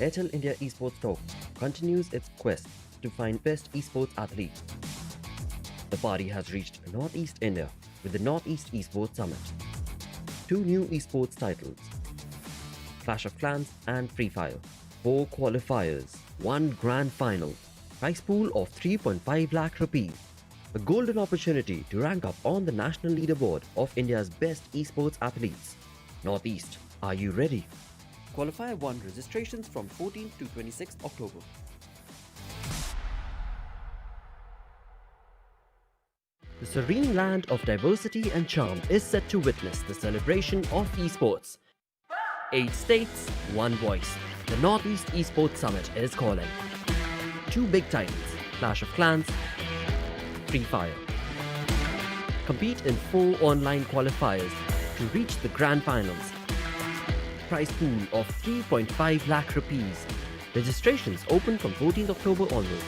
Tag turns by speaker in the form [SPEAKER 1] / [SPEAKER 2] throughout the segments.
[SPEAKER 1] Airtel India Esports Talk continues its quest to find best esports athletes. The party has reached Northeast India with the Northeast Esports Summit. 2 new esports titles, Clash of Clans and FreeFire, 4 qualifiers, 1 grand final, prize pool of 3.5 lakh rupees, a golden opportunity to rank up on the national leaderboard of India's best esports athletes. Northeast, are you ready? Qualifier 1 registrations from 14th to 26th October. The serene land of diversity and charm is set to witness the celebration of esports. 8 states, 1 voice. The Northeast Esports Summit is calling. 2 big titles, Clash of Clans, FreeFire. Compete in 4 online qualifiers to reach the grand finals. Prize pool of 3.5 lakh rupees. Registrations open from 14th October onwards.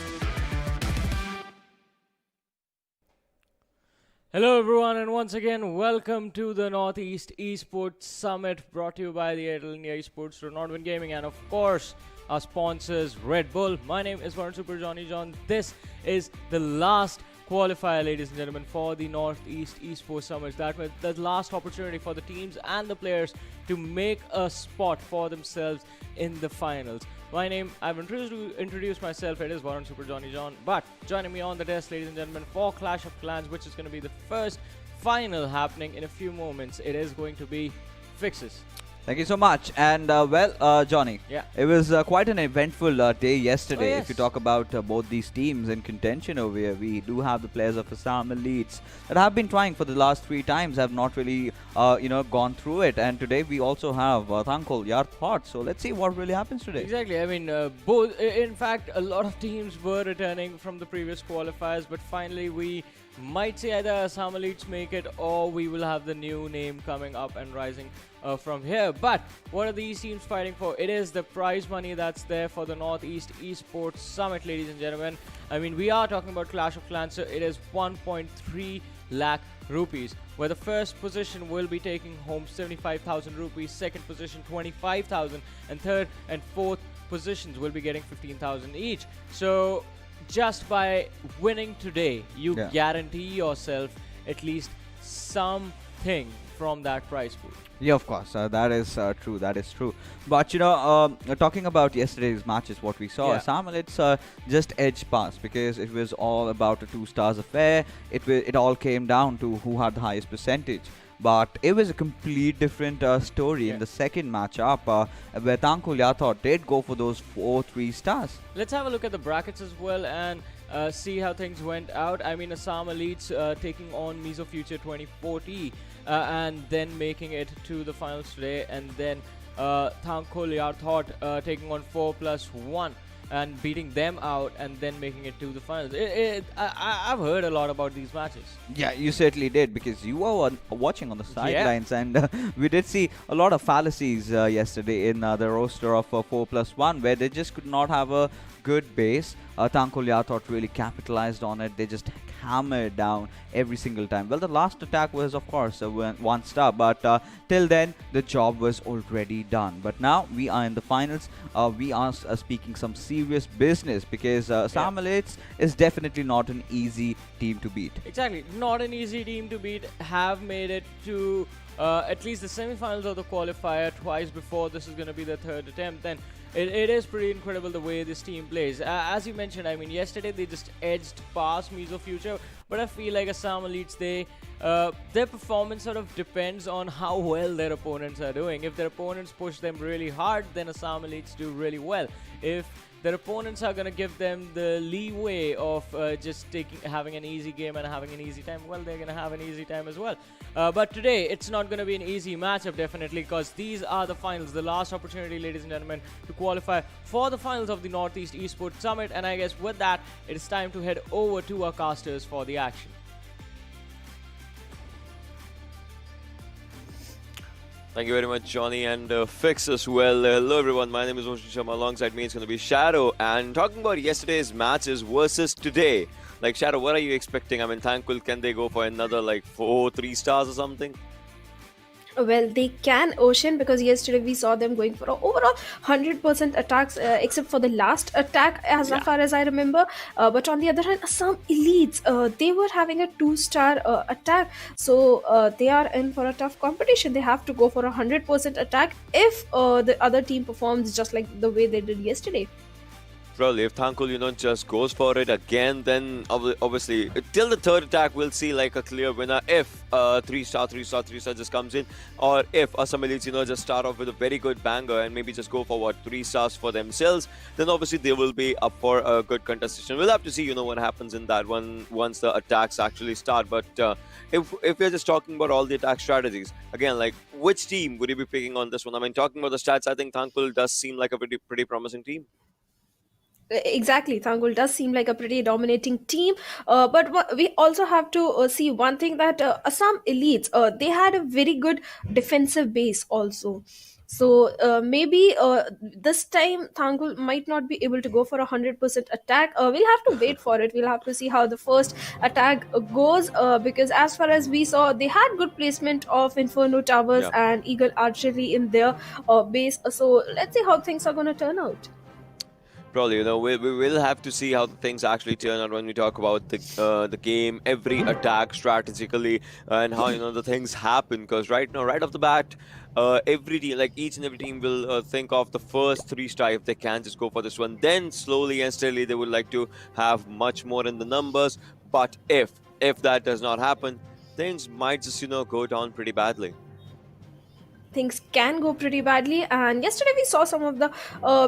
[SPEAKER 2] Hello everyone, and once again welcome to the Northeast Esports Summit, brought to you by the Airtel India Esports through Nodwin Gaming and of course our sponsors Red Bull. My name is Varun Super Johnny John. This is the last qualifier, ladies and gentlemen, for the Northeast Esports Summit. That was the last opportunity for the teams and the players to make a spot for themselves in the finals. My name, I've introduced myself, it is Varun Super Johnny John, but joining me on the desk, ladies and gentlemen, for Clash of Clans, which is going to be the first final happening in a few moments, it is going to be Fixes.
[SPEAKER 3] Thank you so much. And Johnny, it was quite an eventful day yesterday.
[SPEAKER 2] Oh, yes.
[SPEAKER 3] If you talk about both these teams in contention over here, we do have the players of Assam Elites that have been trying for the last 3 times, have not really, gone through it. And today we also have Thankul Yarthot. So let's see what really happens today.
[SPEAKER 2] Exactly. I mean, both. In fact, a lot of teams were returning from the previous qualifiers, but finally we might see either Assam Elites make it, or we will have the new name coming up and rising from here. But what are these teams fighting for? It is the prize money that's there for the Northeast Esports Summit, ladies and gentlemen. I mean, we are talking about Clash of Clans, so it is 1.3 lakh rupees, where the first position will be taking home 75,000 rupees, second position 25,000, and third and fourth positions will be getting 15,000 each. So just by winning today, you guarantee yourself at least something from that prize pool.
[SPEAKER 3] Yeah, of course. That is true. That is true. But, talking about yesterday's matches, what we saw, Assam Elites just edged past because it was all about a 2 stars affair. It all came down to who had the highest percentage. But it was a complete different story in the second matchup, where Thankul Yarthot did go for those 4 3 stars.
[SPEAKER 2] Let's have a look at the brackets as well and see how things went out. I mean, Assam Elites taking on Mizo Future 2040 and then making it to the finals today, and then Thankul Yarthot taking on 4+1 and beating them out and then making it to the finals. I've heard a lot about these matches.
[SPEAKER 3] Yeah, you certainly did, because you were watching on the sidelines, and we did see a lot of fallacies yesterday in the roster of 4+1, where they just could not have a good base. Thankul Yarthot really capitalized on it. They just hammered down every single time. Well, the last attack was, of course, 1 star, but till then the job was already done. But now we are in the finals. We are speaking some serious business, because Assam Elites is definitely not an easy team to beat.
[SPEAKER 2] Exactly, not an easy team to beat. Have made it to at least the semi-finals of the qualifier twice before. This is going to be the 3rd attempt, and it is pretty incredible the way this team plays. As you mentioned, I mean, yesterday they just edged past Mizo Future, but I feel like Assam Elites, their performance sort of depends on how well their opponents are doing. If their opponents push them really hard, then Assam Elites do really well. If their opponents are going to give them the leeway of just having an easy game and having an easy time, well, they're going to have an easy time as well. But today, it's not going to be an easy matchup, definitely, because these are the finals, the last opportunity, ladies and gentlemen, to qualify for the finals of the Northeast Esports Summit. And I guess with that, it is time to head over to our casters for the action.
[SPEAKER 4] Thank you very much, Johnny, and Fix as well. Hello, everyone. My name is Oshin Sharma. Alongside me, it's going to be Shadow. And talking about yesterday's matches versus today, like, Shadow, what are you expecting? I mean, Thankul, can they go for another, like, 4 3 stars or something?
[SPEAKER 5] Well, they can, Ocean, because yesterday we saw them going for a overall 100% attacks, except for the last attack, as
[SPEAKER 4] Yeah.
[SPEAKER 5] far as I remember. But on the other hand, some elites, they were having a two-star attack, so they are in for a tough competition. They have to go for a 100% attack if the other team performs just like the way they did yesterday.
[SPEAKER 4] Probably if Thankul, just goes for it again, then obviously till the third attack we'll see like a clear winner if 3-star just comes in, or if some elites just start off with a very good banger and maybe just go for what 3 stars for themselves, then obviously they will be up for a good contestation. We'll have to see what happens in that one once the attacks actually start. But if we're just talking about all the attack strategies again, like which team would you be picking on this one? I mean, talking about the stats, I think Thankul does seem like a pretty promising team.
[SPEAKER 5] Exactly, Thangul does seem like a pretty dominating team, but we also have to see one thing that Assam elites, they had a very good defensive base also. So maybe this time Thangul might not be able to go for a 100% attack. We'll have to wait for it. We'll have to see how the first attack goes, because as far as we saw, they had good placement of Inferno Towers
[SPEAKER 4] Yeah.
[SPEAKER 5] and Eagle Archery in their base. So let's see how things are going to turn out.
[SPEAKER 4] Probably, we will have to see how the things actually turn out when we talk about the game, every attack strategically, and how the things happen. Because right now, right off the bat, every team, like each and every team, will think of the first 3-star if they can just go for this one. Then slowly and steadily, they would like to have much more in the numbers. But if that does not happen, things might just go down pretty badly.
[SPEAKER 5] Things can go pretty badly, and yesterday we saw some of the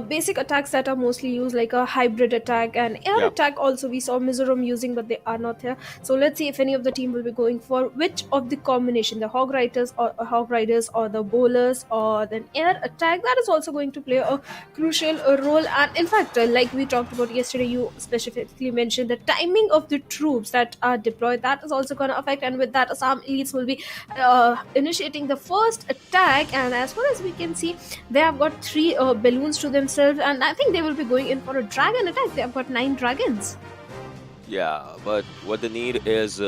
[SPEAKER 5] basic attacks that are mostly used, like a hybrid attack and air
[SPEAKER 4] Yeah.
[SPEAKER 5] attack. Also we saw Mizoram using, but they are not here. So let's see if any of the team will be going for which of the combination, the hog riders or the bowlers or then air attack. That is also going to play a crucial role. And in fact, like we talked about yesterday, you specifically mentioned the timing of the troops that are deployed. That is also going to affect, and with that Assam elites will be initiating the first attack. And as far as we can see, they have got 3 balloons to themselves, and I think they will be going in for a dragon attack. They have got 9 dragons.
[SPEAKER 4] Yeah, but what they need is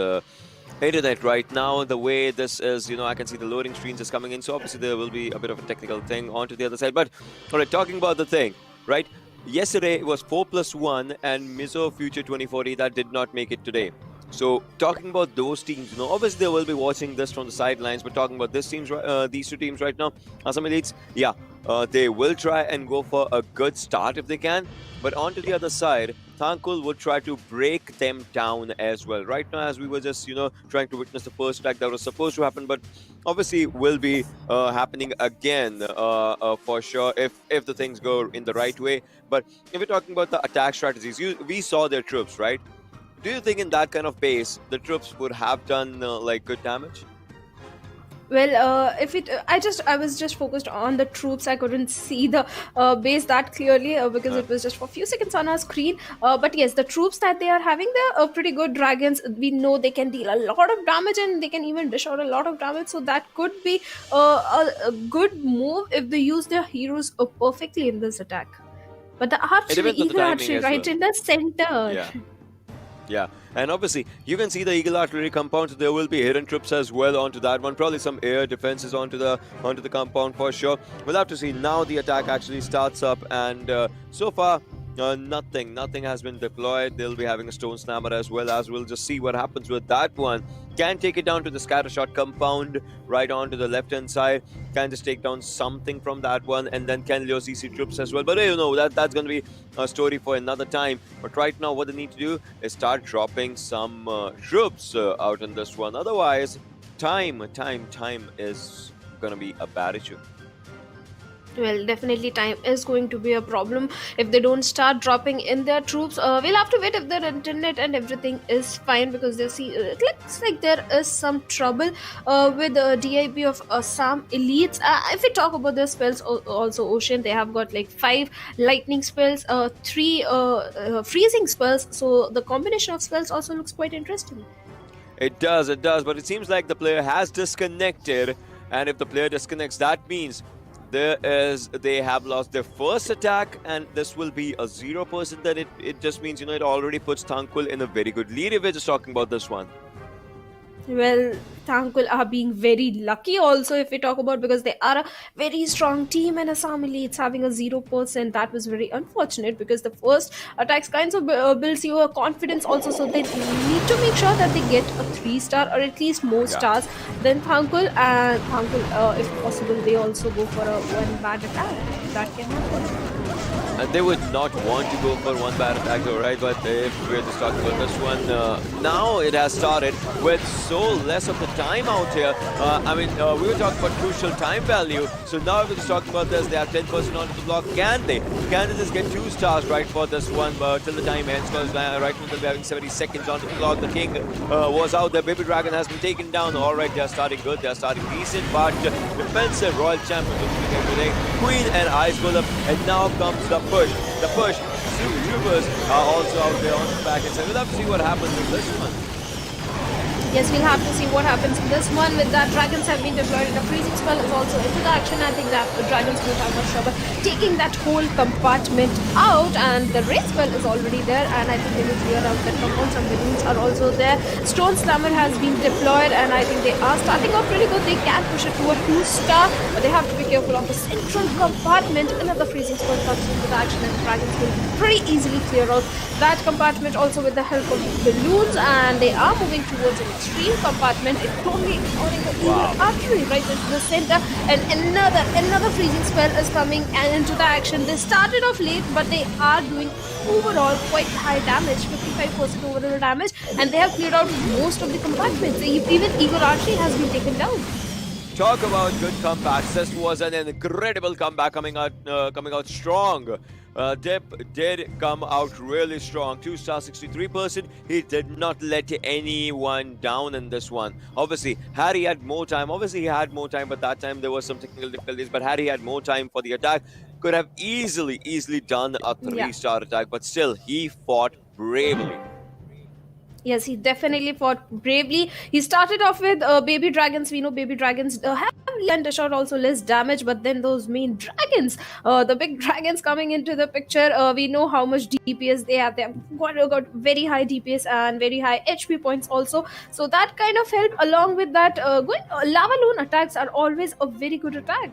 [SPEAKER 4] internet right now. The way this is, I can see the loading screens is coming in, so obviously there will be a bit of a technical thing onto the other side. But all right, talking about the thing, right? Yesterday it was 4+1 and Mizo Future 2040 that did not make it today. So talking about those teams, obviously they will be watching this from the sidelines. But talking about these two teams right now, Assam Elites, yeah, they will try and go for a good start if they can. But onto the other side, Thankul would try to break them down as well. Right now, as we were just trying to witness the first attack that was supposed to happen, but obviously will be happening again for sure if the things go in the right way. But if we're talking about the attack strategies, we saw their troops, right? Do you think in that kind of base, the troops would have done like good damage?
[SPEAKER 5] Well, I was just focused on the troops. I couldn't see the base that clearly because it was just for a few seconds on our screen. But yes, the troops that they are having, they're pretty good dragons. We know they can deal a lot of damage and they can even dish out a lot of damage. So that could be a good move if they use their heroes perfectly in this attack. But the archery,
[SPEAKER 4] depends on the
[SPEAKER 5] eagle
[SPEAKER 4] timing
[SPEAKER 5] archery,
[SPEAKER 4] as
[SPEAKER 5] right
[SPEAKER 4] well.
[SPEAKER 5] in the center.
[SPEAKER 4] Yeah. Yeah, and obviously you can see the Eagle Artillery compound, so there will be hidden troops as well onto that one. Probably some air defenses onto the compound for sure. We'll have to see. Now the attack actually starts up, and so far nothing has been deployed. They'll be having a stone snapper as well, as we'll just see what happens with that one. Can take it down to the scatter shot compound right onto the left hand side. Can just take down something from that one, and then can lure CC troops as well. But that's going to be a story for another time. But right now what they need to do is start dropping some troops out in this one. Otherwise time is going to be a bad issue.
[SPEAKER 5] Well, definitely time is going to be a problem if they don't start dropping in their troops. We'll have to wait if their internet and everything is fine, because they see it looks like there is some trouble with the DIP of Assam elites. If we talk about their spells, also Ocean, they have got like 5 lightning spells, 3 freezing spells. So the combination of spells also looks quite interesting.
[SPEAKER 4] It does, but it seems like the player has disconnected, and if the player disconnects, that means they have lost their first attack, and this will be a 0%. Then it just means it already puts Thankul in a very good lead if we're just talking about this one.
[SPEAKER 5] Well, Thankul are being very lucky also if we talk about, because they are a very strong team and Assam Elites having a 0%. That was very unfortunate because the first attacks kinds of builds your confidence also. So they need to make sure that they get a 3-star or at least more
[SPEAKER 4] Yeah.
[SPEAKER 5] stars than Thankul. And Thankul, if possible, they also go for a one bad attack. That can happen.
[SPEAKER 4] And they would not want to go for one bad attack, though, right? But if we're just talking about this one, now it has started with so less of the time out here. We were talking about crucial time value. So now we're just talking about this. They have 10% onto the block. Can they? Can they just get 2 stars right for this one till the time ends? Because right now they'll be having 70 seconds onto the clock. The king was out there. Baby Dragon has been taken down. All right, they're starting good. They're starting decent. But defensive Royal Champion looking everything. Queen and Ice Golem. And now comes the push. The push. Super Troopers are also out there on the back end. So we'll have to see what happens in this one.
[SPEAKER 5] Yes, we'll have to see what happens in this one. With that, dragons have been deployed and a freezing spell is also into the action. I think that the dragons will have much trouble taking that whole compartment out, and the raid spell is already there, and I think they will clear out that compound. Some balloons are also there. Stone Slammer has been deployed, and I think they are starting off pretty good. They can push it to a 2-star, but they have to be careful of the central compartment. Another freezing spell comes into the action, and the dragons will pretty easily clear out that compartment also with the help of balloons, and they are moving towards an extreme compartment. It's totally ignoring the evil artery right into the center, and another freezing spell is coming and into the action. They started off late, but they are doing overall quite high damage, 55% overall damage, and they have cleared out most of the compartments. Even Igor Archie has been taken down.
[SPEAKER 4] Talk about good comebacks. This was an incredible comeback coming out strong. Dip did come out really strong. 2-star, 63%. He did not let anyone down in this one. Obviously, Harry had more time. He had more time, but that time there was some technical difficulties. But Harry had more time for the attack. Could have easily done a 3-star attack, but still, he fought bravely.
[SPEAKER 5] Yes, he definitely fought bravely. He started off with baby dragons. We know baby dragons have and dish out also less damage, but then those main dragons, the big dragons coming into the picture, we know how much DPS they have. They have got very high DPS and very high HP points also. So that kind of helped. Along with that, lava loon attacks are always a very good attack.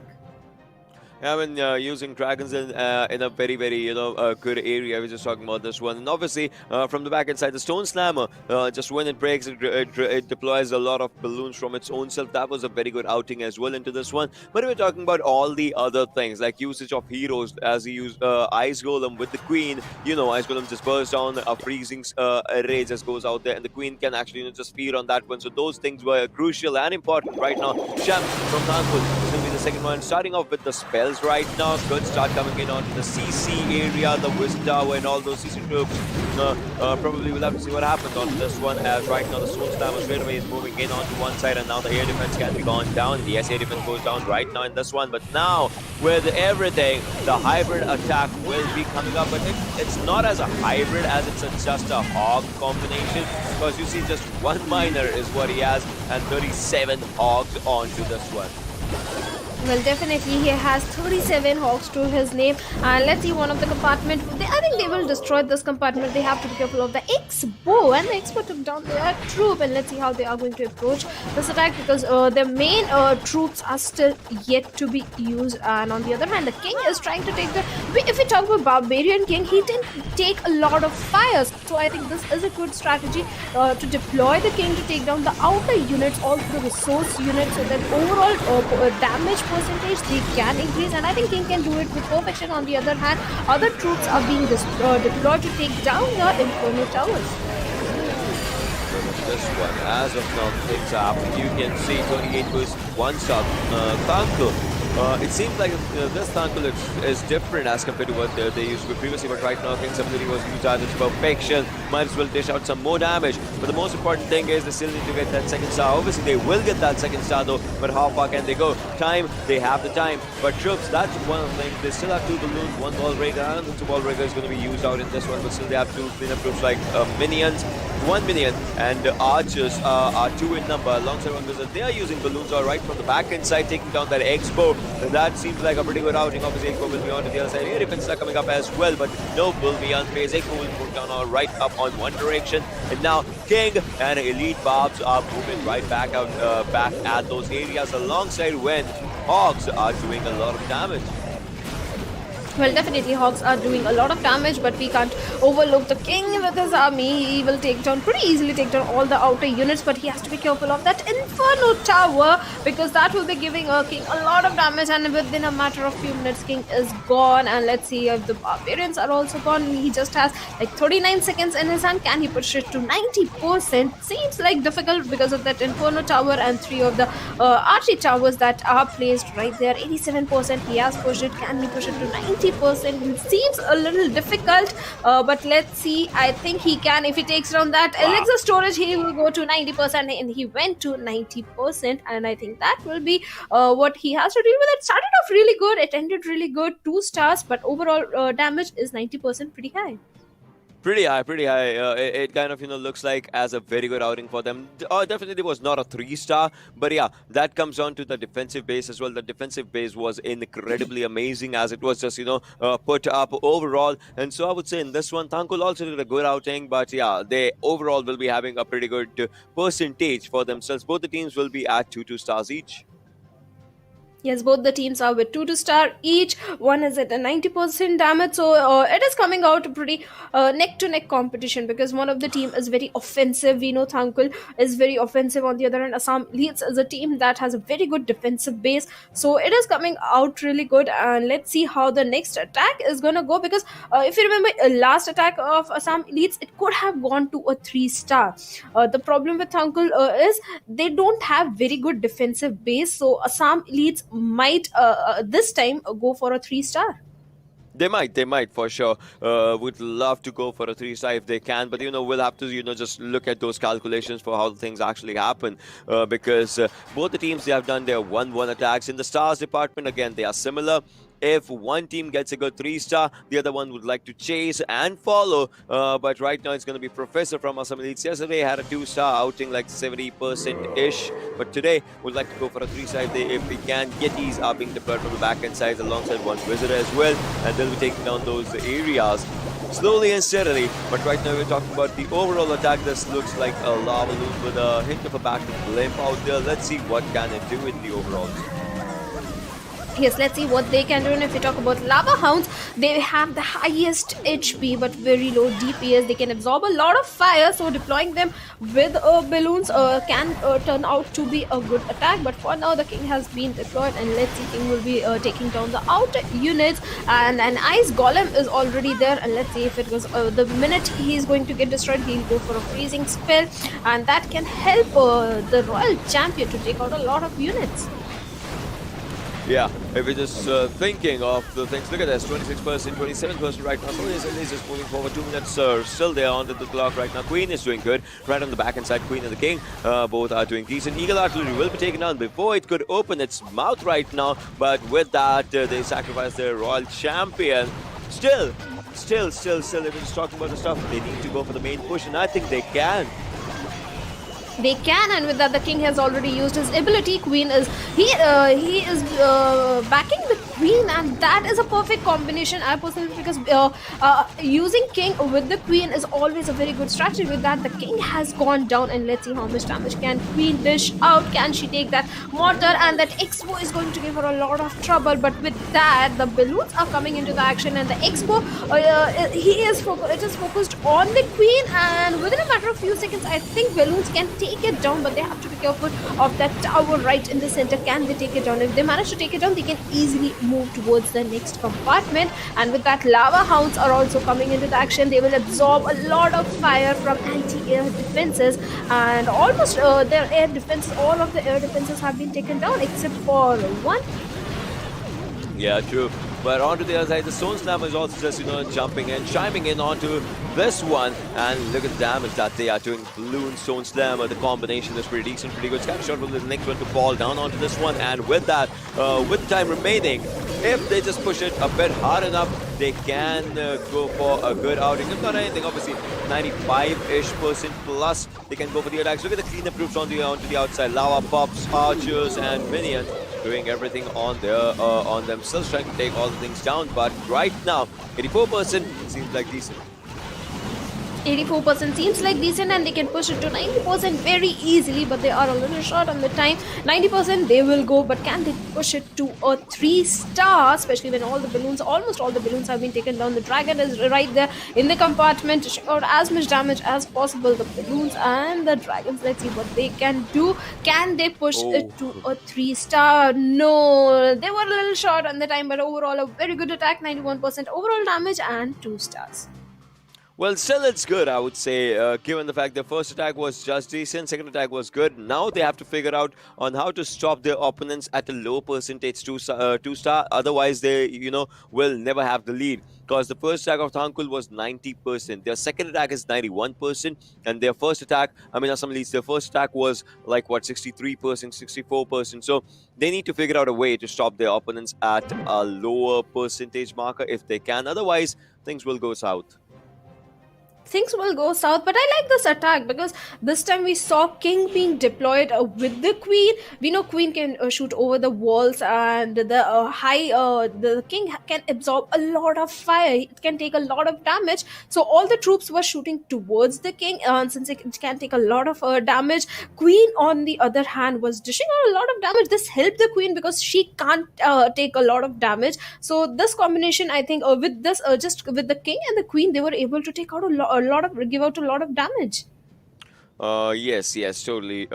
[SPEAKER 4] Using dragons in a very good area. We're just talking about this one, and obviously from the back end side, the Stone Slammer, just when it breaks, it deploys a lot of balloons from its own self. That was a very good outing as well into this one. But we're talking about all the other things like usage of heroes, as he used Ice Golem with the Queen. Ice Golem just bursts down a freezing array, just goes out there, and the Queen can actually just feed on that one. So those things were crucial and important right now. Sham from Thankul is going to be the second one, starting off with the spell right now. Good start coming in onto the CC area, the Wisp Tower, and all those CC troops. Probably we'll have to see what happens on this one, as right now the Stone Slammer straight away is moving in onto one side, and now the air defense can be gone down. The air defense goes down right now in this one, but now with everything, the hybrid attack will be coming up, but it's not as a hybrid as it's just a hog combination, because you see just one miner is what he has, and 37 hogs onto this one.
[SPEAKER 5] Well, definitely he has 37 hogs to his name. And let's see one of the compartment. I think they will destroy this compartment. They have to be careful of the X-Bow, and the X-Bow took down their troop. And let's see how they are going to approach this attack, because their main troops are still yet to be used. And on the other hand, the king is trying to take the... If we talk about Barbarian King, he didn't take a lot of fires. So I think this is a good strategy to deploy the king to take down the outer units, all the resource units, so that overall damage percentage they can increase, and I think King can do it with perfection. On the other hand, other troops are being deployed to take down the Inferno Towers.
[SPEAKER 4] This one, as of now, things are happening. You can see 28 was 1-star Thankul. It seems like this Thankul is different as compared to what they used to be previously, but right now King's ability was used at its perfection. Might as well dish out some more damage. But the most important thing is they still need to get that 2nd star. Obviously they will get that 2nd star though, but how far can they go? Time, they have the time. But troops, that's one of the things. They still have 2 balloons, 1 wall breaker, and the 2 wall breaker is going to be used out in this one, but still they have 2 cleanup troops like minions. 1 minion, and archers are 2 in number alongside one wizard. They are using balloons all right from the back end side, taking down that Expo. That seems like a pretty good outing. Obviously, Expo will be on to the other side. Air defenses are coming up as well, but no will be unfazed. Expo will move down all right up on one direction, and now King and Elite Barbs are moving right back out, back at those areas alongside when Hogs are doing a lot of damage.
[SPEAKER 5] Well, definitely Hogs are doing a lot of damage, but we can't overlook the King with his army. He will pretty easily take down all the outer units, but he has to be careful of that Inferno Tower because that will be giving King a lot of damage, and within a matter of few minutes King is gone. And let's see if the Barbarians are also gone. He just has like 39 seconds in his hand. Can he push it to 90%? Seems like difficult because of that Inferno Tower and 3 of the archery towers that are placed right there. 87% he has pushed it. Can he push it to 90%? It seems a little difficult, but let's see. I think he can. If he takes down that elixir storage, he will go to 90%, and he went to 90%, and I think that will be what he has to deal with. It started off really good, it ended really good, 2 stars, but overall damage is 90%, pretty high.
[SPEAKER 4] Pretty high, pretty high. It kind of, looks like as a very good outing for them. Definitely was not a 3-star, but yeah, that comes down to the defensive base as well. The defensive base was incredibly amazing as it was just, put up overall. And so I would say in this one, Thankul also did a good outing, but yeah, they overall will be having a pretty good percentage for themselves. Both the teams will be at 2 stars each.
[SPEAKER 5] Yes, both the teams are with 2 star each. One is at a 90% damage, so it is coming out pretty neck-to-neck competition because one of the team is very offensive. We know Thankul is very offensive. On the other hand, Assam Leads is a team that has a very good defensive base, so it is coming out really good. And let's see how the next attack is gonna go because if you remember last attack of Assam Leads, it could have gone to a 3-star. The problem with Thankul is they don't have very good defensive base, so Assam Leads might this time go for a 3-star.
[SPEAKER 4] They might for sure. Would love to go for a 3-star if they can, but we'll have to just look at those calculations for how things actually happen because both the teams, they have done their 1-1 attacks. In the stars department, again, they are similar. If one team gets a good 3-star, the other one would like to chase and follow. But right now, it's going to be Professor from Assam Elites. Yesterday, had a 2-star outing, like 70%-ish. But today, would like to go for a 3-star if we can. Yetis are being deployed from the back-end side alongside one Wizard as well. And they'll be taking down those areas slowly and steadily. But right now, we're talking about the overall attack. This looks like a lava loop with a hint of a back blimp out there. Let's see what can it do in the overall.
[SPEAKER 5] Yes, let's see what they can do. And if we talk about Lava Hounds, they have the highest HP but very low DPS. They can absorb a lot of fire, so deploying them with balloons can turn out to be a good attack. But for now, the King has been deployed, and let's see, King will be taking down the outer units. And an Ice Golem is already there, and let's see if it goes the minute he's going to get destroyed, he'll go for a freezing spell, and that can help the Royal Champion to take out a lot of units.
[SPEAKER 4] Yeah, if we're just thinking of the things, look at this, 26%, 27% right now. So is just moving forward. 2 minutes still there on the clock right now. Queen is doing good. Right on the back end side, Queen and the King both are doing decent. Eagle Artillery will be taken down before it could open its mouth right now. But with that, they sacrifice their Royal Champion. Still, if we're just talking about the stuff, they need to go for the main push, and I think they can.
[SPEAKER 5] They can, and with that, the King has already used his ability. Queen is he is backing the Queen, and that is a perfect combination. I personally, because using King with the Queen is always a very good strategy. With that, the King has gone down, and let's see how much damage can Queen dish out. Can she take that mortar? And that Expo is going to give her a lot of trouble. But with that, the balloons are coming into the action, and the Expo it is focused on the Queen, and within a matter of few seconds, I think balloons can take it down, but they have to be careful of that tower right in the center. Can they take it down? If they manage to take it down, they can easily move towards the next compartment. And with that, Lava Hounds are also coming into the action. They will absorb a lot of fire from anti-air defenses, and almost their air defenses, all of the air defenses have been taken down except for one.
[SPEAKER 4] Yeah, true. But onto the other side, the Stone Slammer is also just, jumping in, chiming in onto this one. And look at the damage that they are doing. Balloon, Stone Slammer, the combination is pretty decent, pretty good. Scatter Shot will be the next one to fall down onto this one. And with that, with time remaining, if they just push it a bit hard enough, they can go for a good outing. If not anything, obviously 95-ish% plus, they can go for the attacks. Look at the cleanup groups onto the outside. Lava Pops, Archers, and Minions doing everything on themselves, trying to take all the things down. But right now, 84% seems like decent.
[SPEAKER 5] 84% seems like decent, and they can push it to 90% very easily, but they are a little short on the time. 90% they will go, but can they push it to a 3-star, especially when almost all the balloons have been taken down. The dragon is right there in the compartment, dishing out as much damage as possible. The balloons and the dragons, let's see what they can do. Can they push it to a 3-star? No, they were a little short on the time, but overall a very good attack, 91% overall damage and 2 stars.
[SPEAKER 4] Well, still it's good, I would say, given the fact their first attack was just decent, second attack was good. Now they have to figure out on how to stop their opponents at a low percentage 2-star. Otherwise, they, will never have the lead. Because the first attack of Thankul was 90%. Their second attack is 91%. And their first attack, their first attack was like, 63%, 64%. So they need to figure out a way to stop their opponents at a lower percentage marker if they can. Otherwise, things will go south.
[SPEAKER 5] Things will go south, but I like this attack because this time we saw King being deployed with the Queen. We know Queen can shoot over the walls, and the King can absorb a lot of fire. It can take a lot of damage. So all the troops were shooting towards the King, and since it can take a lot of damage, Queen on the other hand was dishing out a lot of damage. This helped the Queen because she can't take a lot of damage. So this combination, I think, with this just with the King and the Queen, they were able to take out give out a lot of damage.
[SPEAKER 4] Yes, totally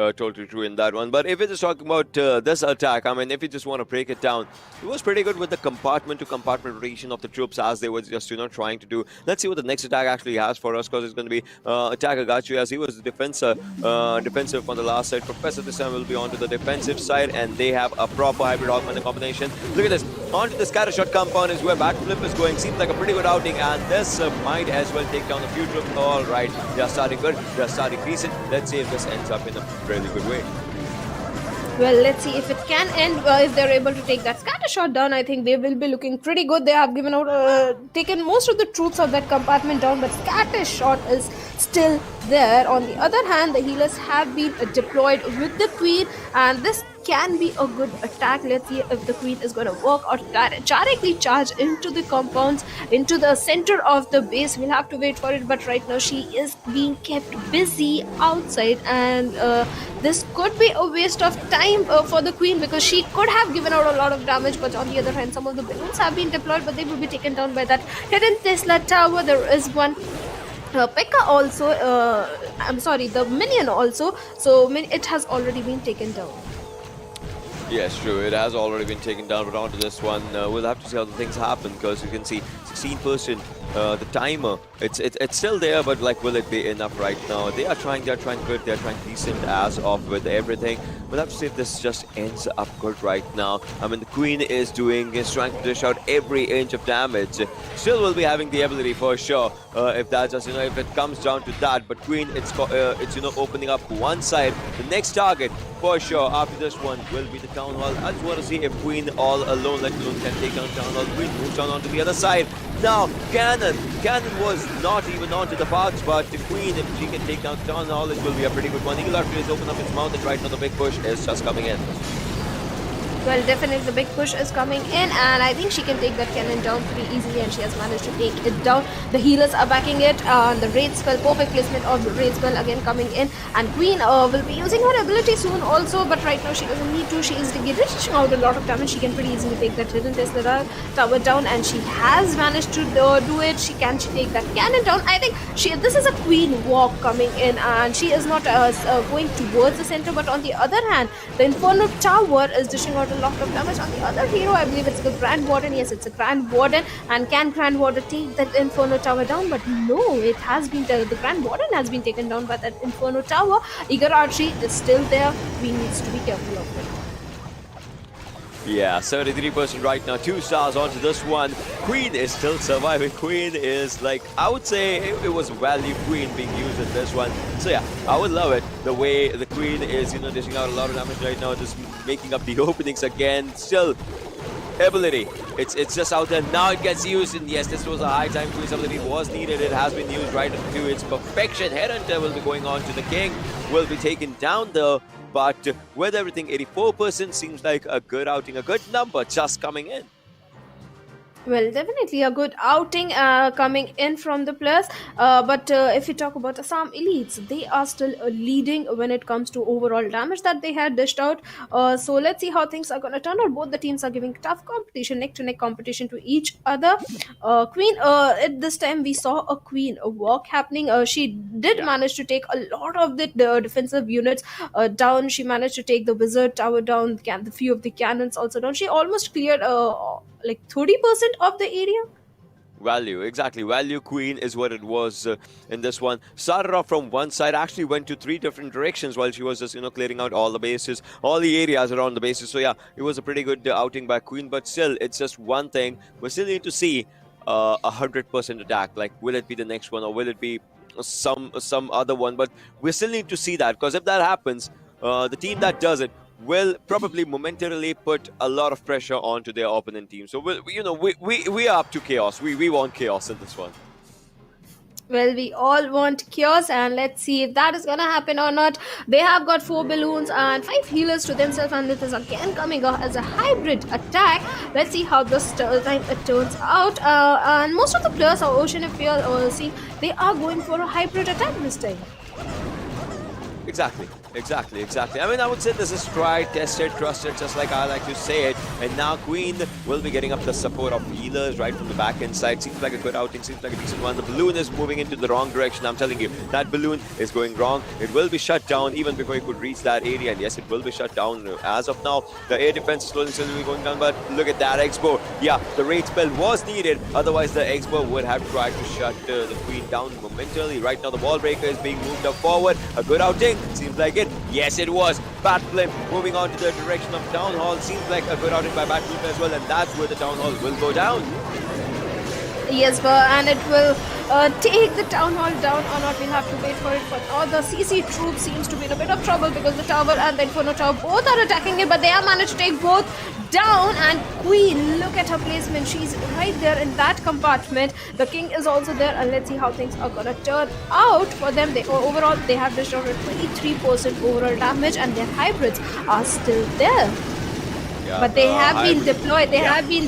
[SPEAKER 4] true in that one. But if we're just talking about this attack, if you just want to break it down, it was pretty good with the compartment-to-compartment rotation of the troops as they were just, trying to do. Let's see what the next attack actually has for us, because it's going to be attack Agachu, as he was the defensive on the last side. Professor this time will be onto the defensive side, and they have a proper hybrid augment combination. Look at this. Onto the scatter shot compound is where backflip is going. Seems like a pretty good outing, and this might as well take down a few troops. All right, they are starting good. They are starting decent. Let's see if this ends up in a really good way.
[SPEAKER 5] Well, let's see if it can end. If they're able to take that scatter shot down, I think they will be looking pretty good. They have taken most of the troops of that compartment down, but scatter shot is still there. On the other hand, the healers have been deployed with the Queen, and this can be a good attack. Let's see if the Queen is going to work or directly charge into the compounds, into the center of the base. We'll have to wait for it, but right now she is being kept busy outside, and this could be a waste of time for the Queen, because she could have given out a lot of damage. But on the other hand, some of the balloons have been deployed, but they will be taken down by that hidden Tesla tower. There is one Pekka also, the minion also, so it has already been taken down.
[SPEAKER 4] Yes, true. It has already been taken down, but onto this one, we'll have to see how the things happen, because you can see 16%, the timer, it's still there, but will it be enough right now? They are trying good, they are trying decent as of with everything. We'll have to see if this just ends up good right now. The Queen is trying to dish out every inch of damage. Still will be having the ability for sure, if that just, if it comes down to that. But Queen, it's opening up one side. The next target, for sure, after this one will be the Town Hall. I just want to see if Queen all alone, let alone can take down Town Hall. Queen moves down onto the other side. Now, Cannon was not even onto the paths, but the Queen, if she can take down Town Hall, it will be a pretty good one. Eagle Archer is open up its mouth, and right now the big push is just coming in.
[SPEAKER 5] Well, definitely the big push is coming in, and I think she can take that cannon down pretty easily, and she has managed to take it down. The healers are backing it. The raid spell, perfect placement of the raid spell again coming in, and Queen will be using her ability soon also, but right now she doesn't need to. She is dishing out a lot of damage. She can pretty easily take that hidden Tesla tower down, and she has managed to do it. Can she take that cannon down? I think this is a Queen walk coming in, and she is not going towards the center, but on the other hand, the Inferno Tower is dishing out a lot of damage. On the other hero, I believe it's the Grand Warden. Yes, it's a Grand Warden, and can Grand Warden take that Inferno Tower down? But no, it has been the Grand Warden has been taken down by that Inferno Tower. Eager Archery is still there. We need to be careful of it.
[SPEAKER 4] Yeah, 73% right now. 2 stars onto this one. Queen is still surviving. Queen is I would say it was value Queen being used in this one. So yeah, I would love it. The way the Queen is, dishing out a lot of damage right now, just making up the openings again. Still, ability. It's just out there now. It gets used, and yes, this was a high time Queen's ability was needed. It has been used right to its perfection. Headhunter will be going on to the king. Will be taken down though. But with everything, 84% seems like a good outing, a good number just coming in.
[SPEAKER 5] Well, definitely a good outing coming in from the players. But if we talk about Assam elites, they are still leading when it comes to overall damage that they had dished out. So let's see how things are going to turn out. Both the teams are giving tough competition, neck to neck competition to each other. Queen, at this time we saw a Queen walk happening. She did manage to take a lot of the defensive units down. She managed to take the wizard tower down, the few of the cannons also down. She almost cleared like 30% of the area.
[SPEAKER 4] Value, exactly. Value Queen is what it was in this one. Started off from one side, actually went to 3 different directions while she was just, clearing out all the bases, all the areas around the bases. So yeah, it was a pretty good outing by Queen, but still, it's just one thing. We still need to see 100% attack. Like, will it be the next one or will it be some other one? But we still need to see that, because if that happens, the team that does it will probably momentarily put a lot of pressure onto their opponent team. So we are up to chaos. We want chaos in this one.
[SPEAKER 5] Well, we all want chaos, and let's see if that is gonna happen or not. They have got 4 balloons and 5 healers to themselves, and this is again coming out as a hybrid attack. Let's see how this time it turns out. And most of the players are Ocean, if you are see, they are going for a hybrid attack this time.
[SPEAKER 4] Exactly. I mean, I would say this is tried, tested, trusted, just like I like to say it. And now Queen will be getting up the support of healers right from the back end side. Seems like a good outing, seems like a decent one. The balloon is moving into the wrong direction. I'm telling you, that balloon is going wrong. It will be shut down even before you could reach that area. And yes, it will be shut down. As of now, the air defense is slowly going down. But look at that Expo. Yeah, the raid spell was needed. Otherwise, the Expo would have tried to shut the Queen down momentarily. Right now, the wall breaker is being moved up forward. A good outing. Seems like it. Yes, it was. Batflip moving on to the direction of Town Hall. Seems like a good outing by Batflip as well, and that's where the Town Hall will go down.
[SPEAKER 5] Yes, and it will take the Town Hall down or not. We'll have to wait for it. But the CC troop seems to be in a bit of trouble because the tower and the Inferno Tower both are attacking it, but they have managed to take both down. And Queen, look at her placement. She's right there in that compartment. The king is also there, and let's see how things are gonna turn out for them. Overall they have destroyed 23% overall damage, and their hybrids are still there.
[SPEAKER 4] Yeah,
[SPEAKER 5] but they have been deployed. They
[SPEAKER 4] have been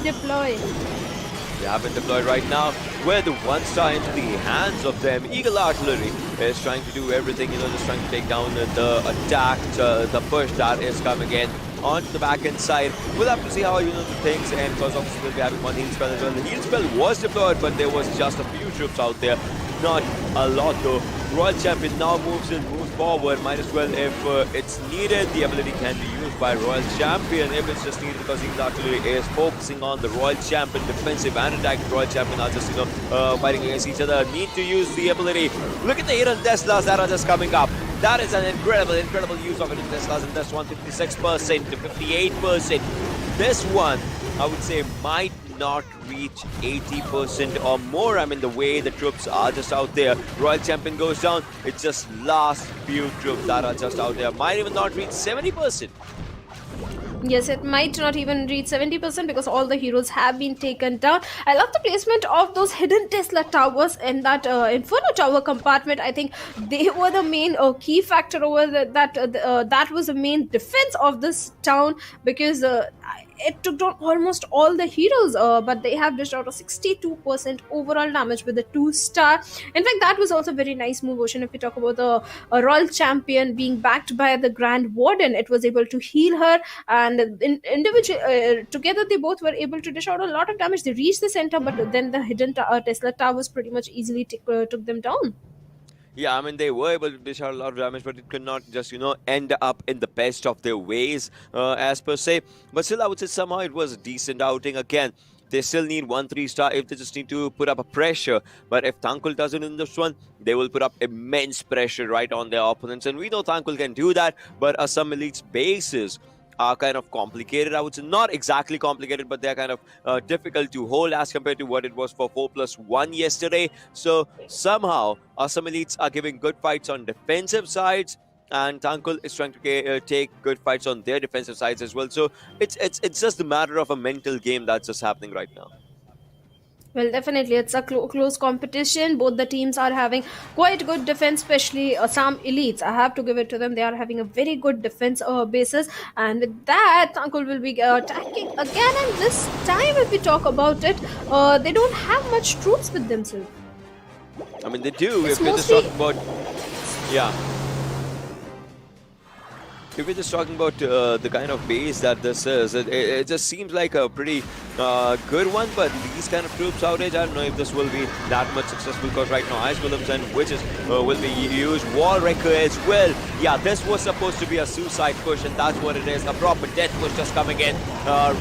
[SPEAKER 4] deployed right now, with 1 star into the hands of them. Eagle Artillery is trying to do everything, just trying to take down the attack, the push that is coming in onto the back end side. We'll have to see how the things end, because obviously we'll be having 1 heal spell as well. The heal spell was deployed, but there was just a few troops out there, not a lot though. Royal Champion now moves forward. Might as well, if it's needed, the ability can be used by Royal Champion if it's just needed, because Eagle Artillery is focusing on the Royal Champion. Defensive and attacking Royal Champion are just fighting against each other. Need to use the ability. Look at the hidden Teslas that are just coming up. That is an incredible use of hidden Teslas, and that's 156% to 58%. This one, I would say, might not reach 80% or more. I mean, the way the troops are just out there. Royal Champion goes down. It's just last few troops that are just out there. Might even not reach 70%.
[SPEAKER 5] Yes, it might not even reach 70% because all the heroes have been taken down. I love the placement of those hidden Tesla towers in that Inferno Tower compartment. I think they were the main key factor over that was the main defense of this town, because it took down almost all the heroes, but they have dished out a 62% overall damage with the 2-star. In fact, that was also a very nice move, Ocean. If we talk about the Royal Champion being backed by the Grand Warden, it was able to heal her, and together they both were able to dish out a lot of damage. They reached the center, but then the hidden Tesla towers pretty much easily took them down.
[SPEAKER 4] Yeah, I mean, they were able to dish out a lot of damage, but it could not just, end up in the best of their ways, as per se. But still, I would say somehow it was a decent outing. Again, they still need 1 3-star if they just need to put up a pressure. But if Thankul does it in this one, they will put up immense pressure right on their opponents. And we know Thankul can do that, but some Elite's bases are kind of complicated. I would say not exactly complicated, but they're kind of difficult to hold as compared to what it was for 4+1 yesterday. So somehow some Elites are giving good fights on defensive sides, and Tankul is trying to take good fights on their defensive sides as well. So it's just a matter of a mental game that's just happening right now.
[SPEAKER 5] Well, definitely, it's a close competition. Both the teams are having quite good defense, especially some elites. I have to give it to them. They are having a very good defense basis, and with that, Uncle will be attacking again. And this time, if we talk about it, they don't have much troops with themselves.
[SPEAKER 4] I mean, they do.
[SPEAKER 5] It's
[SPEAKER 4] If we're just
[SPEAKER 5] mostly
[SPEAKER 4] talking about, yeah. If we're just talking about the kind of base that this is, it just seems like a pretty good one, but these kind of troops outage, I don't know if this will be that much successful, because right now Ice Golems and Witches will be used. Wall Wrecker as well. Yeah, this was supposed to be a suicide push, and that's what it is. A proper death push just coming in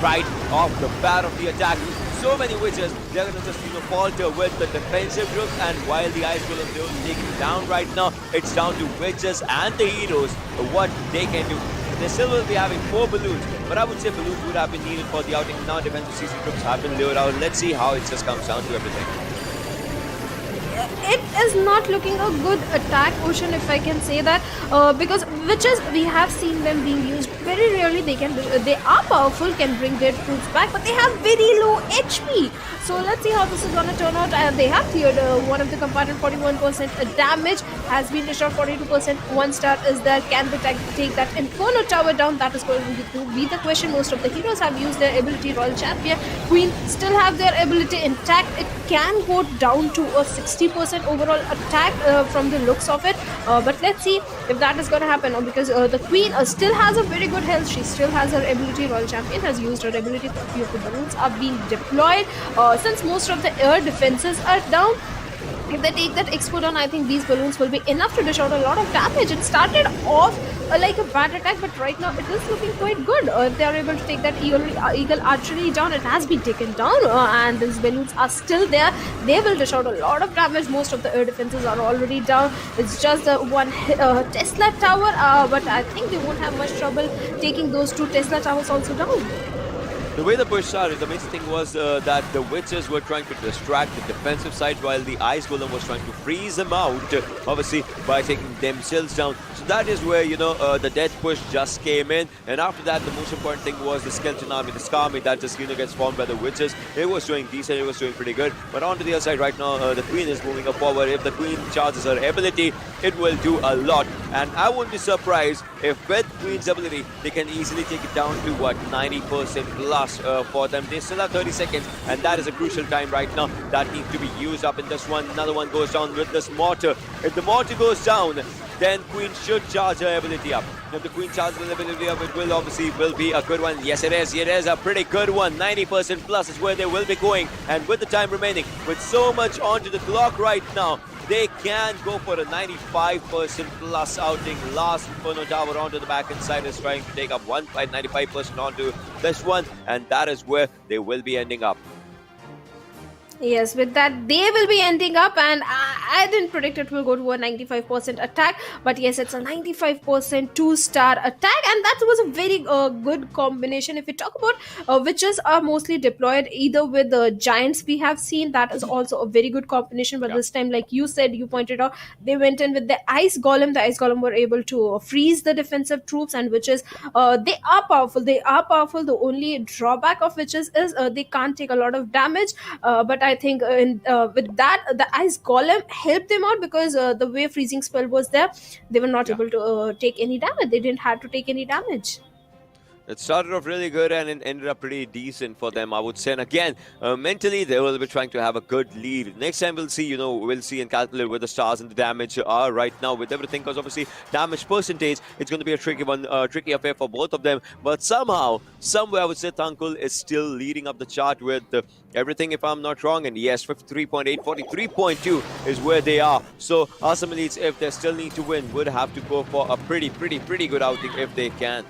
[SPEAKER 4] right off the bat of the attack. So many Witches, they're going to just falter with the defensive groups, and while the Ice Golems don't take it down right now, it's down to Witches and the heroes what they can do. They still will be having 4 balloons, but I would say balloons would have been needed for the outing. Now defensive CC troops have been lured out. Let's see how it just comes down to everything.
[SPEAKER 5] it is not looking a good attack ocean, if I can say that, because witches, we have seen them being used very rarely. They are powerful, can bring dead troops back, but they have very low HP. So let's see how this is gonna turn out. They have cleared one of the compartment. 41% damage has been destroyed. 42% 1-star is there. Can they take that Inferno Tower down? That is going to be the question. Most of the heroes have used their ability. Royal Champion, Queen still have their ability intact. It can go down to a 60% overall attack from the looks of it, but let's see if that is going to happen, because the Queen still has a very good health. She still has her ability. Royal Champion has used her ability. A few of the balloons are being deployed since most of the air defenses are down. If they take that expo down, I think these balloons will be enough to dish out a lot of damage. It started off like a bad attack, but right now it is looking quite good. If they are able to take that eagle archery down, it has been taken down, and these balloons are still there. They will dish out a lot of damage. Most of the air defenses are already down. It's just the one Tesla tower, but I think they won't have much trouble taking those 2 Tesla towers also down.
[SPEAKER 4] The way the push started, the amazing thing was that the Witches were trying to distract the defensive side, while the Ice Golem was trying to freeze them out, obviously by taking themselves down. So that is where, the death push just came in. And after that, the most important thing was the Skeleton Army, the Scar Army that just, gets formed by the Witches. It was doing decent, it was doing pretty good. But onto the other side right now, the Queen is moving up forward. If the Queen charges her ability, it will do a lot. And I wouldn't be surprised if with Queen's ability, they can easily take it down to, 90% plus for them. They still have 30 seconds, and that is a crucial time right now that needs to be used up in this one. Another one goes down with this mortar. If the mortar goes down, then Queen should charge her ability up. If the Queen charges her ability up, it will obviously be a good one. Yes, it is. It is a pretty good one. 90% plus is where they will be going. And with the time remaining, with so much onto the clock right now, they can go for a 95% plus outing. Last Inferno Tower onto the back inside is trying to take up 95% onto this one, and that is where they will be ending up.
[SPEAKER 5] Yes, with that, they will be ending up, and I didn't predict it will go to a 95% attack, but yes, it's a 95% 2-star attack, and that was a very good combination. If we talk about witches are mostly deployed either with the giants we have seen, that is also a very good combination, but this time, like you said, you pointed out, they went in with the Ice Golem. The Ice Golem were able to freeze the defensive troops, and witches, they are powerful. The only drawback of witches is they can't take a lot of damage, but I think with that, the Ice Golem helped them out, because the way freezing spell was there, they were not able to take any damage. They didn't have to take any damage.
[SPEAKER 4] It started off really good and it ended up pretty decent for them, I would say. And again, mentally, they will be trying to have a good lead. Next time we'll see, we'll see and calculate where the stars and the damage are right now with everything. Because obviously, damage percentage, it's going to be a tricky affair for both of them. But somehow, somewhere, I would say Tankul is still leading up the chart with everything, if I'm not wrong. And yes, 53.8, 43.2 is where they are. So Awesome Elites, if they still need to win, would have to go for a pretty good outing if they can.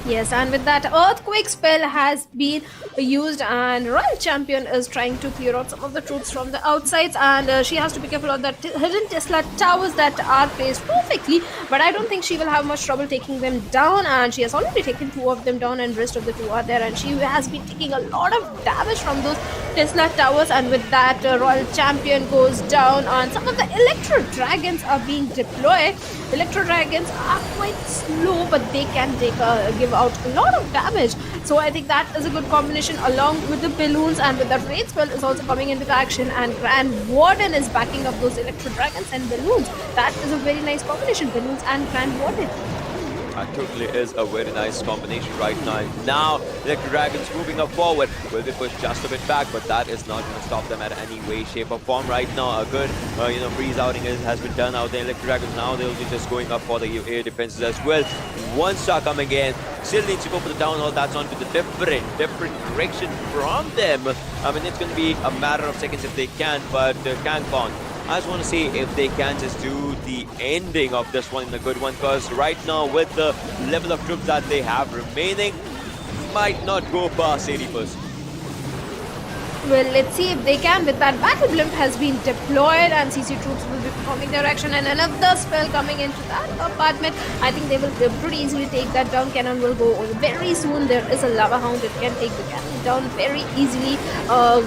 [SPEAKER 5] Yes, and with that, Earthquake spell has been used, and Royal Champion is trying to clear out some of the troops from the outsides, and she has to be careful of that hidden Tesla towers that are placed perfectly. But I don't think she will have much trouble taking them down, and she has already taken 2 of them down, and rest of the 2 are there, and she has been taking a lot of damage from those Tesla towers. And with that, Royal Champion goes down, and some of the Electro Dragons are being deployed. Electro Dragons are quite slow, but they can give out a lot of damage. So I think that is a good combination along with the balloons, and with that Raid spell is also coming into action, and Grand Warden is backing up those Electro Dragons and balloons. That is a very nice combination, balloons and Grand Warden.
[SPEAKER 4] That totally is a very nice combination right now. Now, Electro Dragons moving up forward. Will be pushed just a bit back, but that is not going to stop them at any way, shape or form right now. A good, freeze outing has been done out there. Electro Dragons now, they'll be just going up for the air defenses as well. 1 star coming in. Still needs to go for the down hall. That's onto the different direction from them. I mean, it's going to be a matter of seconds if they can, but Kangpon, I just want to see if they can just do the ending of this one in a good one, because right now with the level of troops that they have remaining, might not go past 80%.
[SPEAKER 5] Well, let's see if they can. With that, Battle Blimp has been deployed, and CC troops will be performing their action, and another spell coming into that apartment. I think they will pretty easily take that down. Cannon will go very soon. There is a Lava Hound. It can take the cannon down very easily.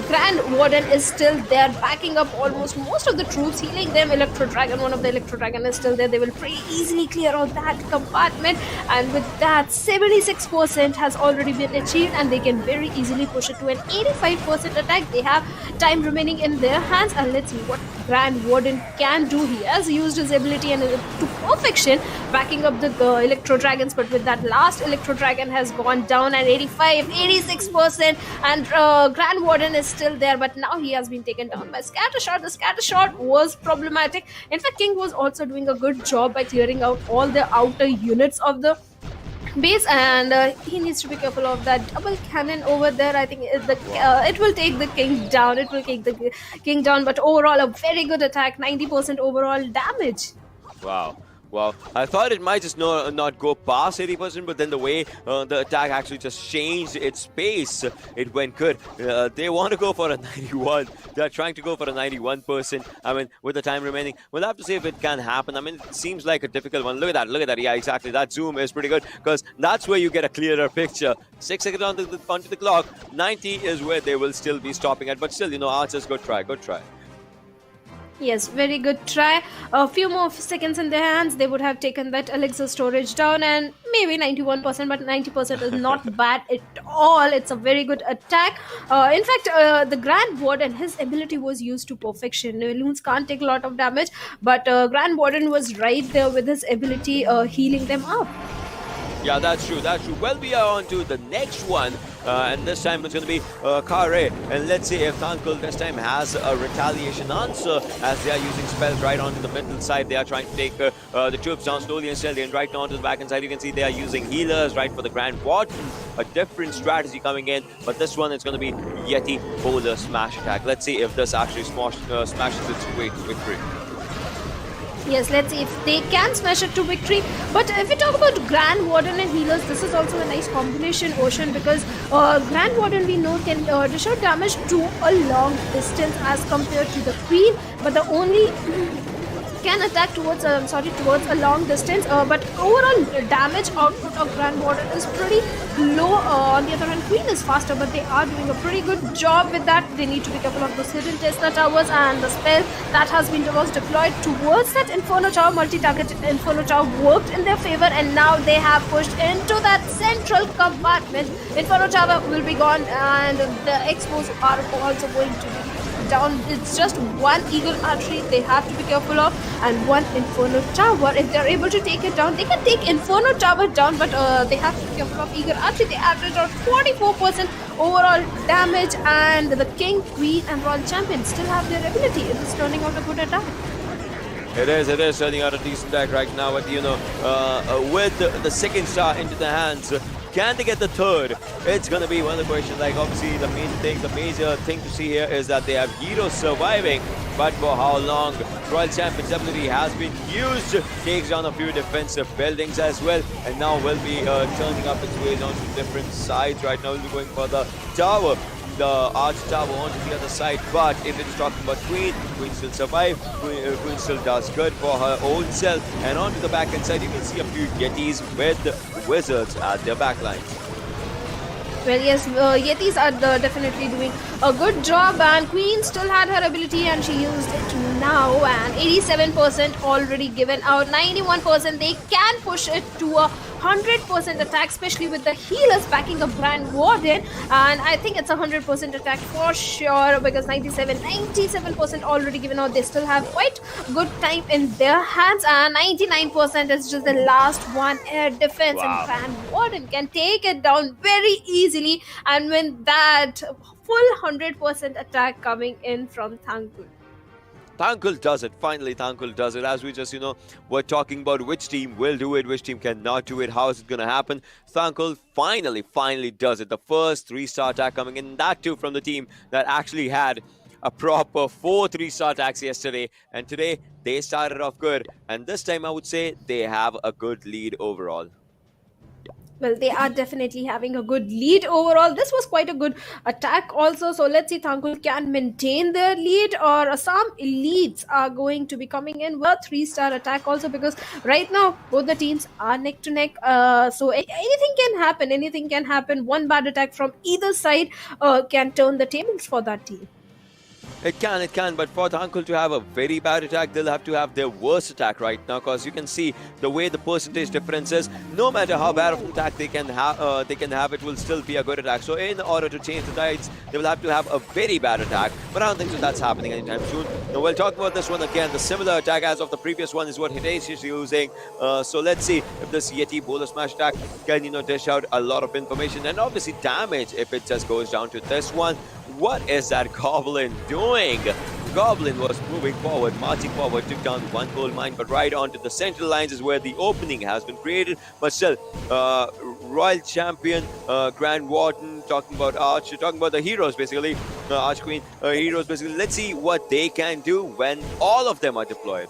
[SPEAKER 5] Grand Warden is still there, backing up almost most of the troops, healing them. Electro Dragon, one of the Electro Dragon is still there. They will pretty easily clear out that compartment, and with that, 76% has already been achieved, and they can very easily push it to an 85% attack. They have time remaining in their hands, and let's see what Grand Warden can do. He has used his ability and to perfection, backing up the Electro Dragons, but with that last Electro Dragon has gone down at 86%, and Grand Warden is still there, but now he has been taken down by Scatter Shot. The Scatter Shot was problematic. In fact, King was also doing a good job by clearing out all the outer units of the base, and he needs to be careful of that double cannon over there. I think it will take the king down. It will take the king down, but overall a very good attack, 90% overall damage.
[SPEAKER 4] Wow. Well, I thought it might just not go past 80%, but then the way the attack actually just changed its pace, it went good. They want to go for a 91. They're trying to go for a 91%. I mean, with the time remaining, we'll have to see if it can happen. I mean, it seems like a difficult one. Look at that. Yeah, exactly. That zoom is pretty good, because that's where you get a clearer picture. 6 seconds onto the clock. 90 is where they will still be stopping at, but still, Archers, good try.
[SPEAKER 5] Yes, very good try. A few more seconds in their hands, they would have taken that elixir storage down, and maybe 91%, but 90% is not bad at all. It's a very good attack. In fact, the Grand Warden, his ability was used to perfection. Loons can't take a lot of damage, but Grand Warden was right there with his ability healing them up.
[SPEAKER 4] Yeah, that's true. Well, we are on to the next one, and this time it's going to be Kare. And let's see if Thankul this time has a retaliation answer, as they are using spells right onto the middle side. They are trying to take the troops down slowly and steadily, and right now onto the back end side, you can see they are using healers right for the Grand Warden. A different strategy coming in, but this one is going to be Yeti Bowler Smash Attack. Let's see if this actually smashes its way to victory.
[SPEAKER 5] Yes, let's see if they can smash it to victory. But if we talk about Grand Warden and healers, this is also a nice combination, Ocean, because Grand Warden, we know, can dish out damage to a long distance as compared to the Queen, but the only can attack towards a long distance, but overall damage output of Grand Warden is pretty low. On the other hand, Queen is faster, but they are doing a pretty good job with that. They need to be careful of those hidden Tesla towers, and the spell that was deployed towards that Inferno Tower, multi-targeted Inferno Tower, worked in their favor, and now they have pushed into that central compartment. Inferno Tower will be gone, and the Expos are also going to be down. It's just one Eagle Archery they have to be careful of, and one Inferno Tower. If they're able to take it down, they can take Inferno Tower down, but they have to be careful of Eagle Archery. They average out 44% overall damage, and the King, Queen and Royal Champion still have their ability. It is turning out a good attack.
[SPEAKER 4] It is turning out a decent attack right now, but with the second star into the hands, Can they get the third? It's going to be one of the questions. Like, obviously, the major thing to see here is that they have heroes surviving. But for how long? Royal Champion's ability has been used. Takes down a few defensive buildings as well. And now will be turning up its ways onto different sides. Right now, we'll be going for the tower. The arch tower onto the other side, but if it's talking about Queen still survive. Queen still does good for her own self. And onto the back end side, you can see a few Yetis with the Wizards at their backlines.
[SPEAKER 5] Well, yes, Yetis are definitely doing a good job, and Queen still had her ability and she used it now, and 87% already given out, 91% they can push it to a 100% attack, especially with the healers backing up Grand Warden, and I think it's a 100% attack for sure because 97% already given out. They still have quite good time in their hands, and 99% is just the last one air defense.
[SPEAKER 4] Wow.
[SPEAKER 5] And Grand Warden can take it down very easily, and when that full 100% attack coming in from Thankul.
[SPEAKER 4] Thankul does it. Finally, Thankul does it. As we just, were talking about which team will do it, which team cannot do it, how is it going to happen. Thankul finally does it. The first 3-star attack coming in, that too from the team that actually had a proper 4 3-star attacks yesterday. And today, they started off good. And this time, I would say they have a good lead overall.
[SPEAKER 5] Well, they are definitely having a good lead overall. This was quite a good attack also. So let's see Thankul can maintain their lead, or some elites are going to be coming in with a 3-star attack also, because right now both the teams are neck to neck. So anything can happen. Anything can happen. One bad attack from either side can turn the tables for that team.
[SPEAKER 4] It can, but for Thankul to have a very bad attack, they'll have to have their worst attack right now, because you can see the way the percentage difference is. No matter how bad of an attack they can have, it will still be a good attack. So in order to change the tides, they will have to have a very bad attack, but I don't think so that's happening anytime soon. Now we'll talk about this one again. The similar attack as of the previous one is what Hitesh is using. So let's see if this Yeti Bowler Smash attack can, dish out a lot of information and obviously damage if it just goes down to this one. What is that Goblin doing? Goblin was moving forward, marching forward, took down one gold mine, but right onto the central lines is where the opening has been created. But still, Royal Champion, Grand Warden, talking about Arch, talking about the heroes basically, Arch Queen, heroes basically. Let's see what they can do when all of them are deployed.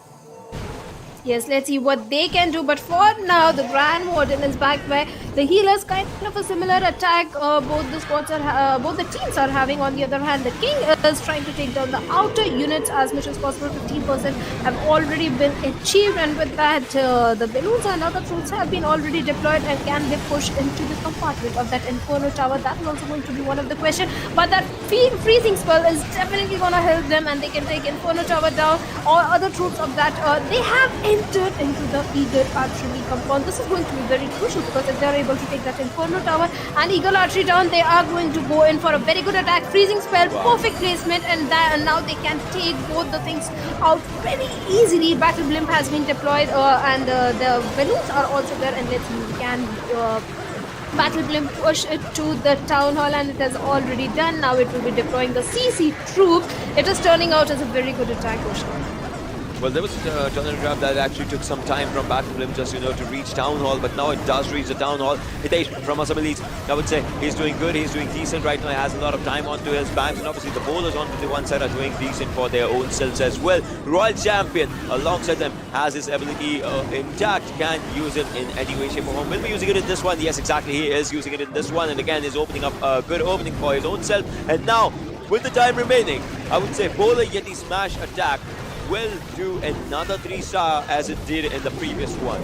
[SPEAKER 5] Yes, let's see what they can do. But for now, the Grand Warden is backed by the healers. Kind of a similar attack. Both the teams are having. On the other hand, the King is trying to take down the outer units as much as possible. 15% have already been achieved, and with that, the balloons and other troops have been already deployed. And can they push into the compartment of that Inferno Tower? That is also going to be one of the questions. But that freezing spell is definitely going to help them, and they can take Inferno Tower down. Or other troops of that, they have entered into the Eagle Archery compound. This is going to be very crucial, because if they are able to take that Inferno Tower and Eagle Archery down, they are going to go in for a very good attack. Freezing spell, perfect placement, and now they can take both the things out very easily. Battle Blimp has been deployed, and the balloons are also there, and let's see, can Battle Blimp push it to the town hall, and it has already done. Now it will be deploying the CC troops. It is turning out as a very good attack, Oshan.
[SPEAKER 4] Well, there was a tunnel trap that actually took some time from Battle Blimp just, to reach Town Hall, but now it does reach the Town Hall. Hitesh from Assam Elites, I would say he's doing good, he's doing decent right now, he has a lot of time onto his backs, and obviously the bowlers onto the one side are doing decent for their own selves as well. Royal Champion alongside them has his ability intact, can use it in any way, shape or form. Will be using it in this one, yes exactly, he is using it in this one, and again is opening up a good opening for his own self. And now, with the time remaining, I would say Bowler Yeti Smash attack will do another 3-star as it did in the previous one.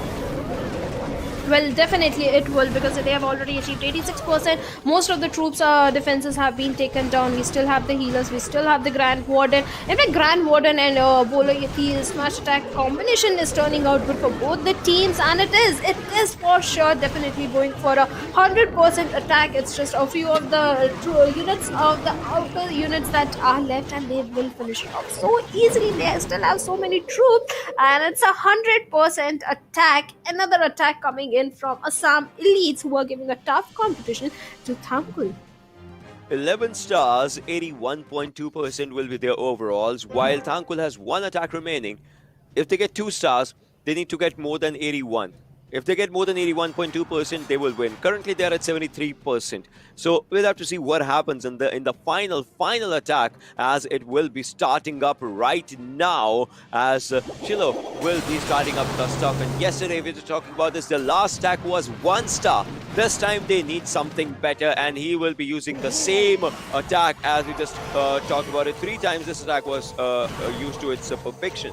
[SPEAKER 5] Well, definitely it will, because they have already achieved 86%. Most of the troops' defenses have been taken down. We still have the healers, we still have the Grand Warden. In fact, Grand Warden and Bowler Yeti Smash attack combination is turning out good for both the teams, and it is for sure definitely going for a 100% attack. It's just a few of the units of the outer units that are left, and they will finish it off so easily. They still have so many troops, and it's a 100% attack. Another attack coming in from Assam Elites, who are giving a tough competition to Thankul.
[SPEAKER 4] 11 stars, 81.2% will be their overalls, while Thankul has one attack remaining. If they get 2 stars, they need to get more than 81. If they get more than 81.2%, they will win. Currently, they are at 73%. So we'll have to see what happens in the final attack, as it will be starting up right now, as Chilo will be starting up the stuff. And yesterday, we were talking about this, the last attack was 1 star. This time they need something better, and he will be using the same attack as we just talked about it 3 times. This attack was used to its perfection.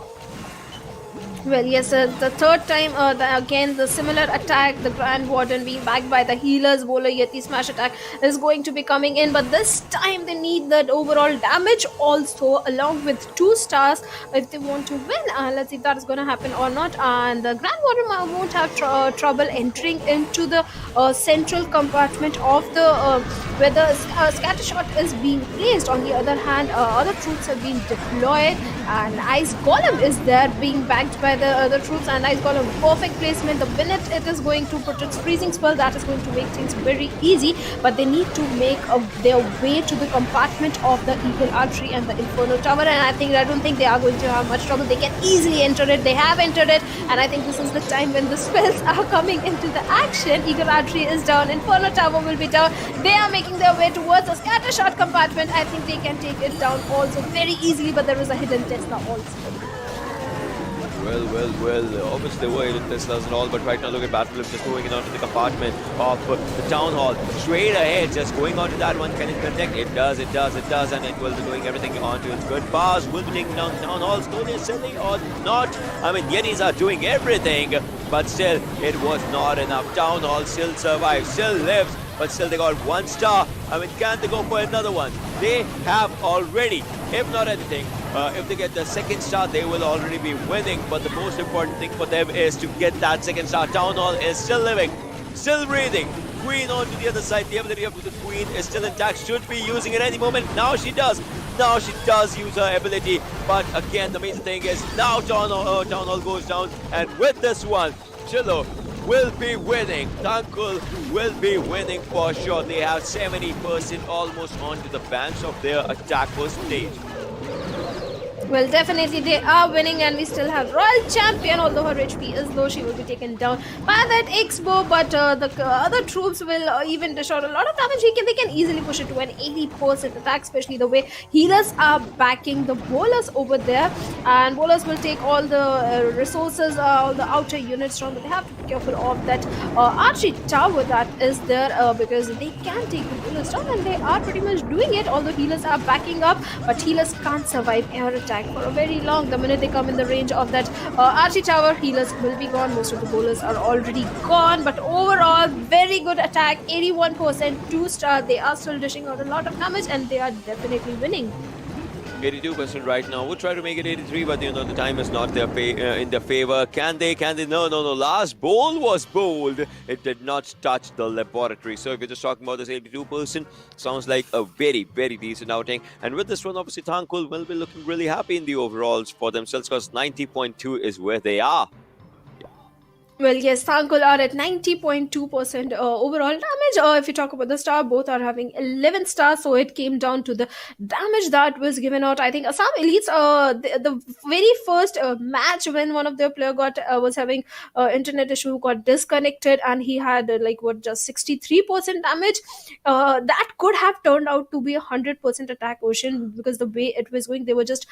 [SPEAKER 5] Well, yes, the third time, again, the similar attack, the Grand Warden being backed by the healers, Bowler Yeti Smash attack is going to be coming in, but this time they need that overall damage also, along with 2 stars if they want to win. Let's see if that is going to happen or not. And the Grand Warden won't have trouble entering into the central compartment of the where the scatter shot is being placed. On the other hand, other troops have been deployed, and Ice Golem is there being backed by the other troops, and Ice Golem perfect placement. The minute it is going to put its freezing spell, that is going to make things very easy, but they need to make their way to the compartment of the Eagle Archery and the Inferno Tower, and I don't think they are going to have much trouble. They can easily enter it. They have entered it, and I think this is the time when the spells are coming into the action. Eagle Archery is down, Inferno Tower will be down. They are making their way towards the scatter shot compartment. I think they can take it down also very easily, but there is a hidden Tesla also.
[SPEAKER 4] Well, obviously they were hidden Teslas and all, but right now look at Battlefield just going in onto the compartment of the Town Hall. Straight ahead, just going onto that one. Can it connect? It does, and it will be doing everything onto its good pass. Will be taking down Town Hall slowly and steadily or not. I mean, Yetis are doing everything, but still, it was not enough. Town Hall still survives, still lives, but still they got 1 star. I mean, can they go for another one? They have already, if not anything, if they get the 2nd star, they will already be winning. But the most important thing for them is to get that 2nd star. Town Hall is still living, still breathing. Queen onto the other side. The ability of the Queen is still intact. Should be using it any moment. Now she does. Now she does use her ability. But again, the main thing is now Town Hall goes down. And with this one, Chilo will be winning. Tankul will be winning for sure. They have 70% almost onto the banks of their attack percentage.
[SPEAKER 5] Well, definitely they are winning, and we still have Royal Champion, although her HP is low, she will be taken down by that X-Bow, but the other troops will even dish out a lot of damage. They can easily push it to an 80% attack, especially the way healers are backing the bowlers over there, and bowlers will take all the resources, all the outer units down, but they have to be careful of that archery tower that is there, because they can take the bowlers down, and they are pretty much doing it, although healers are backing up, but healers can't survive air attack for a very long. The minute they come in the range of that archery tower, healers will be gone. Most of the bowlers are already gone, but overall very good attack, 81%, 2 star. They are still dishing out a lot of damage, and they are definitely winning.
[SPEAKER 4] 82% right now. We'll try to make it 83, but you know the time is not in their favor. Can they? No. Last bowl was bold. It did not touch the laboratory. So if you're just talking about this 82%, sounds like a very, very decent outing. And with this one, obviously, Thankul will be looking really happy in the overalls for themselves, because 90.2 is where they are.
[SPEAKER 5] Well, yes, Thankul are at 90.2% overall damage. If you talk about the star, both are having 11 stars, so it came down to the damage that was given out. I think Assam Elites, the very first match when one of their player was having internet issue, got disconnected, and he had just 63% damage. That could have turned out to be 100% attack ocean, because the way it was going, they were just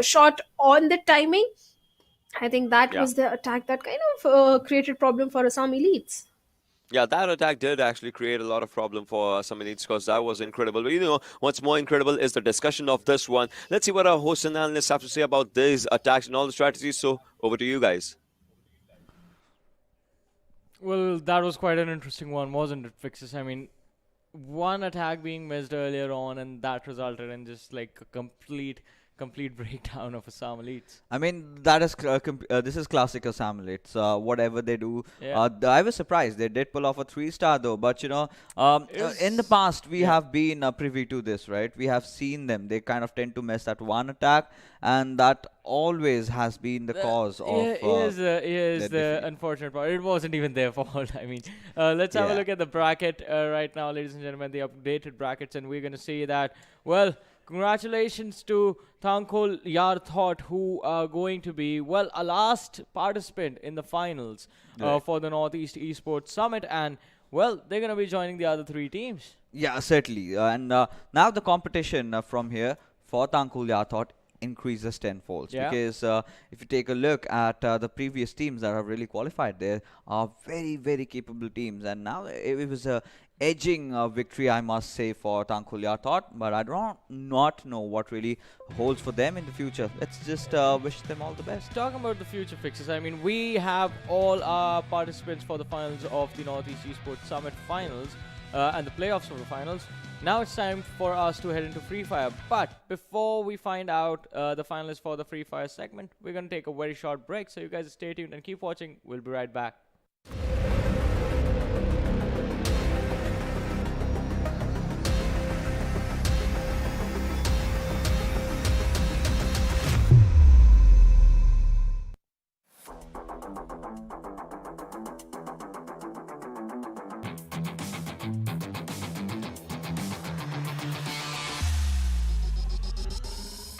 [SPEAKER 5] shot on the timing. I think that was the attack that kind of created problem for Assam Elites.
[SPEAKER 4] Yeah, that attack did actually create a lot of problem for some elites, because that was incredible. But you know, what's more incredible is the discussion of this one. Let's see what our hosts and analysts have to say about these attacks and all the strategies. So over to you guys.
[SPEAKER 2] Well, that was quite an interesting one, wasn't it, Fixes? I mean, one attack being missed earlier on, and that resulted in just like a complete breakdown of Assam Elites.
[SPEAKER 3] I mean, that is this is classic Assam Elites. Whatever they do,
[SPEAKER 2] Yeah.
[SPEAKER 3] I was surprised they did pull off a 3-star though. But you know, in the past we have been privy to this, right? We have seen them. They kind of tend to miss that one attack, and that always has been the cause of
[SPEAKER 2] Here's
[SPEAKER 3] their
[SPEAKER 2] the
[SPEAKER 3] defeat.
[SPEAKER 2] unfortunate part. It wasn't even their fault. I mean, let's have a
[SPEAKER 3] Yeah.
[SPEAKER 2] look at the bracket right now, ladies and gentlemen, the updated brackets, and we're going to see that, well, congratulations to Thankol Yarthot, who are going to be, well, a last participant in the finals
[SPEAKER 3] Right.
[SPEAKER 2] for the Northeast Esports Summit, and, well, they're going to be joining the other three teams.
[SPEAKER 3] Yeah, certainly. And now the competition from here for Thankul Yathot increases tenfold.
[SPEAKER 2] Yeah.
[SPEAKER 3] Because if you take a look at the previous teams that have really qualified, there are very, very capable teams. And now it was a edging victory, I must say, for Thankul Yathot. But I don't not know what really holds for them in the future. Let's just wish them all the best.
[SPEAKER 2] Talking about the future fixes, I mean, we have all our participants for the finals of the Northeast Esports Summit finals and the playoffs of the finals. Now it's time for us to head into FreeFire. But before we find out the finalists for the FreeFire segment, we're going to take a very short break. So you guys stay tuned and keep watching. We'll be right back.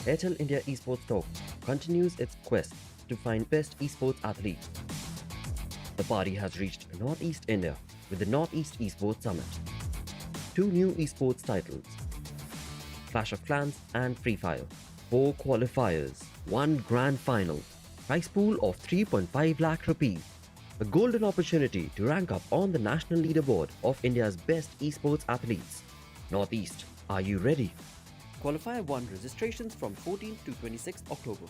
[SPEAKER 1] Airtel India Esports Talk continues its quest to find best esports athletes. The party has reached Northeast India with the Northeast Esports Summit. 2 new esports titles, Clash of Clans and FreeFire, 4 qualifiers, 1 grand final, prize pool of 3.5 lakh rupees, a golden opportunity to rank up on the national leaderboard of India's best esports athletes. Northeast, are you ready? Qualifier 1 registrations from 14th to 26th October.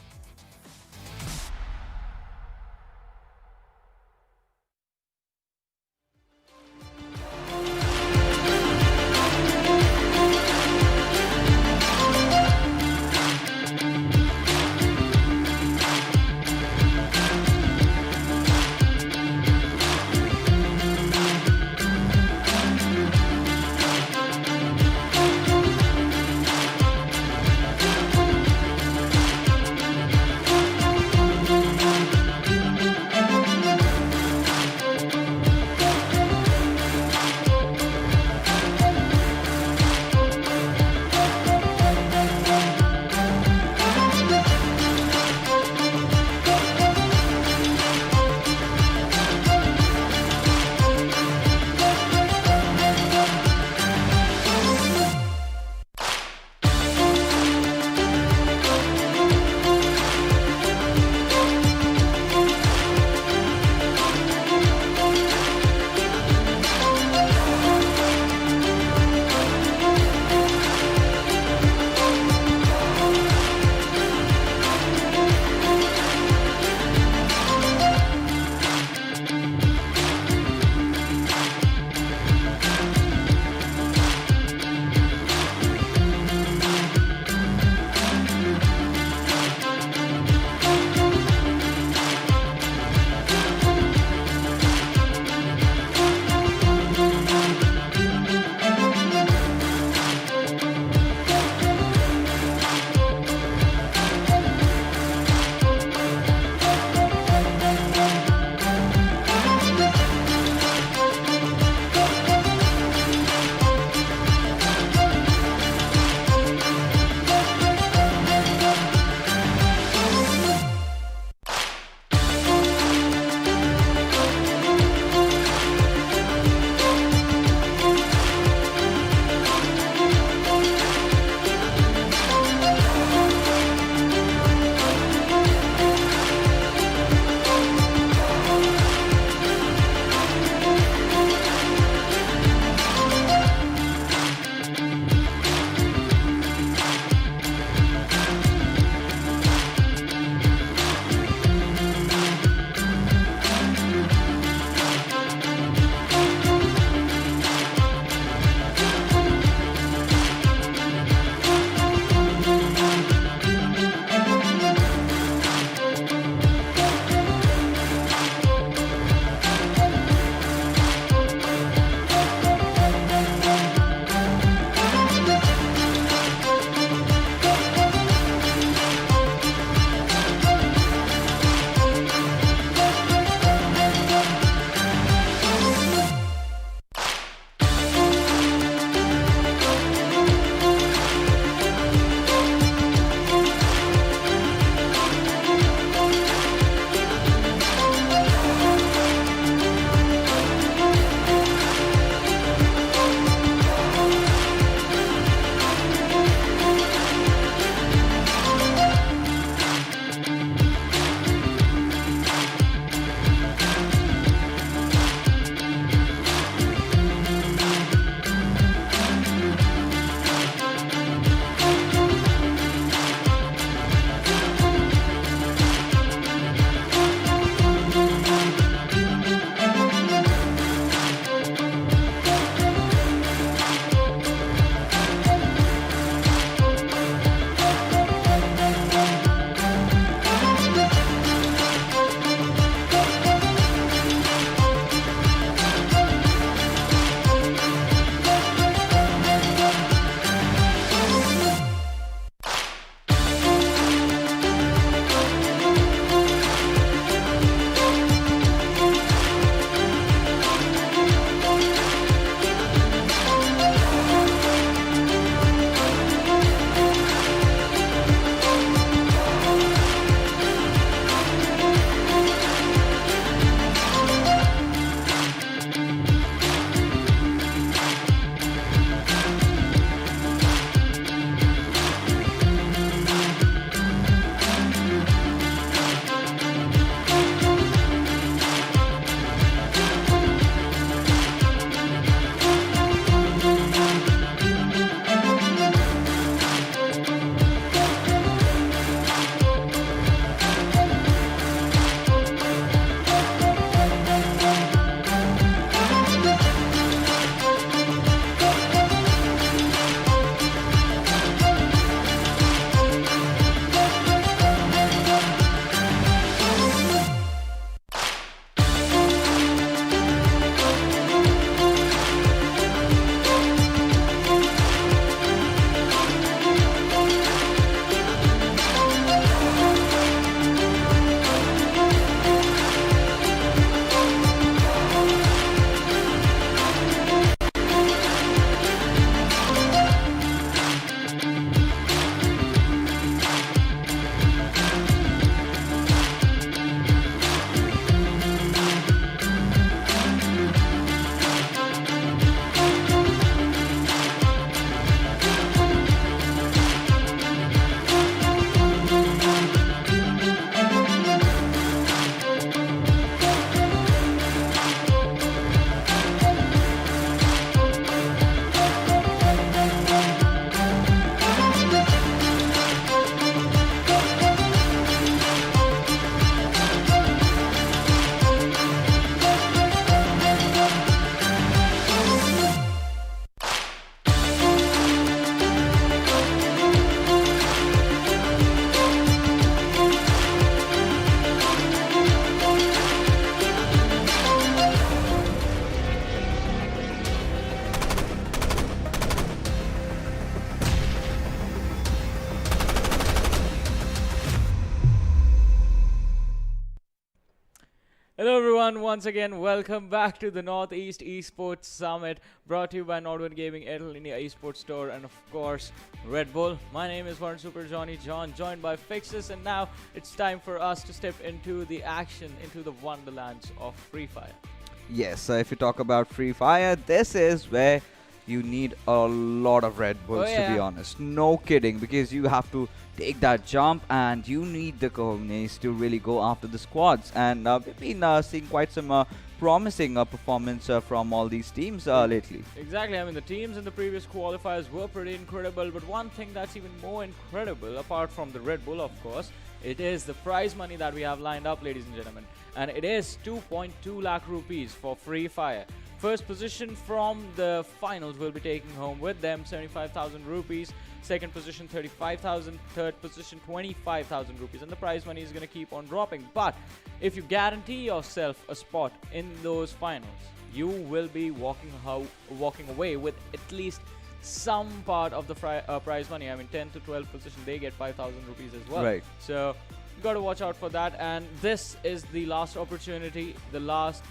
[SPEAKER 2] everyone, once again, welcome back to the Northeast Esports Summit, brought to you by Nodwin Gaming, Airtel India Esports Store, and of course, Red Bull. My name is Warren Super Johnny John, joined by Fixes, and now it's time for us to step into the action, into the wonderlands of FreeFire.
[SPEAKER 3] Yes, so if you talk about Free Fire, this is where you need a lot of Red Bulls, to be honest. No kidding, because you have to take that jump and you need the cojones to really go after the squads. And we've been seeing quite some promising performance from all these teams lately.
[SPEAKER 2] Exactly. I mean, the teams in the previous qualifiers were pretty incredible, but one thing that's even more incredible, apart from the Red Bull, of course, it is the prize money that we have lined up, ladies and gentlemen. And it is 2.2 lakh rupees for Free Fire. First position from the finals will be taking home with them 75,000 rupees. Second position 35,000. Third position 25,000 rupees. And the prize money is going to keep on dropping. But if you guarantee yourself a spot in those finals, you will be walking away with at least some part of the prize money. I mean, 10 to 12 position, they get 5,000 rupees as well.
[SPEAKER 3] Right.
[SPEAKER 2] So you got to watch out for that. And this is the last opportunity, the last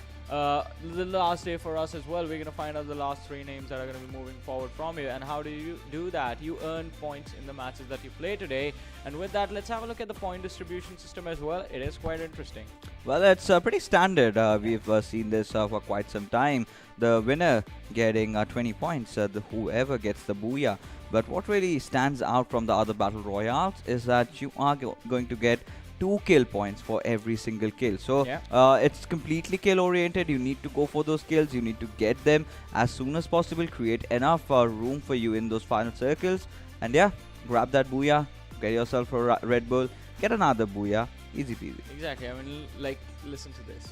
[SPEAKER 2] day for us as well. We're going to find out the last 3 names that are going to be moving forward from you. And how do you do that? You earn points in the matches that you play today. And with that, let's have a look at the point distribution system as well. It is quite interesting.
[SPEAKER 3] Well, it's pretty standard. We've seen this for quite some time. The winner getting 20 points, whoever gets the booyah. But what really stands out from the other battle royales is that you are going to get 2 kill points for every single kill. So it's completely kill oriented. You need to go for those kills. You need to get them as soon as possible. Create enough room for you in those final circles. And yeah, grab that booyah. Get yourself a Red Bull. Get another booyah. Easy peasy.
[SPEAKER 2] Exactly. I mean, like, listen to this.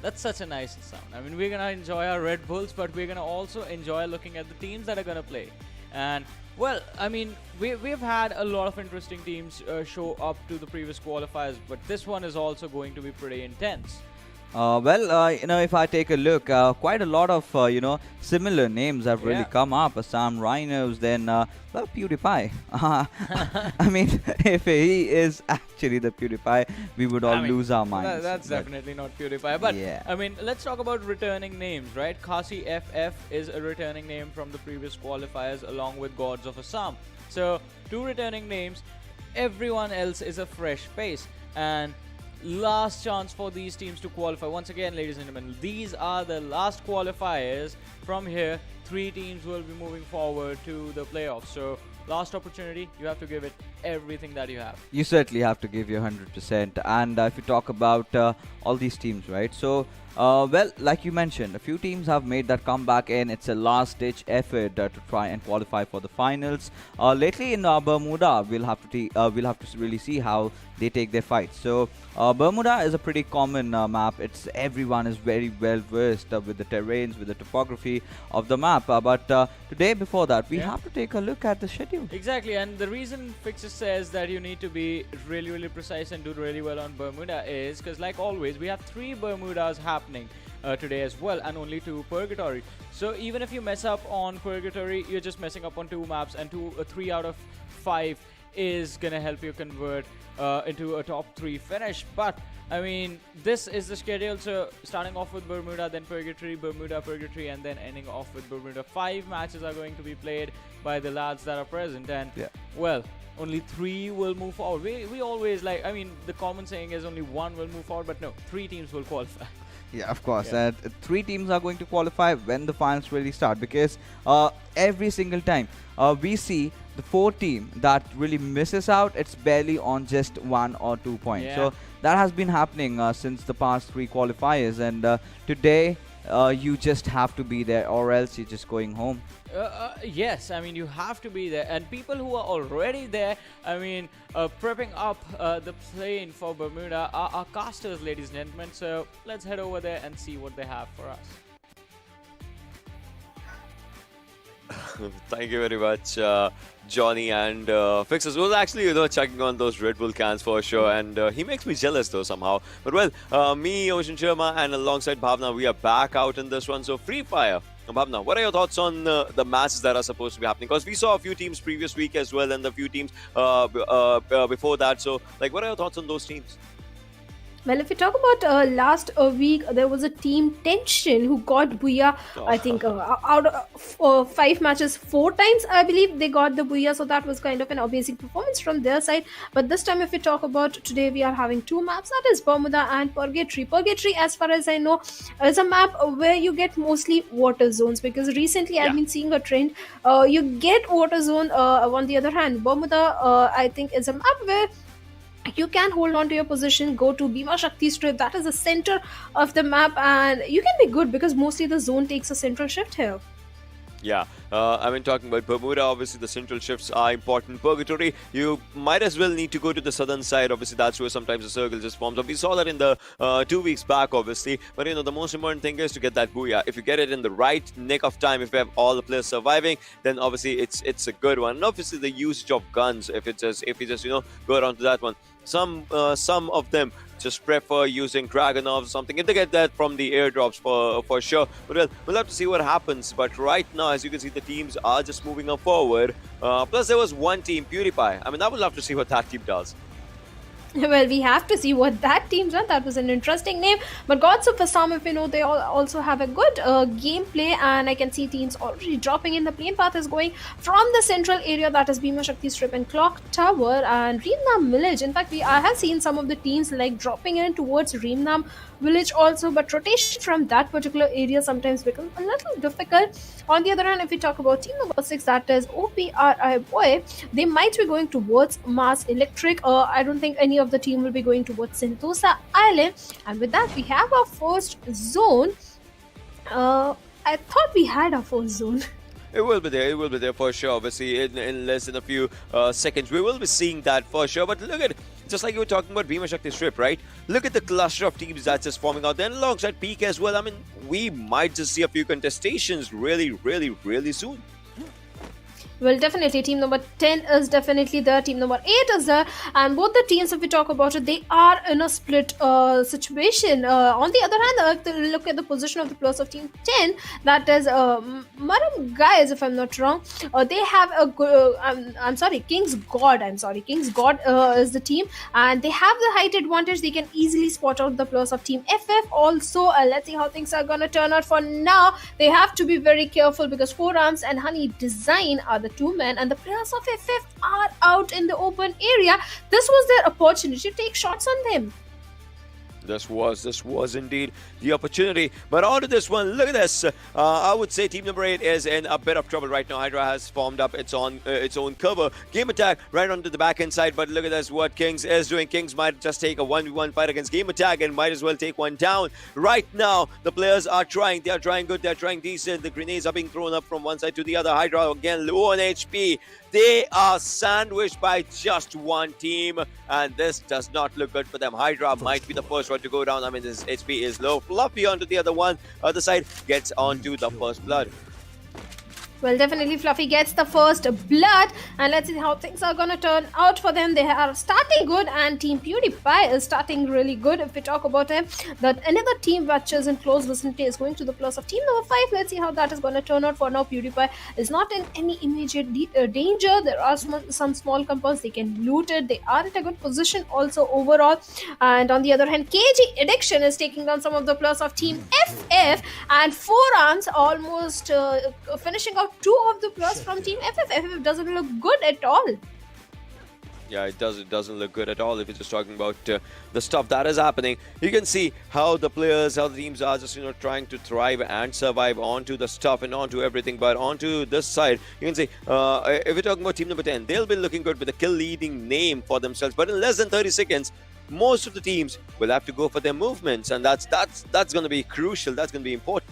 [SPEAKER 2] That's such a nice sound. I mean, we're going to enjoy our Red Bulls, but we're going to also enjoy looking at the teams that are going to play. And well, I mean, we've had a lot of interesting teams show up to the previous qualifiers, but this one is also going to be pretty intense.
[SPEAKER 3] If I take a look, quite a lot of, similar names have really come up. Assam Rhinos, then, PewDiePie. I mean, if he is actually the PewDiePie, we would all lose our minds.
[SPEAKER 2] That's definitely not PewDiePie. But, I mean, let's talk about returning names, right? Kasi FF is a returning name from the previous qualifiers along with Gods of Assam. So, 2 returning names. Everyone else is a fresh face. And last chance for these teams to qualify. Once again, ladies and gentlemen, these are the last qualifiers. From here, 3 teams will be moving forward to the playoffs. So last opportunity, you have to give it everything that you have.
[SPEAKER 3] You certainly have to give your 100%. And if you talk about all these teams, right? So like you mentioned, a few teams have made that comeback in. It's a last-ditch effort to try and qualify for the finals. Lately in Bermuda, we'll have to really see how they take their fights. So Bermuda is a pretty common map. Everyone is very well versed with the terrains, with the topography of the map. But today, before that, we have to take a look at the schedule.
[SPEAKER 2] Exactly, and the reason Fixes says that you need to be really, really precise and do really well on Bermuda is because, like always, we have 3 Bermudas happening today as well, and only 2 Purgatory. So even if you mess up on Purgatory, you're just messing up on 2 maps, and 3 out of 5 is gonna help you convert into a top 3 finish. But I mean, this is the schedule. So starting off with Bermuda, then Purgatory, Bermuda, Purgatory, and then ending off with Bermuda. 5 matches are going to be played by the lads that are present, and well, only 3 will move forward. We always like, I mean, the common saying is only 1 will move forward, but no, 3 teams will qualify.
[SPEAKER 3] Yeah, of course. 3 teams are going to qualify when the finals really start, because every single time we see the 4 team that really misses out, it's barely on just 1 or 2 points. So that has been happening since the past 3 qualifiers, and today you just have to be there, or else you're just going home.
[SPEAKER 2] Yes, I mean, you have to be there, and people who are already there, I mean, prepping up the plane for Bermuda are casters, ladies and gentlemen. So let's head over there and see what they have for us.
[SPEAKER 4] Thank you very much, Johnny and Fixes. Was actually, checking on those Red Bull cans for sure, and he makes me jealous though somehow. But well, me, Ocean Sharma, and alongside Bhavna, we are back out in this one. So Free Fire. Bhavna, what are your thoughts on the matches that are supposed to be happening? Because we saw a few teams previous week as well, and a few teams before that. So, like, what are your thoughts on those teams?
[SPEAKER 5] Well, if we talk about last week, there was a team tension who got Booyah. I think out of 5 matches, 4 times I believe they got the Booyah. So that was kind of an amazing performance from their side. But this time, if we talk about today, we are having two maps. That is Bermuda and Purgatory. Purgatory, as far as I know, is a map where you get mostly water zones. Because recently I've been seeing a trend. You get water zone. On the other hand, Bermuda, I think, is a map where you can hold on to your position, go to Bhima Shakti strip, that is the center of the map, and you can be good because mostly the zone takes a central shift here.
[SPEAKER 4] Yeah, I mean, talking about Bermuda, obviously the central shifts are important. Purgatory, you might as well need to go to the southern side. Obviously, that's where sometimes the circle just forms up. We saw that in the 2 weeks back, obviously. But, the most important thing is to get that booyah. If you get it in the right nick of time, if you have all the players surviving, then obviously it's a good one. And obviously the usage of guns, if you just go around to that one. Some of them just prefer using Dragonovs or something. If they get that from the airdrops for sure. But well, we'll have to see what happens. But right now, as you can see, the teams are just moving up forward. Plus, there was one team, PewDiePie. I mean, I would love to see what that team does.
[SPEAKER 5] Well, we have to see what that team's done. That was an interesting name. But Gods of Assam, if you know, they also have a good gameplay, and I can see teams already dropping in. The plane path is going from the central area, that is Bhima Shakti Strip and Clock Tower and Reemnam Village. In fact, I have seen some of the teams like dropping in towards Reemnam Village also, but rotation from that particular area sometimes becomes a little difficult. On the other hand, if we talk about team number 6, that is OPRI Boy, they might be going towards Mars Electric. I don't think any of the team will be going towards Sentosa Island. And with that, we have our first zone. I thought we had our first zone.
[SPEAKER 4] It will be there. It will be there for sure. Obviously, in less than a few seconds, we will be seeing that for sure. But look at, just like you were talking about Bhima Shakti Strip, right? Look at the cluster of teams that's just forming out there. And alongside Peak as well. I mean, we might just see a few contestations really, really, really soon.
[SPEAKER 5] Well, definitely, team number 10 is definitely there. Team number 8 is there. And both the teams, if we talk about it, they are in a split situation. On the other hand, look at the position of the players of team 10. That is Maram Guys, if I'm not wrong. They have a good... I'm sorry, King's God. King's God is the team. And they have the height advantage. They can easily spot out the players of team FF. Also, let's see how things are going to turn out. For now, they have to be very careful because Forearms and Honey Design are the two men, and the players of FF are out in the open area. This was their opportunity to take shots on them.
[SPEAKER 4] This was indeed the opportunity. But on to this one, look at this. I would say team number 8 is in a bit of trouble right now. Hydra has formed up its own cover. Game attack right onto the back end side. But look at this, what Kings is doing. Kings might just take a 1v1 fight against Game attack and might as well take one down. Right now, the players are trying. They are trying good. They are trying decent. The grenades are being thrown up from one side to the other. Hydra again low on HP. They are sandwiched by just one team, and this does not look good for them. Hydra might be the first one to go down. I mean, this HP is low. Fluffy onto the other side, gets onto the first blood.
[SPEAKER 5] Well, definitely Fluffy gets the first blood, and let's see how things are gonna turn out for them. They are starting good, and Team PewDiePie is starting really good. If we talk about him, that another team which is in close vicinity is going to the plus of team number 5. Let's see how that is gonna turn out. For now, PewDiePie is not in any immediate danger. There are some small compounds, they can loot it. They are at a good position also overall. And on the other hand, KG Addiction is taking down some of the plus of team FF, and Forearms almost finishing out 2 of the plus from team FF. FF doesn't look good at all.
[SPEAKER 4] Yeah, it doesn't look good at all. If you're just talking about the stuff that is happening, you can see how the teams are just trying to thrive and survive onto the stuff and onto everything. But onto this side, you can see if you're talking about team number 10, they'll be looking good with a kill leading name for themselves. But in less than 30 seconds, most of the teams will have to go for their movements, and that's going to be crucial. That's going to be important.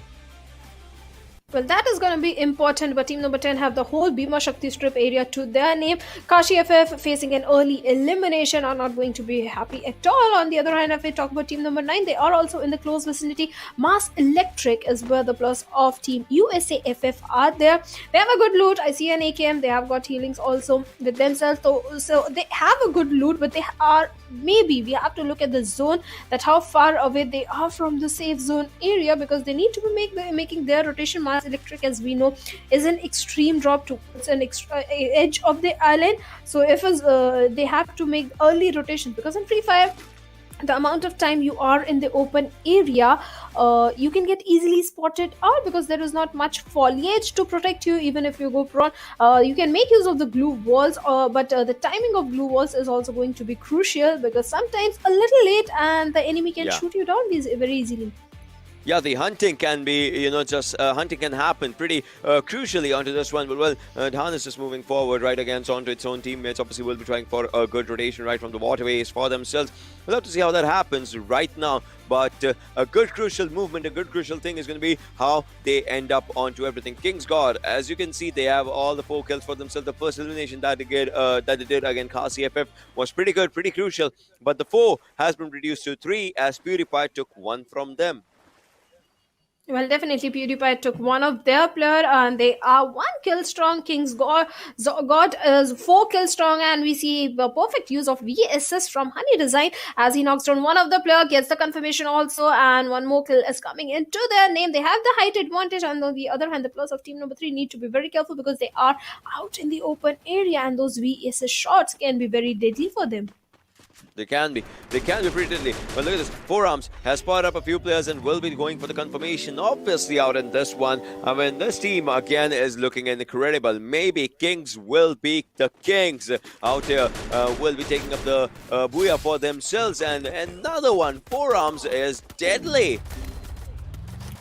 [SPEAKER 5] Well, that is going to be important, but team number 10 have the whole Bhima Shakti Strip area to their name. Kashi FF facing an early elimination are not going to be happy at all. On the other hand, if we talk about team number 9, they are also in the close vicinity. Mars Electric is where the plus of team USA FF are there. They have a good loot. I see an AKM. They have got healings also with themselves. So they have a good loot, but they are, maybe we have to look at the zone, that how far away they are from the safe zone area, because they need to be making their rotation. Mars Electric, as we know, is an extreme drop towards an edge of the island. So if they have to make early rotation, because in Free Fire the amount of time you are in the open area, you can get easily spotted out because there is not much foliage to protect you. Even if you go prone, you can make use of the glue walls, but the timing of glue walls is also going to be crucial, because sometimes a little late and the enemy can
[SPEAKER 4] Yeah.
[SPEAKER 5] shoot you down very easily.
[SPEAKER 4] Yeah, the hunting can be, just hunting can happen pretty crucially onto this one. But well, Dhan is just moving forward right against onto its own teammates. Obviously, will be trying for a good rotation right from the waterways for themselves. We'll have to see how that happens right now. But a good crucial movement, a good crucial thing is going to be how they end up onto everything. King's God, as you can see, they have all the 4 kills for themselves. The first elimination that they did against CFF was pretty good, pretty crucial. But the 4 has been reduced to 3 as Purify took 1 from them.
[SPEAKER 5] Well, definitely, PewDiePie took one of their player, and they are 1 kill strong. King's God is 4 kill strong, and we see the perfect use of VSS from Honey Design as he knocks down one of the player, gets the confirmation also, and 1 more kill is coming into their name. They have the height advantage, and on the other hand, the players of team number 3 need to be very careful because they are out in the open area, and those VSS shots can be very deadly for them.
[SPEAKER 4] They can be pretty deadly. But look at this. Forearms has spotted up a few players and will be going for the confirmation. Obviously out in this one. I mean, this team again is looking incredible. Maybe Kings will be the Kings out here. Will be taking up the booyah for themselves. And another one. Forearms is deadly.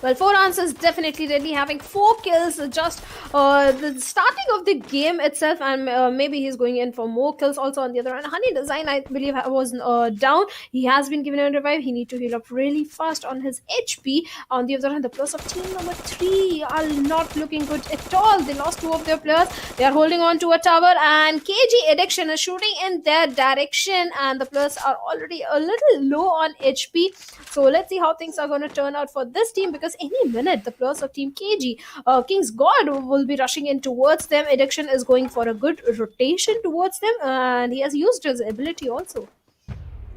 [SPEAKER 5] Well, 4 is definitely deadly, having 4 kills just the starting of the game itself, and maybe he's going in for more kills also. On the other hand, Honey Design, I believe, was down. He has been given a revive. He need to heal up really fast on his HP. On the other hand, the players of team number 3 are not looking good at all. They lost 2 of their players. They are holding on to a tower, and KG Addiction is shooting in their direction, and the players are already a little low on HP. So let's see how things are going to turn out for this team, because any minute the players of Team KG, King's God, will be rushing in towards them. Addiction is going for a good rotation towards them, and he has used his ability also.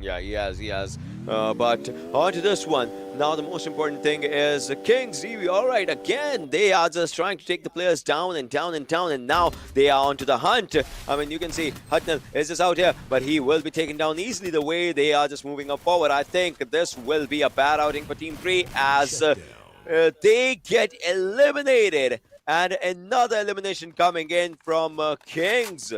[SPEAKER 4] Yeah, he has. But on to this one. Now the most important thing is Kings. All right, again, they are just trying to take the players down and down and down, and now they are onto the hunt. I mean, you can see Hutnell is just out here, but he will be taken down easily the way they are just moving up forward. I think this will be a bad outing for Team 3 as they get eliminated. And another elimination coming in from Kings.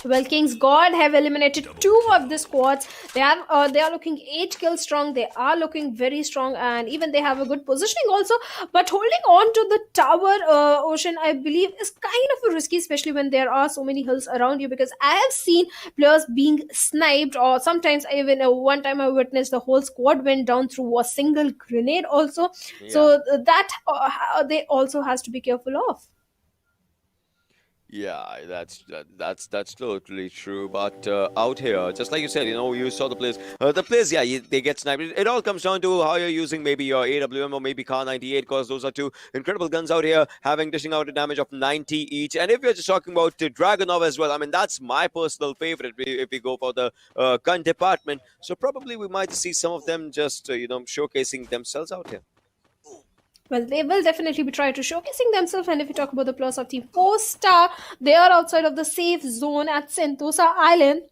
[SPEAKER 5] Well, King's God have eliminated 2 of the squads. They are looking 8 kills strong. They are looking very strong, and even they have a good positioning also. But holding on to the tower, Ocean, I believe, is kind of risky, especially when there are so many hills around you. Because I have seen players being sniped, or sometimes even one time I witnessed the whole squad went down through a single grenade also.
[SPEAKER 4] Yeah.
[SPEAKER 5] So that they also has to be careful of.
[SPEAKER 4] Yeah, that's totally true. But out here, just like you said, you saw the players. The players, yeah, they get sniped. It all comes down to how you're using maybe your AWM or maybe Kar 98, because those are 2 incredible guns out here, dishing out a damage of 90 each. And if you're just talking about Dragonov as well, I mean, that's my personal favorite if we go for the gun department. So probably we might see some of them just, showcasing themselves out here.
[SPEAKER 5] Well, they will definitely be trying to showcasing themselves. And if you talk about the players of Team 4 Star, they are outside of the safe zone at Sentosa Island.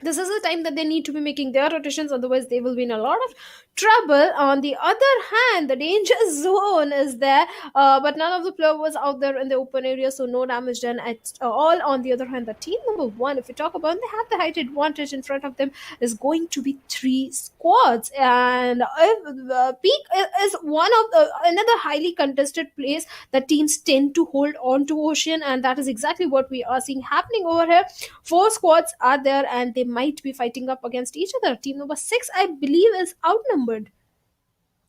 [SPEAKER 5] This is the time that they need to be making their rotations, otherwise they will be in a lot of trouble. On the other hand, the danger zone is there, but none of the player was out there in the open area, so no damage done at all. On the other hand, the team number 1, if you talk about, they have the height advantage. In front of them is going to be 3 squads, and Peak is one of another highly contested place that teams tend to hold on to, Ocean, and that is exactly what we are seeing happening over here. 4 squads are there, and they might be fighting up against each other. Team number 6, I believe, is outnumbered.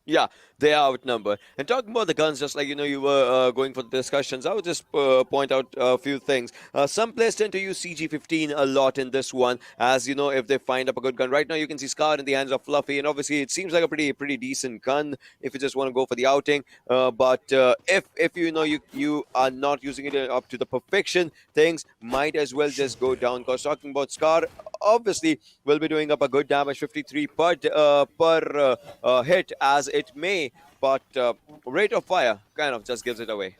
[SPEAKER 4] Yeah, they are outnumbered. And talking about the guns, just like you were going for the discussions, I would just point out a few things. Some players tend to use CG15 a lot in this one, as if they find up a good gun. Right now, you can see Scar in the hands of Fluffy, and obviously it seems like a pretty decent gun if you just want to go for the outing. But if you are not using it up to the perfection, things might as well just go down. Because talking about Scar, obviously will be doing up a good damage, 53 per hit as it may, but rate of fire kind of just gives it away.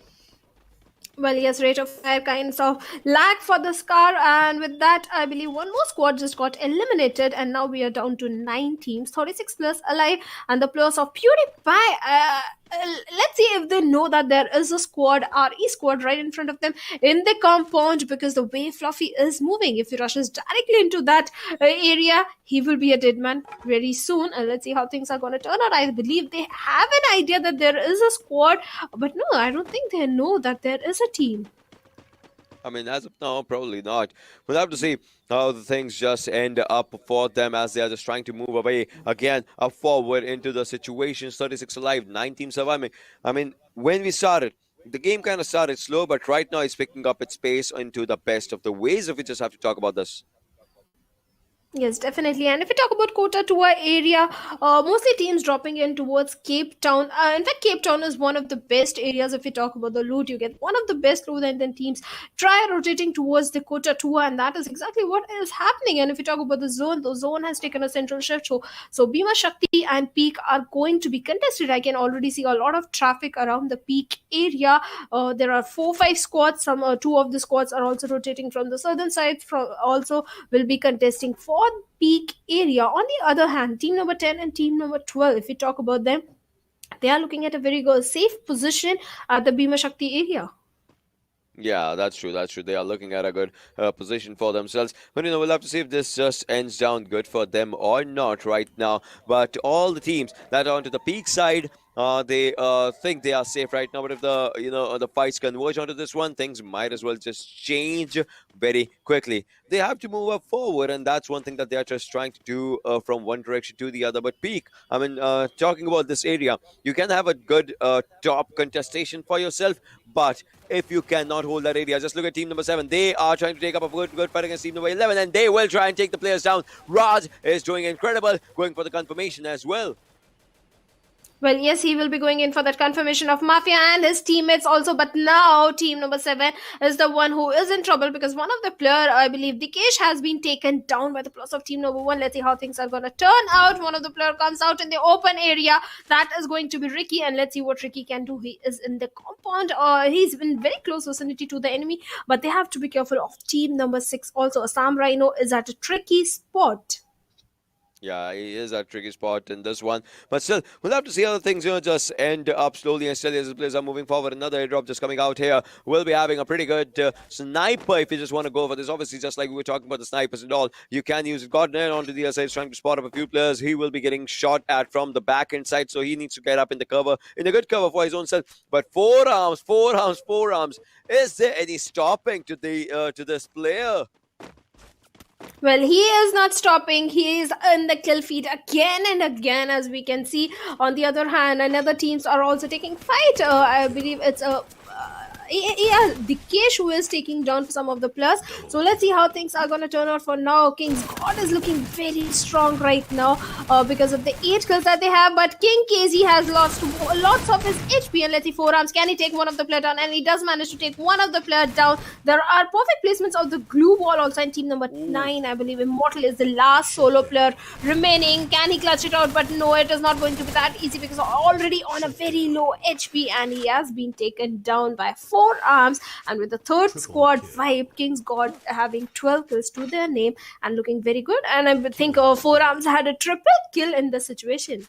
[SPEAKER 5] Well, yes, rate of fire kinds of lag for the Scar, and with that, I believe one more squad just got eliminated, and now we are down to 9 teams, 36 plus alive, and the players of PewDiePie. Let's see if they know that there is a squad, RE squad, right in front of them in the compound, because the way Fluffy is moving, if he rushes directly into that area, he will be a dead man very soon. And let's see how things are going to turn out. I believe they have an idea that there is a squad, but no, I don't think they know that there is a team.
[SPEAKER 4] I mean, as of now, probably not. We'll have to see how the things just end up for them as they are just trying to move away again, up forward into the situations. 36 alive, 9 teams surviving. I mean, when we started, the game kind of started slow, but right now it's picking up its pace into the best of the ways if we just have to talk about this.
[SPEAKER 5] Yes, definitely. And if we talk about Kota Tour area, mostly teams dropping in towards Cape Town. In fact, Cape Town is one of the best areas if we talk about the loot. You get one of the best loot, and then teams try rotating towards the Kota Tour, and that is exactly what is happening. And if we talk about the zone has taken a central shift. So Bhima Shakti and Peak are going to be contested. I can already see a lot of traffic around the Peak area. There are 4-5 squads. Two of the squads are also rotating from the southern side. From also will be contesting for Peak area. On the other hand, team number 10 and team number 12, if we talk about them, they are looking at a very good safe position at the Bhima Shakti area.
[SPEAKER 4] Yeah, that's true. That's true. They are looking at a good position for themselves. But, we'll have to see if this just ends down good for them or not right now. But all the teams that are onto the peak side, they think they are safe right now. But if the fights converge onto this one, things might as well just change very quickly. They have to move up forward, and that's one thing that they are just trying to do from one direction to the other. But peak, I mean, talking about this area, you can have a good top contestation for yourself, but if you cannot hold that area, just look at team number 7. They are trying to take up a good fight against team number 11, and they will try and take the players down. Raj is doing incredible, going for the confirmation as well.
[SPEAKER 5] Well, yes, he will be going in for that confirmation of Mafia and his teammates also. But now team number 7 is the one who is in trouble, because one of the player, I believe Dikesh, has been taken down by the plus of team number 1. Let's see how things are going to turn out. One of the player comes out in the open area. That is going to be Ricky, and let's see what Ricky can do. He is in the compound. He's in very close vicinity to the enemy, but they have to be careful of team number 6 also. Assam Rhino is at a tricky spot.
[SPEAKER 4] Yeah, he is a tricky spot in this one. But still, we'll have to see how the things, just end up slowly and steadily as the players are moving forward. Another airdrop just coming out here. We'll be having a pretty good sniper if you just want to go for this. Obviously, just like we were talking about the snipers and all, you can use it. Gardner onto the other side, trying to spot up a few players. He will be getting shot at from the back end side, so he needs to get up in the cover, in a good cover for his own self. But 4 arms. Is there any stopping to this player?
[SPEAKER 5] Well, he is not stopping. He is in the kill feed again and again, as we can see. On the other hand, another teams are also taking fight. I believe it's a Dikesh who is taking down some of the players. So let's see how things are going to turn out for now. King's God is looking very strong right now because of the 8 kills that they have. But King KZ has lost lots of his HP. And let's see, 4 arms. Can he take one of the player down? And he does manage to take one of the player down. There are perfect placements of the glue wall also in team number 9. I believe Immortal is the last solo player remaining. Can he clutch it out? But no, it is not going to be that easy, because already on a very low HP, and he has been taken down by 4 arms. And with the third squad vibe, King's God having 12 kills to their name and looking very good. And I think 4 arms had a triple kill in the situation.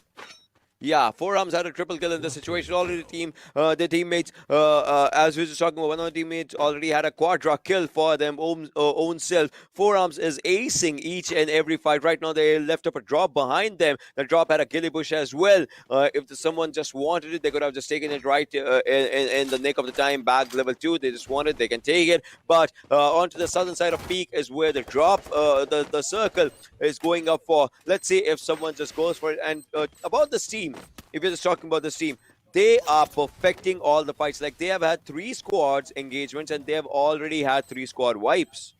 [SPEAKER 4] Yeah, 4 arms had a triple kill in this situation. Already their teammates, as we were just talking about, one of the teammates already had a quadra kill for them own self. 4 arms is acing each and every fight. Right now, they left up a drop behind them. The drop had a ghillie bush as well. If someone just wanted it, they could have just taken it right in the nick of the time. Bag level 2, they just want it, they can take it. But onto the southern side of Peak is where the drop, the circle is going up for. Let's see if someone just goes for it. And about this team, if you're just talking about this team, they are perfecting all the fights. Like, they have had 3 squads engagements, and they have already had 3 squad wipes.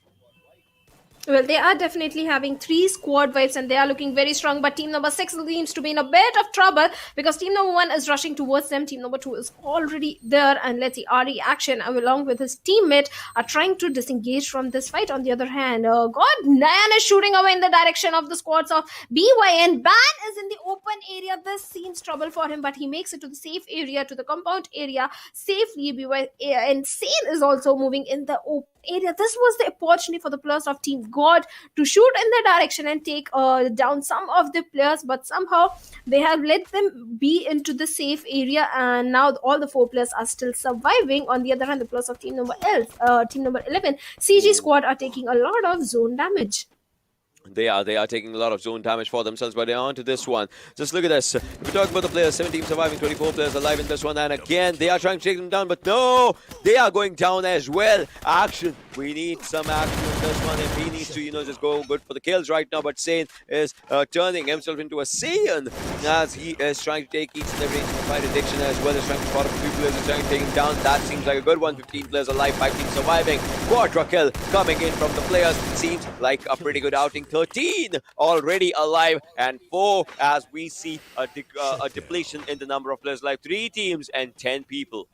[SPEAKER 5] Well, they are definitely having three squad vibes and they are looking very strong. But team number 6 seems to be in a bit of trouble because team number 1 is rushing towards them. Team number 2 is already there. And let's see, Ari Action, along with his teammate, are trying to disengage from this fight. On the other hand, God, Nayan is shooting away in the direction of the squads of BYN. Ban is in the open area. This seems trouble for him, but he makes it to the safe area, to the compound area safely. BYN Sane is also moving in the open area. This was the opportunity for the players of Team God to shoot in the direction and take down some of the players, but somehow they have let them be into the safe area, and now all the 4 players are still surviving. On the other hand, the players of team number 11, CG squad, are taking a lot of zone damage.
[SPEAKER 4] They are taking a lot of zone damage for themselves, but they're on to this one. Just look at this. If we talk about the players, 17 surviving, 24 players alive in this one, and again, they are trying to take them down, but no, they are going down as well. Action. We need some action in this one. If he needs to, just go good for the kills right now, but Sane is turning himself into a Saiyan as he is trying to take each and every fight addiction as well as trying to spot up 3 players and trying to take him down. That seems like a good one. 15 players alive, 5 teams surviving. Quadra kill coming in from the players. Seems like a pretty good outing. 13 already alive and 4 as we see a depletion in the number of players alive. 3 teams and 10 people.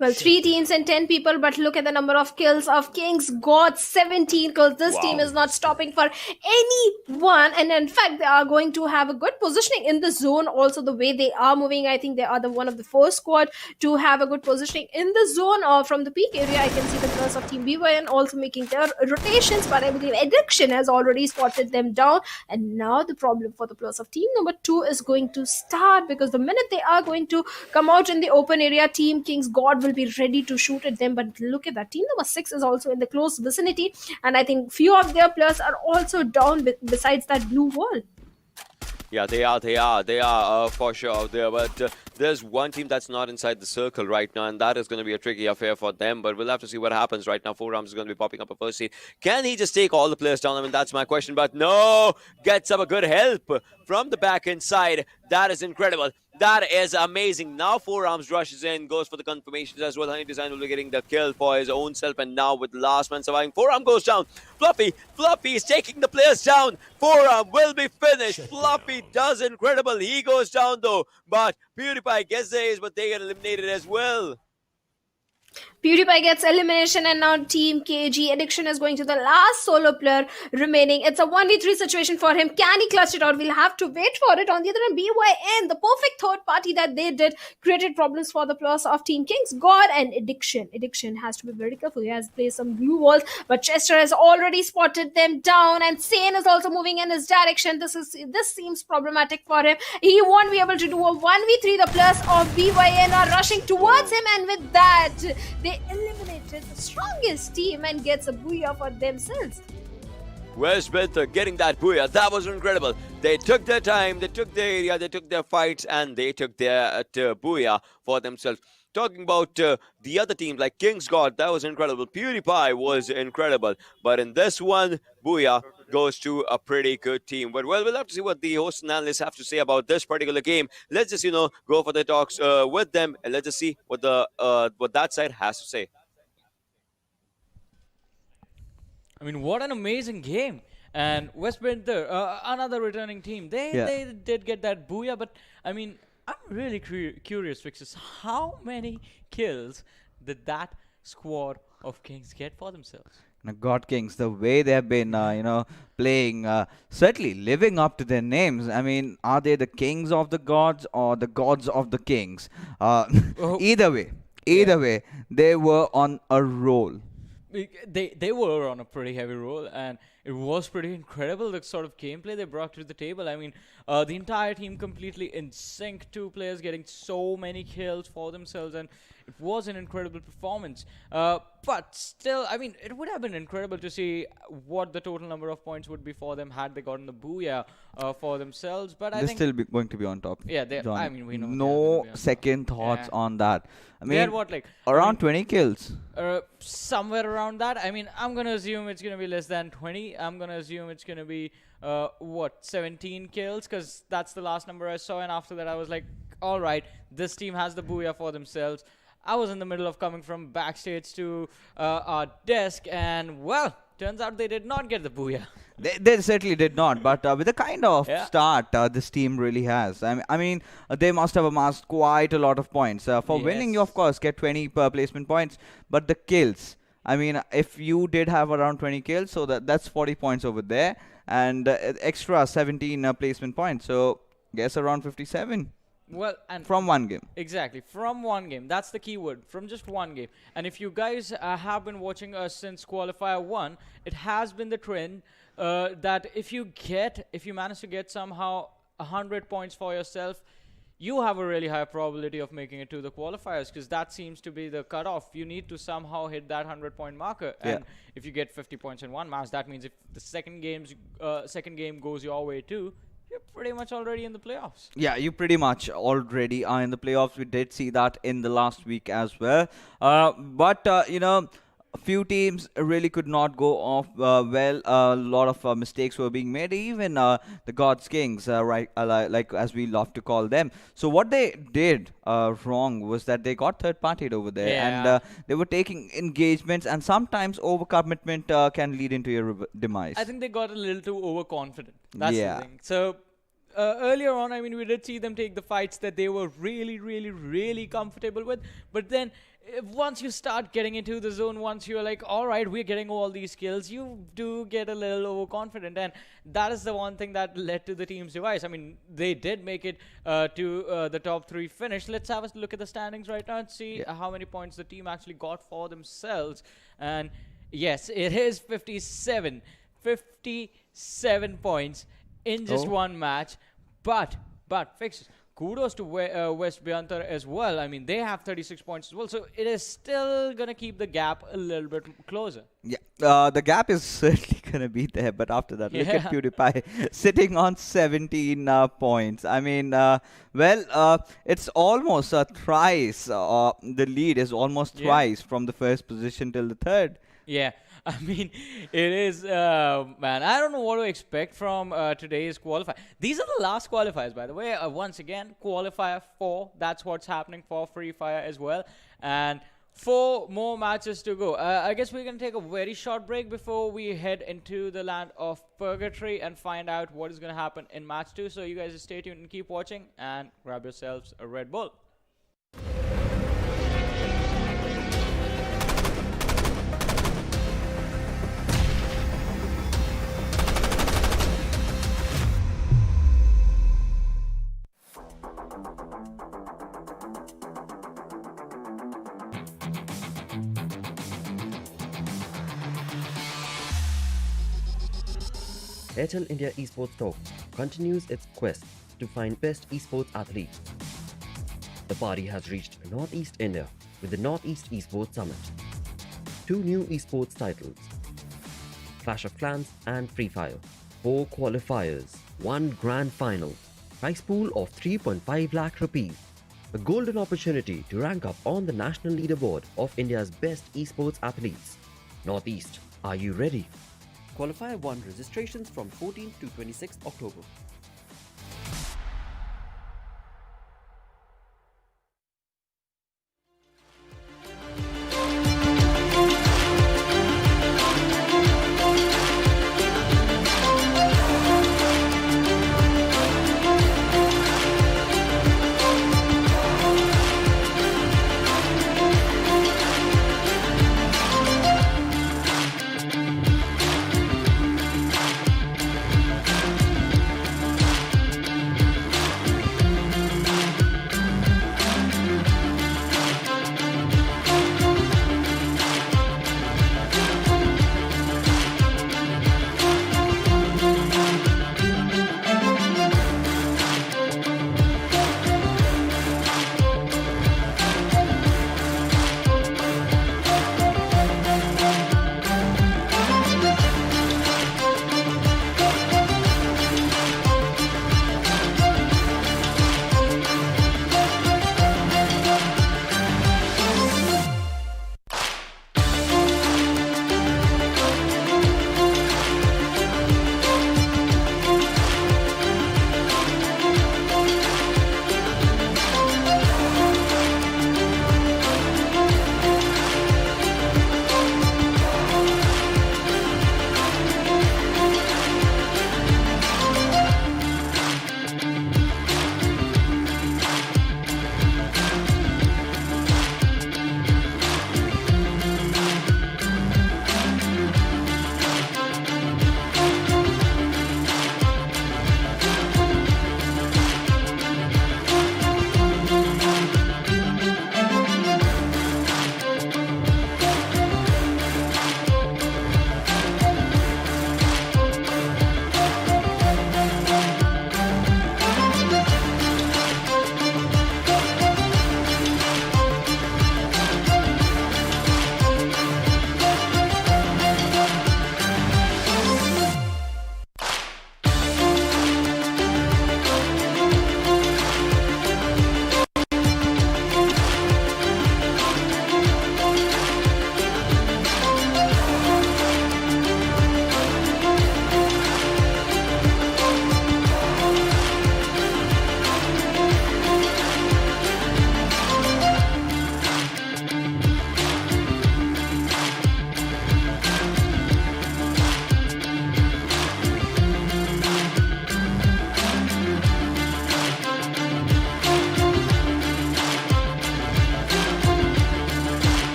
[SPEAKER 5] Well, 3 teams and 10 people, but look at the number of kills of Kings God, 17 kills. This team is not stopping for anyone, and in fact, they are going to have a good positioning in the zone. Also, the way they are moving, I think they are one of the first squad to have a good positioning in the zone. Or from the peak area, I can see the players of Team BYN also making their rotations, but I believe Addiction has already spotted them down, and now the problem for the players of Team number 2 is going to start, because the minute they are going to come out in the open area, Team Kings God will be ready to shoot at them. But look at that, team number 6 is also in the close vicinity, and I think few of their players are also down besides that blue wall.
[SPEAKER 4] Yeah, they are for sure out there, but there's one team that's not inside the circle right now, and that is going to be a tricky affair for them, but we'll have to see what happens right now. 4 Arms is going to be popping up a first seed. Can he just take all the players down? I mean, that's my question, but no, gets up a good help from the back inside. That is incredible. That is amazing. Now 4 Arms rushes in, goes for the confirmations as well. Honey Design will be getting the kill for his own self, and now with the last man surviving, 4 Arm goes down. Fluffy is taking the players down. 4 Arm will be finished. Fluffy does incredible. He goes down though, but PewDiePie gets the ace, but they get eliminated as well.
[SPEAKER 5] PewDiePie gets elimination, and now Team KG Addiction is going to the last solo player remaining. It's a 1v3 situation for him. Can he clutch it out? We'll have to wait for it. On the other hand, BYN, the perfect third party that they did, created problems for the players of Team Kings God and Addiction. Addiction has to be very careful. He has placed some blue walls, but Chester has already spotted them down, and Sane is also moving in his direction. This seems problematic for him. He won't be able to do a 1v3. The players of BYN are rushing towards him, and with that, they eliminated the strongest team and gets a booyah for themselves.
[SPEAKER 4] Westminster getting that booyah. That was incredible. They took their time, they took their area, they took their fights, and they took their booyah for themselves. Talking about the other teams like King's God, that was incredible. PewDiePie was incredible. But in this one, booyah goes to a pretty good team. But well, we'll have to see what the hosts and analysts have to say about this particular game. Let's just, go for the talks with them, and let's just see what that side has to say.
[SPEAKER 2] I mean, what an amazing game. And Westminster, another returning team, they did get that booyah, but I mean, I'm really curious, Fixes, how many kills did that squad of Kings get for themselves?
[SPEAKER 3] God Kings, the way they have been, playing, certainly living up to their names. I mean, are they the kings of the gods or the gods of the kings? Either way, they were on a roll.
[SPEAKER 2] They were on a pretty heavy roll, and it was pretty incredible, the sort of gameplay they brought to the table. I mean, the entire team completely in sync, 2 players getting so many kills for themselves, and it was an incredible performance. But still, I mean, it would have been incredible to see what the total number of points would be for them had they gotten the booyah for themselves. But I think
[SPEAKER 3] they're still going to be on top.
[SPEAKER 2] Yeah,
[SPEAKER 3] John.
[SPEAKER 2] I mean, we know
[SPEAKER 3] no second thoughts on that. I mean,
[SPEAKER 2] they had what, like
[SPEAKER 3] around 20 kills.
[SPEAKER 2] Somewhere around that. I mean, I'm gonna assume it's gonna be less than 20. I'm gonna assume it's gonna be 17 kills, because that's the last number I saw, and after that I was like, all right, this team has the booyah for themselves. I was in the middle of coming from backstage to our desk, and well, turns out they did not get the booyah.
[SPEAKER 3] They certainly did not, but with the kind of
[SPEAKER 2] Yeah.
[SPEAKER 3] start this team really has, they must have amassed quite a lot of points. For winning, you of
[SPEAKER 2] Yes.
[SPEAKER 3] course get 20 per placement points, but the kills, if you did have around 20 kills, so that's 40 points over there, and extra 17 placement points, so guess around 57
[SPEAKER 2] Well, and
[SPEAKER 3] from one game.
[SPEAKER 2] exactly, from one game. That's the key word, from just one game. And if you guys have been watching us since Qualifier 1, it has been the trend that if you manage to get somehow 100 points for yourself, you have a really high probability of making it to the qualifiers, because that seems to be the cutoff. You need to somehow hit that 100-point marker.
[SPEAKER 3] Yeah.
[SPEAKER 2] And if you get 50 points in one match, that means if the second game goes your way too, you're pretty much already in the playoffs.
[SPEAKER 3] Yeah, you pretty much already are in the playoffs. We did see that in the last week as well. But a few teams really could not go off well. A lot of mistakes were being made. Even the God's Kings, right, like as we love to call them. So what they did wrong was that they got third-partied over there, and
[SPEAKER 2] Yeah.
[SPEAKER 3] they were taking engagements, and sometimes overcommitment can lead into your demise.
[SPEAKER 2] I think they got a little too overconfident. That's
[SPEAKER 3] Yeah.
[SPEAKER 2] the thing. So earlier on, I mean, we did see them take the fights that they were really, really, really comfortable with. But then once you start getting into the zone, once you're like, all right, we're getting all these kills, you do get a little overconfident. And that is the one thing that led to the team's demise. I mean, they did make it to the top 3 finish. Let's have a look at the standings right now and see how many points the team actually got for themselves. And yes, it is 57. 57 points in just one match. But fixes. Kudos to West Byantar as well. I mean, they have 36 points as well. So it is still going to keep the gap a little bit closer.
[SPEAKER 3] Yeah, the gap is certainly going to be there, but after that, look at PewDiePie sitting on 17 points. I mean, it's almost thrice. The lead is almost thrice from the first position till the third.
[SPEAKER 2] Yeah, I mean, it is, man, I don't know what to expect from today's qualifier. These are the last qualifiers, by the way. Once again, qualifier 4, that's what's happening for Free Fire as well. And 4 more matches to go. I guess we're going to take a very short break before we head into the land of Purgatory and find out what is going to happen in match 2. So you guys just stay tuned and keep watching and grab yourselves a Red Bull.
[SPEAKER 1] Airtel India Esports Talk continues its quest to find best esports athletes. The party has reached Northeast India with the Northeast Esports Summit. 2 new esports titles, Clash of Clans and FreeFire, 4 qualifiers, 1 grand final, prize pool of 3.5 lakh rupees, a golden opportunity to rank up on the national leaderboard of India's best esports athletes. Northeast, are you ready? Qualifier 1 registrations from 14th to 26th October.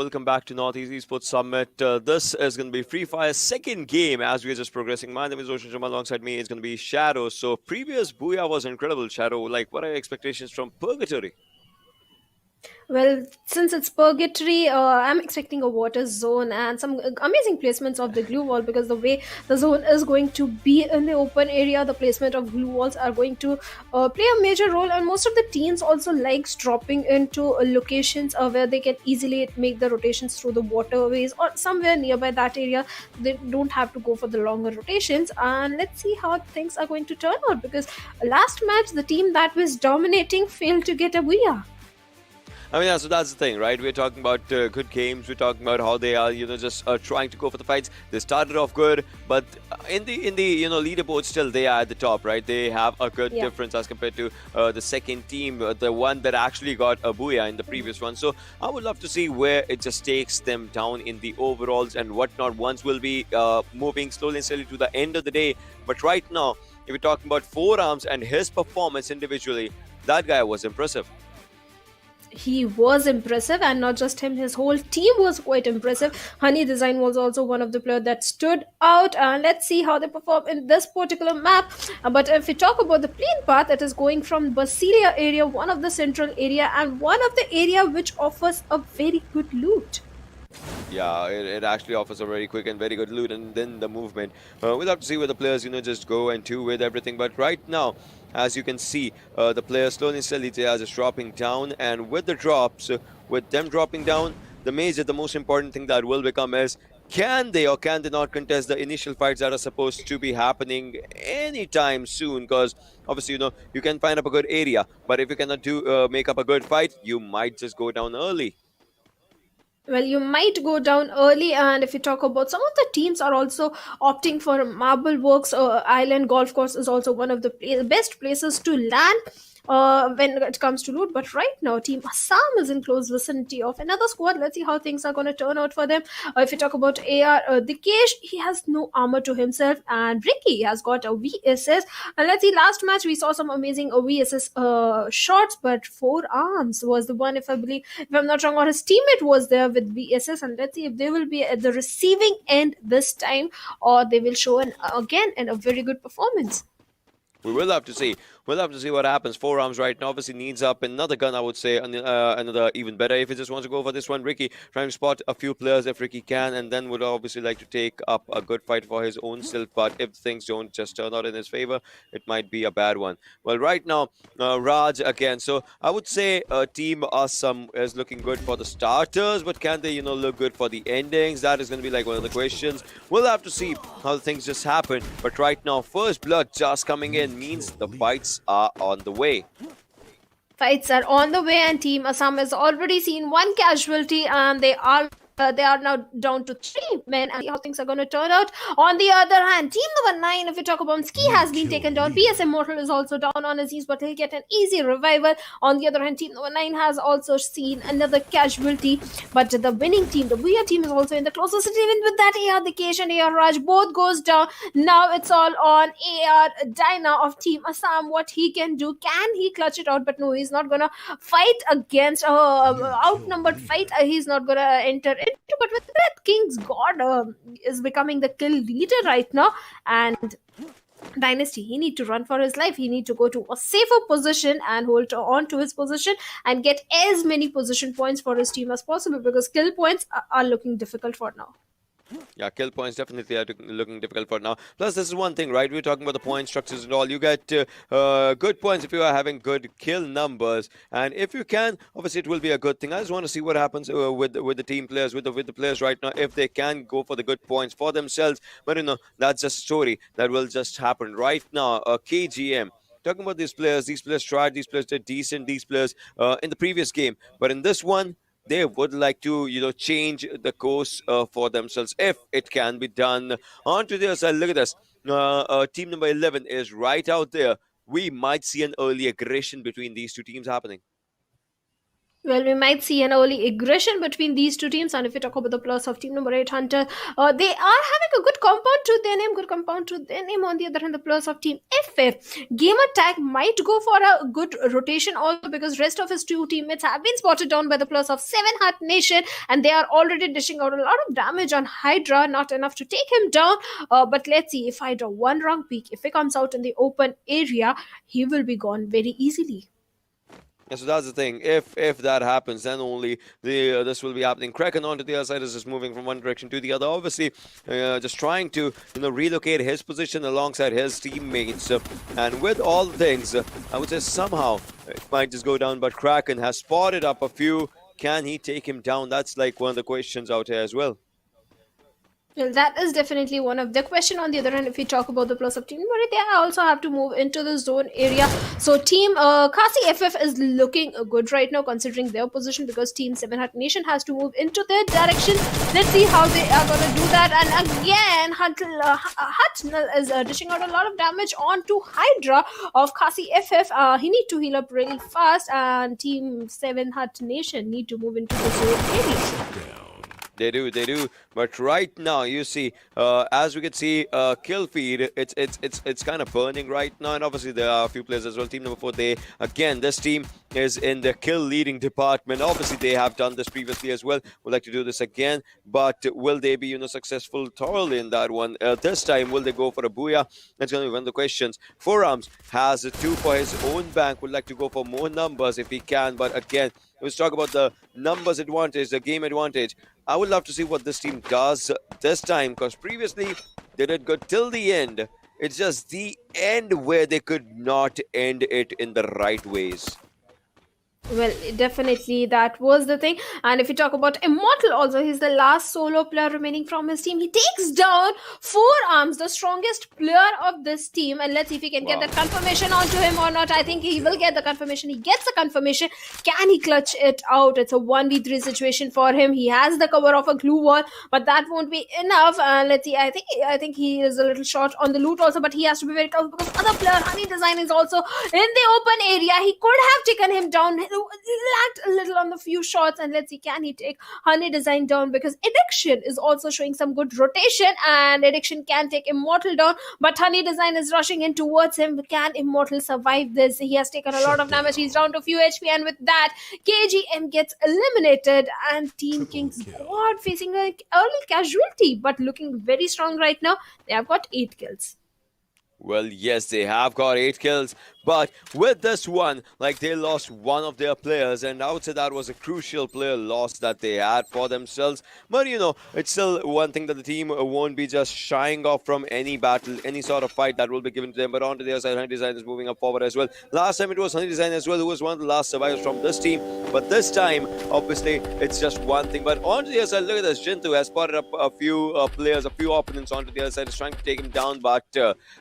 [SPEAKER 4] welcome back to Northeast Esports Summit. This is going to be FreeFire's second game as we are just progressing. My name is Ocean Sharma. Alongside me is going to be Shadow. So, previous Booyah was incredible, Shadow. Like, what are your expectations from Purgatory?
[SPEAKER 5] Well, since it's Purgatory, I'm expecting a water zone and some amazing placements of the glue wall, because the way the zone is going to be in the open area, the placement of glue walls are going to play a major role. And most of the teams also likes dropping into locations where they can easily make the rotations through the waterways or somewhere nearby that area. They don't have to go for the longer rotations. And let's see how things are going to turn out, because last match, the team that was dominating failed to get a booyah.
[SPEAKER 4] I mean, yeah, so that's the thing, right? We're talking about good games. We're talking about how they are, just trying to go for the fights. They started off good, but in the leaderboard, still they are at the top, right? They have a good difference as compared to the second team, the one that actually got a booyah in the previous one. So I would love to see where it just takes them down in the overalls and whatnot. Once we'll be moving slowly and steadily to the end of the day. But right now, if we're talking about Forearms and his performance individually, that guy was impressive.
[SPEAKER 5] He was impressive, and not just him, his whole team was quite impressive. Honey Design was also one of the players that stood out, and let's see how they perform in this particular map. But if we talk about the plane path, it is going from Basilia area, one of the central area, and one of the area which offers a very good loot.
[SPEAKER 4] Yeah, it actually offers a very quick and very good loot, and then the movement. We'll have to see where the players, just go and do with everything. But right now, as you can see, the players slowly and steadily, they are just dropping down. And with the drops, with them dropping down, the most important thing that will become is, can they or can they not contest the initial fights that are supposed to be happening anytime soon? Because obviously, you can find up a good area, but if you cannot make up a good fight, you might just go down early.
[SPEAKER 5] Well, you might go down early, and if you talk about some of the teams are also opting for Marble Works Island Golf Course is also one of the best places to land when it comes to loot. But right now, Team Assam is in close vicinity of another squad. Let's see how things are going to turn out for them. If you talk about AR Dikesh, he has no armor to himself, and Ricky has got a VSS. And let's see, last match we saw some amazing VSS shots, but Forearms was the one, if I'm not wrong, or his teammate was there with VSS. And let's see if they will be at the receiving end this time, or they will show again a very good performance.
[SPEAKER 4] We will have to see. We'll have to see what happens. Forearms right now obviously needs up another gun, I would say, another even better if he just wants to go for this one. Ricky trying to spot a few players if Ricky can, and then would obviously like to take up a good fight for his own self. But if things don't just turn out in his favor, it might be a bad one. Well, right now, Raj again. So I would say Team Assam is looking good for the starters, but can they, look good for the endings? That is going to be like one of the questions. We'll have to see how things just happen. But right now, first blood just coming in means the fights are on the way.
[SPEAKER 5] Fights are on the way, and Team Assam has already seen one casualty, and they are now down to 3 men, and see how things are going to turn out. On the other hand, Team number 9, if we talk about Ski, has been taken down. PS Immortal is also down on his knees, but he'll get an easy revival. On the other hand, Team number 9 has also seen another casualty, but the winning team, the Booyah team, is also in the closest. Even with that, AR Dikesh and AR Raj both goes down. Now it's all on AR Dinah of Team Assam, what he can do. Can he clutch it out? But no, he's not gonna fight against outnumbered fight. He's not gonna enter into. But with that, King's God is becoming the kill leader right now, and Dynasty, he need to run for his life. He need to go to a safer position and hold on to his position and get as many position points for his team as possible, because kill points are looking difficult for now.
[SPEAKER 4] Yeah, kill points definitely are looking difficult for now. Plus, this is one thing, right? We're talking about the point structures and all. You get good points if you are having good kill numbers, and if you can, obviously it will be a good thing. I just want to see what happens with the team players, with the players right now, if they can go for the good points for themselves. But that's just a story that will just happen right now. KGM. Talking about these players tried, these players did decent, these players in the previous game, but in this one, they would like to, change the course for themselves if it can be done. On to the other side, look at this. Team number 11 is right out there. We might see an early aggression between these two teams happening.
[SPEAKER 5] Well, we might see an early aggression between these two teams, and if we talk about the plus of team number 8, Hunter, they are having a good compound to their name, good compound to their name. On the other hand, the plus of team FF, Gamer Tag might go for a good rotation also because rest of his two teammates have been spotted down by the plus of 7 Heart Nation, and they are already dishing out a lot of damage on Hydra, not enough to take him down. But let's see if Hydra one wrong peak, if he comes out in the open area, he will be gone very easily.
[SPEAKER 4] Yeah, so that's the thing. If that happens, then only this will be happening. Kraken onto the other side is just moving from one direction to the other. Obviously, just trying to relocate his position alongside his teammates. And with all the things, I would say somehow it might just go down. But Kraken has spotted up a few. Can he take him down? That's like one of the questions out here as well.
[SPEAKER 5] Well, that is definitely one of the question. On the other hand, if we talk about the plus of team Murray, they also have to move into the zone area. So team Kasi FF is looking good right now considering their position because team 7 Hut Nation has to move into their direction. Let's see how they are going to do that. And again, Hutnell is dishing out a lot of damage onto Hydra of Kasi FF. He need to heal up really fast, and team 7 Hut Nation need to move into the zone area.
[SPEAKER 4] They do. But right now, you see, as we can see, kill feed, it's kind of burning right now, and obviously there are a few players as well. Team number 4, this team is in the kill leading department. Obviously, they have done this previously as well. Would like to do this again, but will they be successful thoroughly in that one? This time, will they go for a booyah? That's going to be one of the questions. Forearms has 2 for his own bank. Would like to go for more numbers if he can, but again, let's talk about the numbers advantage, the game advantage. I would love to see what this team does this time because previously they did good till the end. It's just the end where they could not end it in the right ways.
[SPEAKER 5] Well, definitely that was the thing. And if you talk about Immortal, also he's the last solo player remaining from his team. He takes down Forearms, the strongest player of this team. And let's see if he can get that confirmation onto him or not. I think he will get the confirmation. He gets the confirmation. Can he clutch it out? It's a 1v3 situation for him. He has the cover of a glue wall, but that won't be enough. Let's see. I think he is a little short on the loot also, but he has to be very careful because other player Honey Design is also in the open area. He could have taken him down. Lacked a little on the few shots, and let's see, can he take Honey Design down because Addiction is also showing some good rotation, and Addiction can take Immortal down, but Honey Design is rushing in towards him. Can Immortal survive this? He has taken a lot of damage. He's down to few HP, and with that, KGM gets eliminated, and Team King's God facing an early casualty, but looking very strong right now. They have got 8 kills.
[SPEAKER 4] Well, yes, they have got 8 kills, but with this one, like they lost one of their players, and I would say that was a crucial player loss that they had for themselves. But it's still one thing that the team won't be just shying off from any battle, any sort of fight that will be given to them. But on to the other side, Honey Design is moving up forward as well. Last time it was Honey Design as well, who was one of the last survivors from this team. But this time, obviously, it's just one thing. But on to the other side, look at this. Jintu has spotted up a few players, a few opponents onto the other side, is trying to take him down. But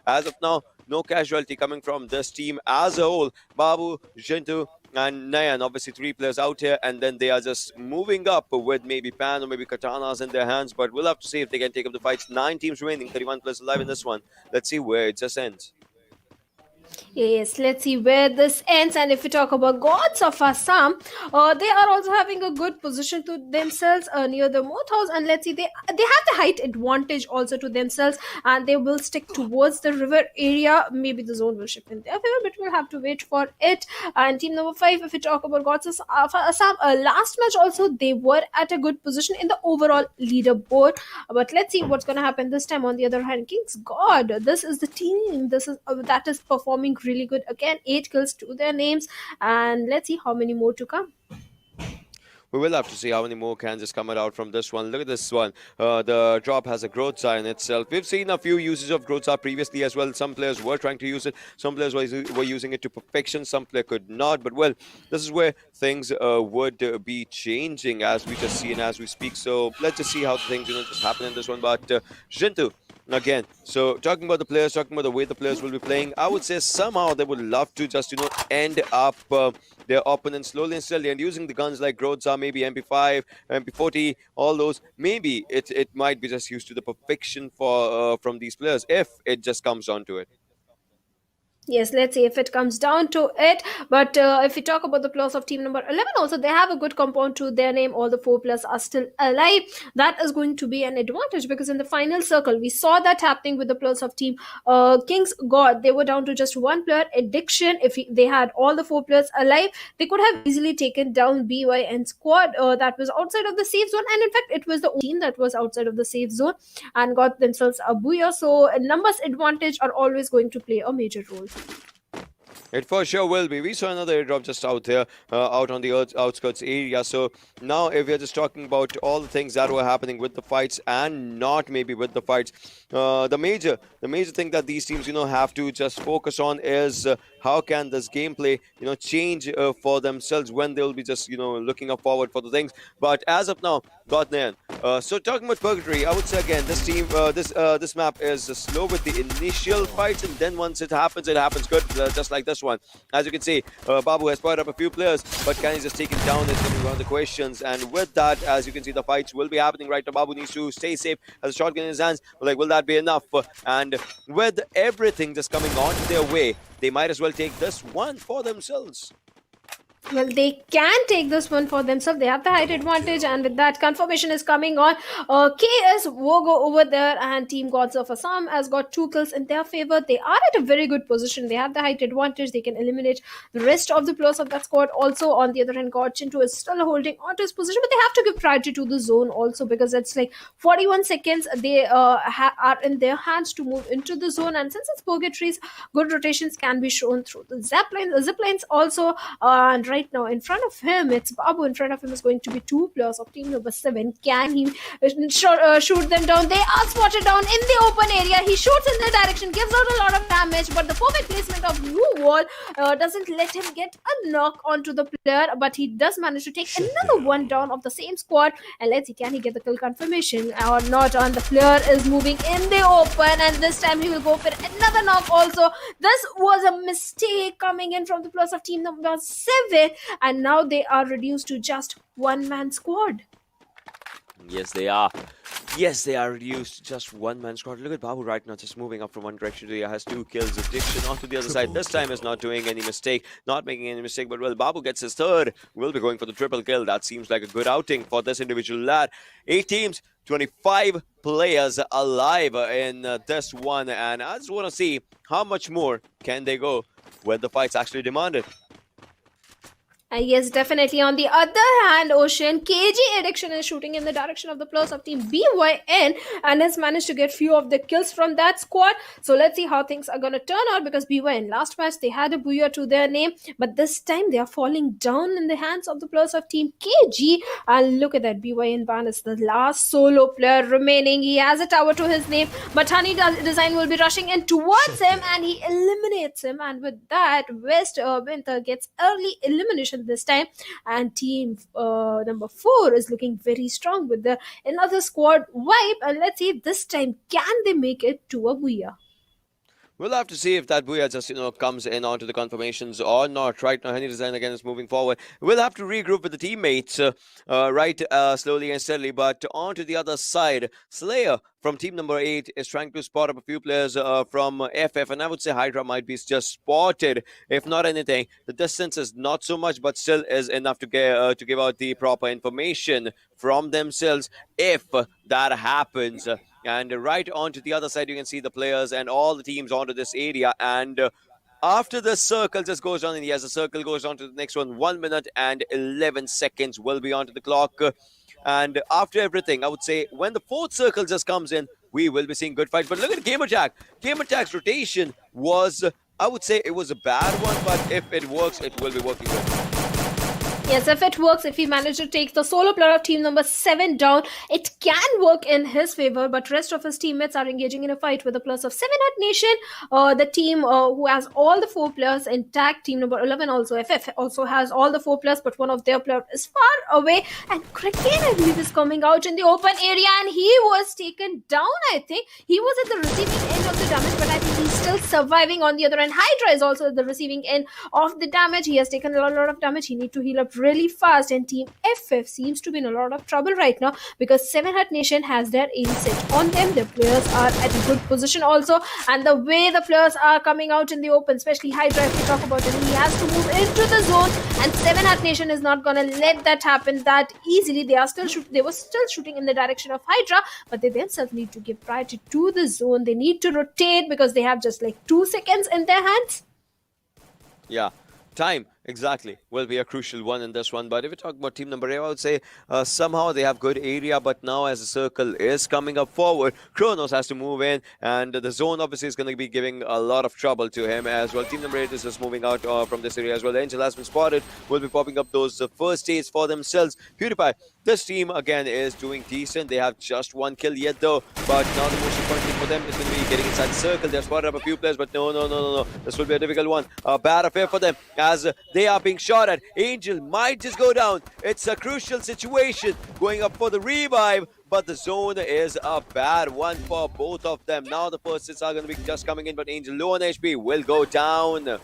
[SPEAKER 4] as of now, no casualty coming from this team as a whole. Babu, Jintu, and Nayan, obviously 3 players out here, and then they are just moving up with maybe Pan or maybe Katanas in their hands, but we'll have to see if they can take up the fights. 9 teams remaining, 31 players alive in this one. Let's see where it just ends.
[SPEAKER 5] Yes, let's see where this ends. And if we talk about Gods of Assam, they are also having a good position to themselves near the moat house. And let's see, they have the height advantage also to themselves, and they will stick towards the river area. Maybe the zone will shift in their favor, but we'll have to wait for it. And team number 5, if we talk about Gods of Assam, last match also they were at a good position in the overall leaderboard. But let's see what's going to happen this time. On the other hand, King's God, this is the team. This is that is performing really good. Again, 8 kills to their names, and let's see how many more to come.
[SPEAKER 4] We will have to see how many more can just come out from this one. Look at this one. The drop has a growth star in itself. We've seen a few uses of growth star previously as well. Some players were trying to use it. Some players were using it to perfection. Some players could not. But, well, this is where things would be changing as we just see and as we speak. So let's just see how things just happen in this one. But Jintu, again, so talking about the players, talking about the way the players will be playing, I would say somehow they would love to just, end up their opponents slowly and steadily, and using the guns like Grodza, maybe MP5, MP40, all those, maybe it might be just used to the perfection for from these players if it just comes down to it.
[SPEAKER 5] Yes, let's see if it comes down to it. But if we talk about the players of team number 11, also they have a good compound to their name. All the four players are still alive. That is going to be an advantage because in the final circle, we saw that happening with the players of team King's God. They were down to just one player, Addiction. If they had all the four players alive, they could have easily taken down BYN squad that was outside of the safe zone. And in fact, it was the only team that was outside of the safe zone and got themselves a booyah. So numbers advantage are always going to play a major role.
[SPEAKER 4] It for sure will be. We saw another airdrop just out there, out on the outskirts area. So now, if we're just talking about all the things that were happening with the fights and not maybe with the fights, the major thing that these teams, have to just focus on is how can this gameplay, change for themselves when they'll be just, looking up forward for the things. But as of now, Godnan. So talking about Purgatory, I would say again, this team, this map is slow with the initial fights, and then once it happens good, just like this one. As you can see, Babu has brought up a few players, but can he just take it down is going to be one of the questions. And with that, as you can see, the fights will be happening right now. Babu needs to stay safe, has a shotgun in his hands. Like, will that be enough? And with everything just coming onto their way, they might as well take this one for themselves.
[SPEAKER 5] Well, they can take this one for themselves. They have the height advantage, and with that, confirmation is coming on. KS Wogo over there, and Team Gods of Assam has got 2 kills in their favor. They are at a very good position. They have the height advantage. They can eliminate the rest of the players of that squad. Also, on the other hand, God Chintu is still holding onto his position, but they have to give priority to the zone also because it's like 41 seconds. They are in their hands to move into the zone, and since it's Purgatories, good rotations can be shown through the zip lines also. And right now in front of him, it's Babu. In front of him is going to be 2 players of team number 7. Can he shoot them down? They are spotted down in the open area. He shoots in their direction, gives out a lot of damage, but the perfect placement of Blue Wall doesn't let him get a knock onto the player, but he does manage to take another one down of the same squad. And let's see, can he get the kill confirmation or not? And the player is moving in the open, and this time he will go for another knock also. This was a mistake coming in from the players of team number 7, and now they are reduced to just one-man squad.
[SPEAKER 4] Yes, they are. Yes, they are reduced to just one-man squad. Look at Babu right now, just moving up from one direction to the other. Has 2 kills. Addiction onto the other side. This time is not doing any mistake, not making any mistake. But well, Babu gets his 3rd. Will be going for the triple kill. That seems like a good outing for this individual lad. 8 teams, 25 players alive in this one, and I just want to see how much more can they go when the fight's actually demanded.
[SPEAKER 5] Yes, definitely. On the other hand, Ocean, KG Addiction is shooting in the direction of the players of team BYN and has managed to get few of the kills from that squad. So let's see how things are going to turn out, because BYN last match they had a booyah to their name, but this time they are falling down in the hands of the players of team KG. And look at that, BYN Ban is the last solo player remaining. He has a tower to his name, but Honey Design will be rushing in towards him and he eliminates him. And with that, West Winter gets early elimination this time, and team number 4 is looking very strong with another squad wipe. And let's see if this time can they make it to a booyah.
[SPEAKER 4] We'll have to see if that booyah just, comes in onto the confirmations or not. Right now, Henny Design again is moving forward. We'll have to regroup with the teammates slowly and steadily. But onto the other side, Slayer from team number 8 is trying to spot up a few players from FF. And I would say Hydra might be just spotted. If not anything, the distance is not so much, but still is enough to give out the proper information from themselves if that happens. And right onto the other side, you can see the players and all the teams onto this area. And after the circle just goes on, and yes, the circle goes on to the next one. 1 minute and 11 seconds will be onto the clock. And after everything, I would say when the 4th circle just comes in, we will be seeing good fights. But look at Game Attack. Game Attack's rotation was, I would say it was a bad one, but if it works, it will be working good.
[SPEAKER 5] Yes, if it works, if he manages to take the solo player of team number 7 down, it can work in his favor, but rest of his teammates are engaging in a fight with the plus of 7 at Nation. The team who has all the 4 players intact, team number 11 also, FF also has all the 4 players, but one of their players is far away, and Kraken, I believe, is coming out in the open area, and he was taken down, I think. He was at the receiving end end of the damage, but I think he's still surviving. On the other end, Hydra is also the receiving end of the damage. He has taken a lot of damage. He needs to heal up really fast, and Team FF seems to be in a lot of trouble right now because 7 Hat Nation has their aim set on them. The players are at a good position also, and the way the players are coming out in the open, especially Hydra, if we talk about him, he has to move into the zone, and 7 Hat Nation is not gonna let that happen that easily. They were still shooting in the direction of Hydra, but they themselves need to give priority to the zone. They need to rotate because they have just like 2 seconds in their hands.
[SPEAKER 4] Yeah, time exactly will be a crucial one in this one. But if we talk about team number 8, I would say somehow they have good area, but now as the circle is coming up forward, Kronos has to move in, and the zone obviously is going to be giving a lot of trouble to him as well. Team number 8 is just moving out from this area as well. The Angel has been spotted, will be popping up those first aids for themselves. PewDiePie, this team again is doing decent. They have just 1 kill yet though, but now the most important thing for them is going to be getting inside the circle. They've spotted up a few players, but no. This will be a difficult one. A bad affair for them as they are being shot at. Angel might just go down. It's a crucial situation going up for the revive, but the zone is a bad one for both of them. Now the first hits are going to be just coming in, but Angel low on HP will go down.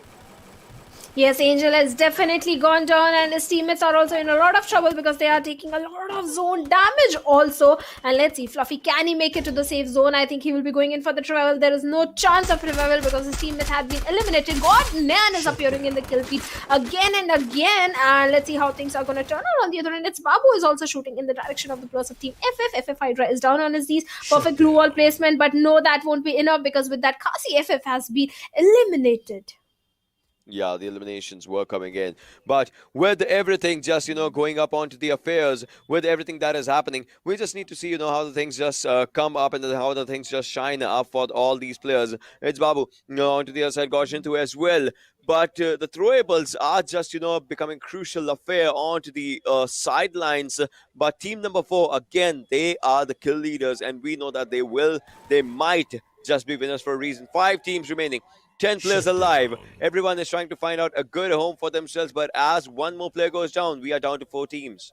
[SPEAKER 5] Yes, Angel has definitely gone down, and his teammates are also in a lot of trouble because they are taking a lot of zone damage also. And let's see, Fluffy, can he make it to the safe zone? I think he will be going in for the revival. There is no chance of revival because his teammates have been eliminated. God, Nan is appearing in the kill feed again and again, and let's see how things are going to turn out. On the other end, it's Babu is also shooting in the direction of the players of Team FF. FF Hydra is down on his knees. Perfect glue wall placement, but no, that won't be enough because with that, Kasi FF has been eliminated.
[SPEAKER 4] Yeah, the eliminations were coming in. But with everything just, going up onto the affairs, with everything that is happening, we just need to see, how the things just come up and how the things just shine up for all these players. It's Babu, onto the other side, got into as well. But the throwables are just, becoming crucial affair onto the sidelines. But team number 4, again, they are the kill leaders, and we know that they might just be winners for a reason. 5 teams remaining. 10 players alive. Everyone is trying to find out a good home for themselves, but as one more player goes down, we are down to 4 teams.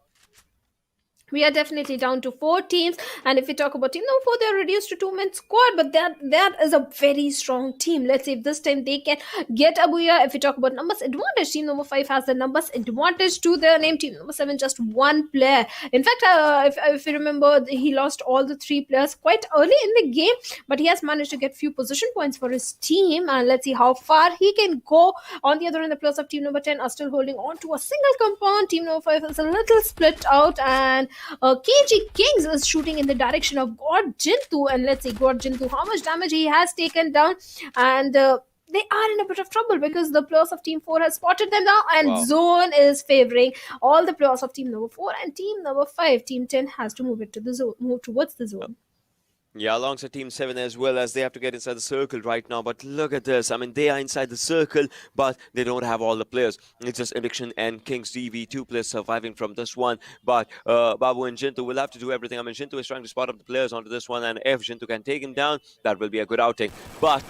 [SPEAKER 5] We are definitely down to 4 teams, and if we talk about team number 4, they are reduced to 2-man squad, but that is a very strong team. Let's see if this time they can get a booyah. If we talk about numbers advantage, team number 5 has the numbers advantage to their name. Team number 7 just 1 player. In fact, if you remember, he lost all the 3 players quite early in the game, but he has managed to get few position points for his team, and let's see how far he can go. On the other end, the players of team number 10 are still holding on to a single compound. Team number 5 is a little split out, and KG Kings is shooting in the direction of God Jintu, and let's see God Jintu how much damage he has taken down, and they are in a bit of trouble because the players of team 4 has spotted them now, and zone is favoring all the players of team number 4, and team number 5, team 10 has to move towards the zone.
[SPEAKER 4] Yeah, alongside Team 7 as well, as they have to get inside the circle right now. But look at this. I mean, they are inside the circle, but they don't have all the players. It's just Addiction and Kings DV, 2 players surviving from this one. But Babu and Jintu will have to do everything. I mean, Jintu is trying to spot up the players onto this one, and if Jintu can take him down, that will be a good outing. But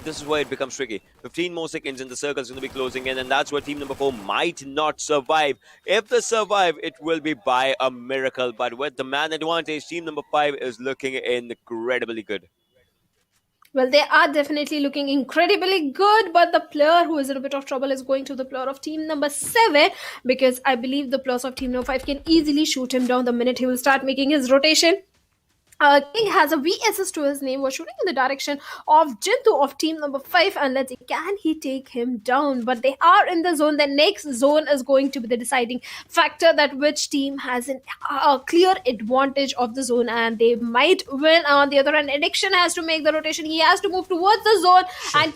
[SPEAKER 4] this is where it becomes tricky. 15 more seconds and the circle is going to be closing in, and that's where team number 4 might not survive. If they survive, it will be by a miracle. But with the man advantage, team number 5 is looking incredibly good.
[SPEAKER 5] Well, they are definitely looking incredibly good, but the player who is in a bit of trouble is going to the player of team number 7, because I believe the players of team number 5 can easily shoot him down the minute he will start making his rotation. King has a VSS to his name. We're shooting in the direction of Jintu of team number 5, and let's see, can he take him down? But they are in the zone. The next zone is going to be the deciding factor that which team has a clear advantage of the zone, and they might win. On the other hand, Addiction has to make the rotation. He has to move towards the zone, and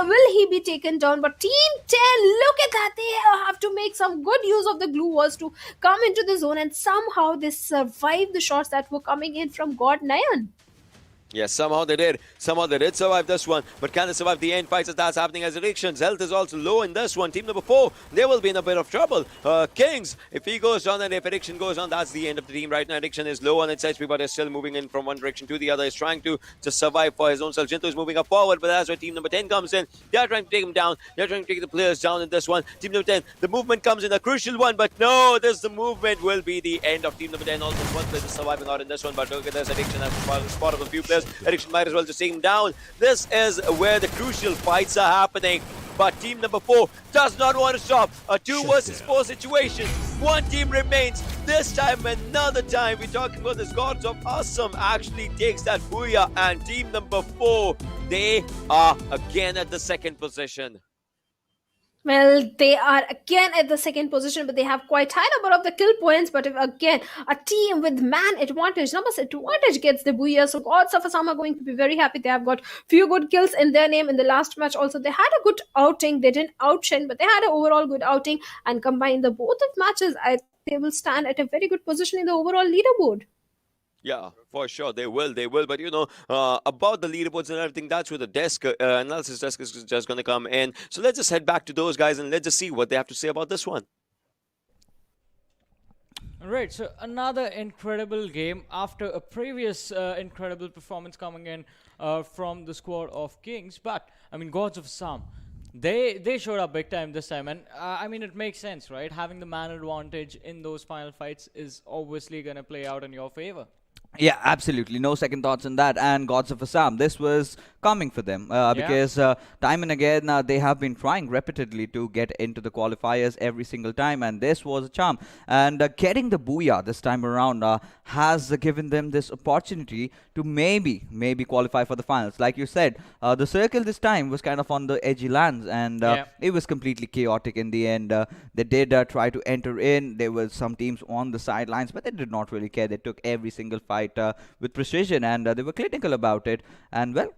[SPEAKER 5] will he be taken down? But team 10, look at that. They have to make some good use of the glue walls to come into the zone, and somehow they survived the shots that were coming in from God Nayan.
[SPEAKER 4] Yes, somehow they did. Somehow they did survive this one. But can they survive the end fights as that's happening as Addiction's health is also low in this one? Team number 4, they will be in a bit of trouble. Kings, if he goes down and if Addiction goes down, that's the end of the team right now. Addiction is low on its HP, but is still moving in from one direction to the other. He's trying to just survive for his own self. Jintu is moving up forward, but that's where team number 10 comes in. They are trying to take him down. They are trying to take the players down in this one. Team number 10, the movement comes in, a crucial one, but no, the movement will be the end of team number 10. Almost one player is surviving out in this one, but look at this. Addiction has spotted a few players. players. Addiction might as well just take him down. This is where the crucial fights are happening. But team number 4 does not want to stop. A 2 versus 4 situation. One team remains. This time, another time, we're talking about the Gods of Awesome actually takes that booyah. And team number 4, they are again at the second position.
[SPEAKER 5] Well, they are again at the second position, but they have quite high number of the kill points. But if again a team with man advantage, numbers advantage gets the booyah, so Gods of Assam are going to be very happy. They have got few good kills in their name in the last match. Also, they had a good outing. They didn't outshine, but they had an overall good outing. And combine the both of matches, they will stand at a very good position in the overall leaderboard.
[SPEAKER 4] Yeah, for sure, they will. But about the leaderboards and everything, that's where the analysis desk is just going to come in. So let's just head back to those guys and let's just see what they have to say about this one.
[SPEAKER 2] Right, so another incredible game after a previous incredible performance coming in from the squad of Kings. But, I mean, Gods of Assam, they showed up big time this time. And, I mean, it makes sense, right? Having the man advantage in those final fights is obviously going to play out in your favor.
[SPEAKER 3] Yeah, absolutely. No second thoughts on that. And Gods of Assam, this was coming for them because time and again they have been trying repeatedly to get into the qualifiers every single time, and this was a charm. And getting the booyah this time around has given them this opportunity to maybe qualify for the finals. Like you said, the circle this time was kind of on the edgy lands, and it was completely chaotic in the end. They did try to enter in. There were some teams on the sidelines, but they did not really care. They took every single fight with precision, and they were clinical about it. And well,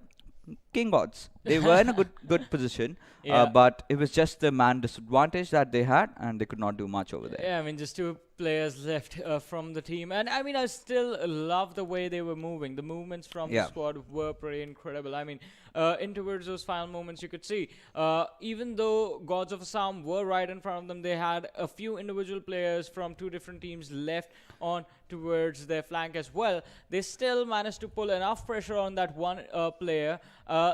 [SPEAKER 3] King Gods, they were in a good position, but it was just the man disadvantage that they had, and they could not do much over there.
[SPEAKER 2] Yeah, I mean, just 2 players left from the team. And, I mean, I still love the way they were moving. The movements from the squad were pretty incredible. I mean, in towards those final moments, you could see, even though Gods of Assam were right in front of them, they had a few individual players from 2 different teams left on towards their flank as well. They still managed to pull enough pressure on that one player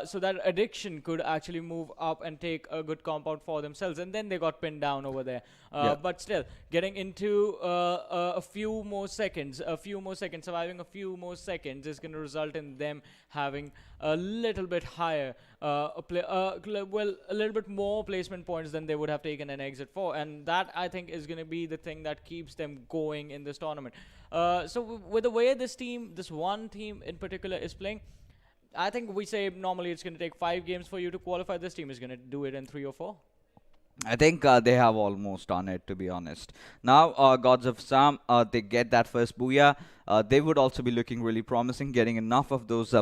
[SPEAKER 2] so that Addiction could actually move up and take a good compound for themselves, and then they got pinned down over there. But still, getting into a few more seconds, surviving a few more seconds is going to result in them having a little bit higher, a little bit more placement points than they would have taken an exit for, and that I think is going to be the thing that keeps them going in this tournament. So with the way this one team in particular is playing, I think we say normally it's going to take 5 games for you to qualify. This team is going to do it in 3 or 4.
[SPEAKER 3] I think they have almost done it, to be honest. Now, Gods of Assam, they get that first booyah. They would also be looking really promising, getting enough of those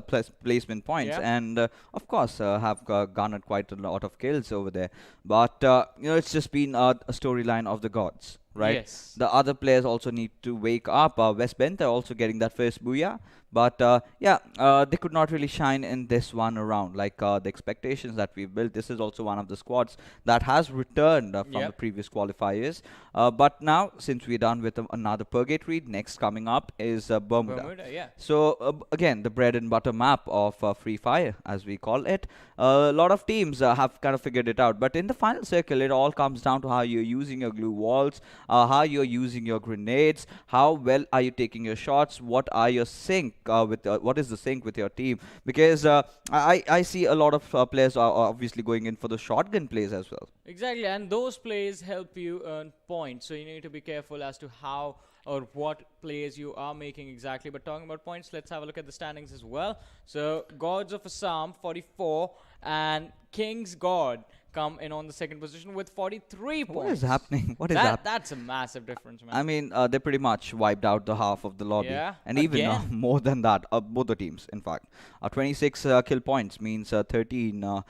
[SPEAKER 3] placement points, and of course have garnered quite a lot of kills over there. But it's just been a storyline of the gods, right? Yes. The other players also need to wake up. West Benta also getting that first booyah. But they could not really shine in this one around. Like the expectations that we've built, this is also one of the squads that has returned from the previous qualifiers. But now, since we're done with another Purgatory, next coming up is Bermuda. So again, the bread and butter map of FreeFire, as we call it. A lot of teams have kind of figured it out. But in the final circle, it all comes down to how you're using your glue walls, how you're using your grenades, how well are you taking your shots, what are your sync. What is the sync with your team? Because I see a lot of players are obviously going in for the shotgun plays as well.
[SPEAKER 2] Exactly, and those plays help you earn points. So you need to be careful as to how or what plays you are making exactly. But talking about points, let's have a look at the standings as well. So Gods of Assam 44 and King's God come in on the second position with 43 points.
[SPEAKER 3] What is happening? What is happening?
[SPEAKER 2] That's a massive difference, man.
[SPEAKER 3] I mean, they pretty much wiped out the half of the lobby.
[SPEAKER 2] Yeah,
[SPEAKER 3] and even more than that, both the teams, in fact. 26 kill points means 13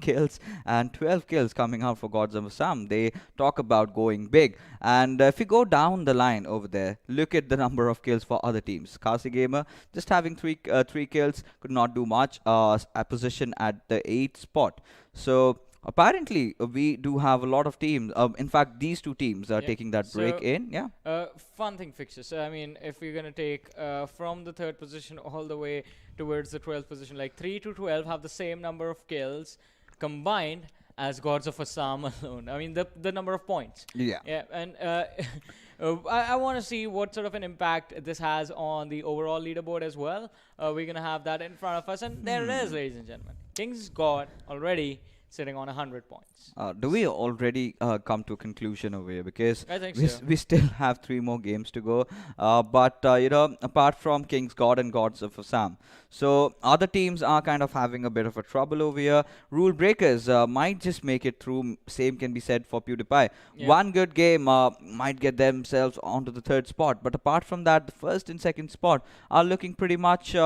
[SPEAKER 3] kills and 12 kills coming out for Gods of Assam. They talk about going big. And if you go down the line over there, look at the number of kills for other teams. Kasi Gamer just having three kills, could not do much. A position at the 8th spot. So apparently, we do have a lot of teams. In fact, these 2 teams are taking that break in.
[SPEAKER 2] Fun thing fixtures. So, I mean, if we're going to take from the 3rd position all the way towards the 12th position, like 3 to 12 have the same number of kills combined as Gods of Assam alone. I mean, the number of points.
[SPEAKER 3] Yeah.
[SPEAKER 2] And I want to see what sort of an impact this has on the overall leaderboard as well. We're going to have that in front of us. And there it is, ladies and gentlemen. Kings got already sitting on 100 points.
[SPEAKER 3] Do we already come to a conclusion over here? Because
[SPEAKER 2] I think
[SPEAKER 3] we,
[SPEAKER 2] so.
[SPEAKER 3] we still have 3 more games to go. But, apart from King's God and Gods of Assam, so other teams are kind of having a bit of a trouble over here. Rule breakers might just make it through. Same can be said for PewDiePie.
[SPEAKER 2] Yeah.
[SPEAKER 3] One good game might get themselves onto the 3rd spot. But apart from that, the 1st and 2nd spot are looking pretty much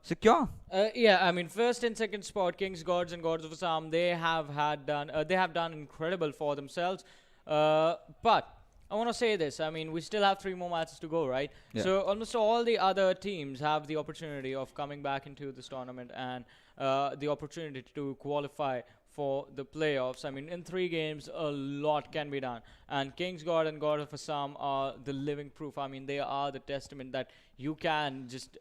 [SPEAKER 3] secure.
[SPEAKER 2] Yeah, I mean, 1st and 2nd spot, Kings, Gods, and Gods of Assam, they have done incredible for themselves. But I want to say this. I mean, we still have 3 more matches to go, right?
[SPEAKER 3] Yeah.
[SPEAKER 2] So almost all the other teams have the opportunity of coming back into this tournament and the opportunity to qualify for the playoffs. I mean, in 3 games, a lot can be done. And Kings, God, and God of Assam are the living proof. I mean, they are the testament that you can just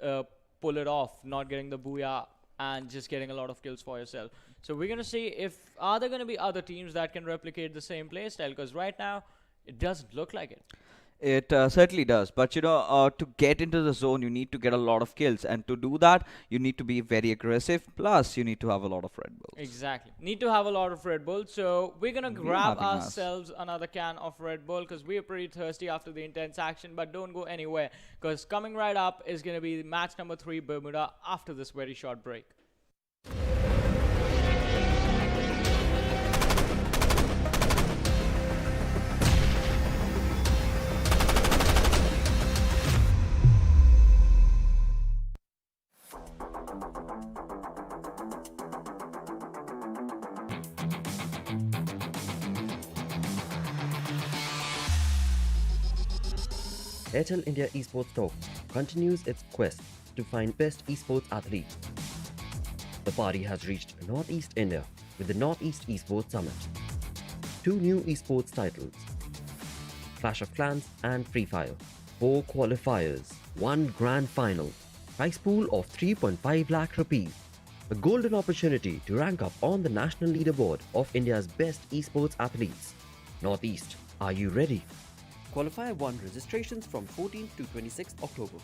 [SPEAKER 2] pull it off, not getting the booyah and just getting a lot of kills for yourself. So we're going to see if are there going to be other teams that can replicate the same playstyle, because right now it doesn't look like it.
[SPEAKER 3] It certainly does. But, to get into the zone, you need to get a lot of kills. And to do that, you need to be very aggressive. Plus, you need to have a lot of Red Bulls.
[SPEAKER 2] Exactly. Need to have a lot of Red Bull. So we're going to
[SPEAKER 3] We're
[SPEAKER 2] grab
[SPEAKER 3] having us.
[SPEAKER 2] ourselves another can of Red Bull because we're pretty thirsty after the intense action. But don't go anywhere, because coming right up is going to be match number 3, Bermuda, after this very short break.
[SPEAKER 1] Airtel India Esports Talk continues its quest to find best esports athletes. The party has reached Northeast India with the Northeast Esports Summit. 2 new esports titles, Clash of Clans and FreeFire, 4 qualifiers, 1 grand final, prize pool of 3.5 lakh rupees, a golden opportunity to rank up on the national leaderboard of India's best esports athletes. Northeast, are you ready? Qualifier 1 registrations from 14th to 26th October.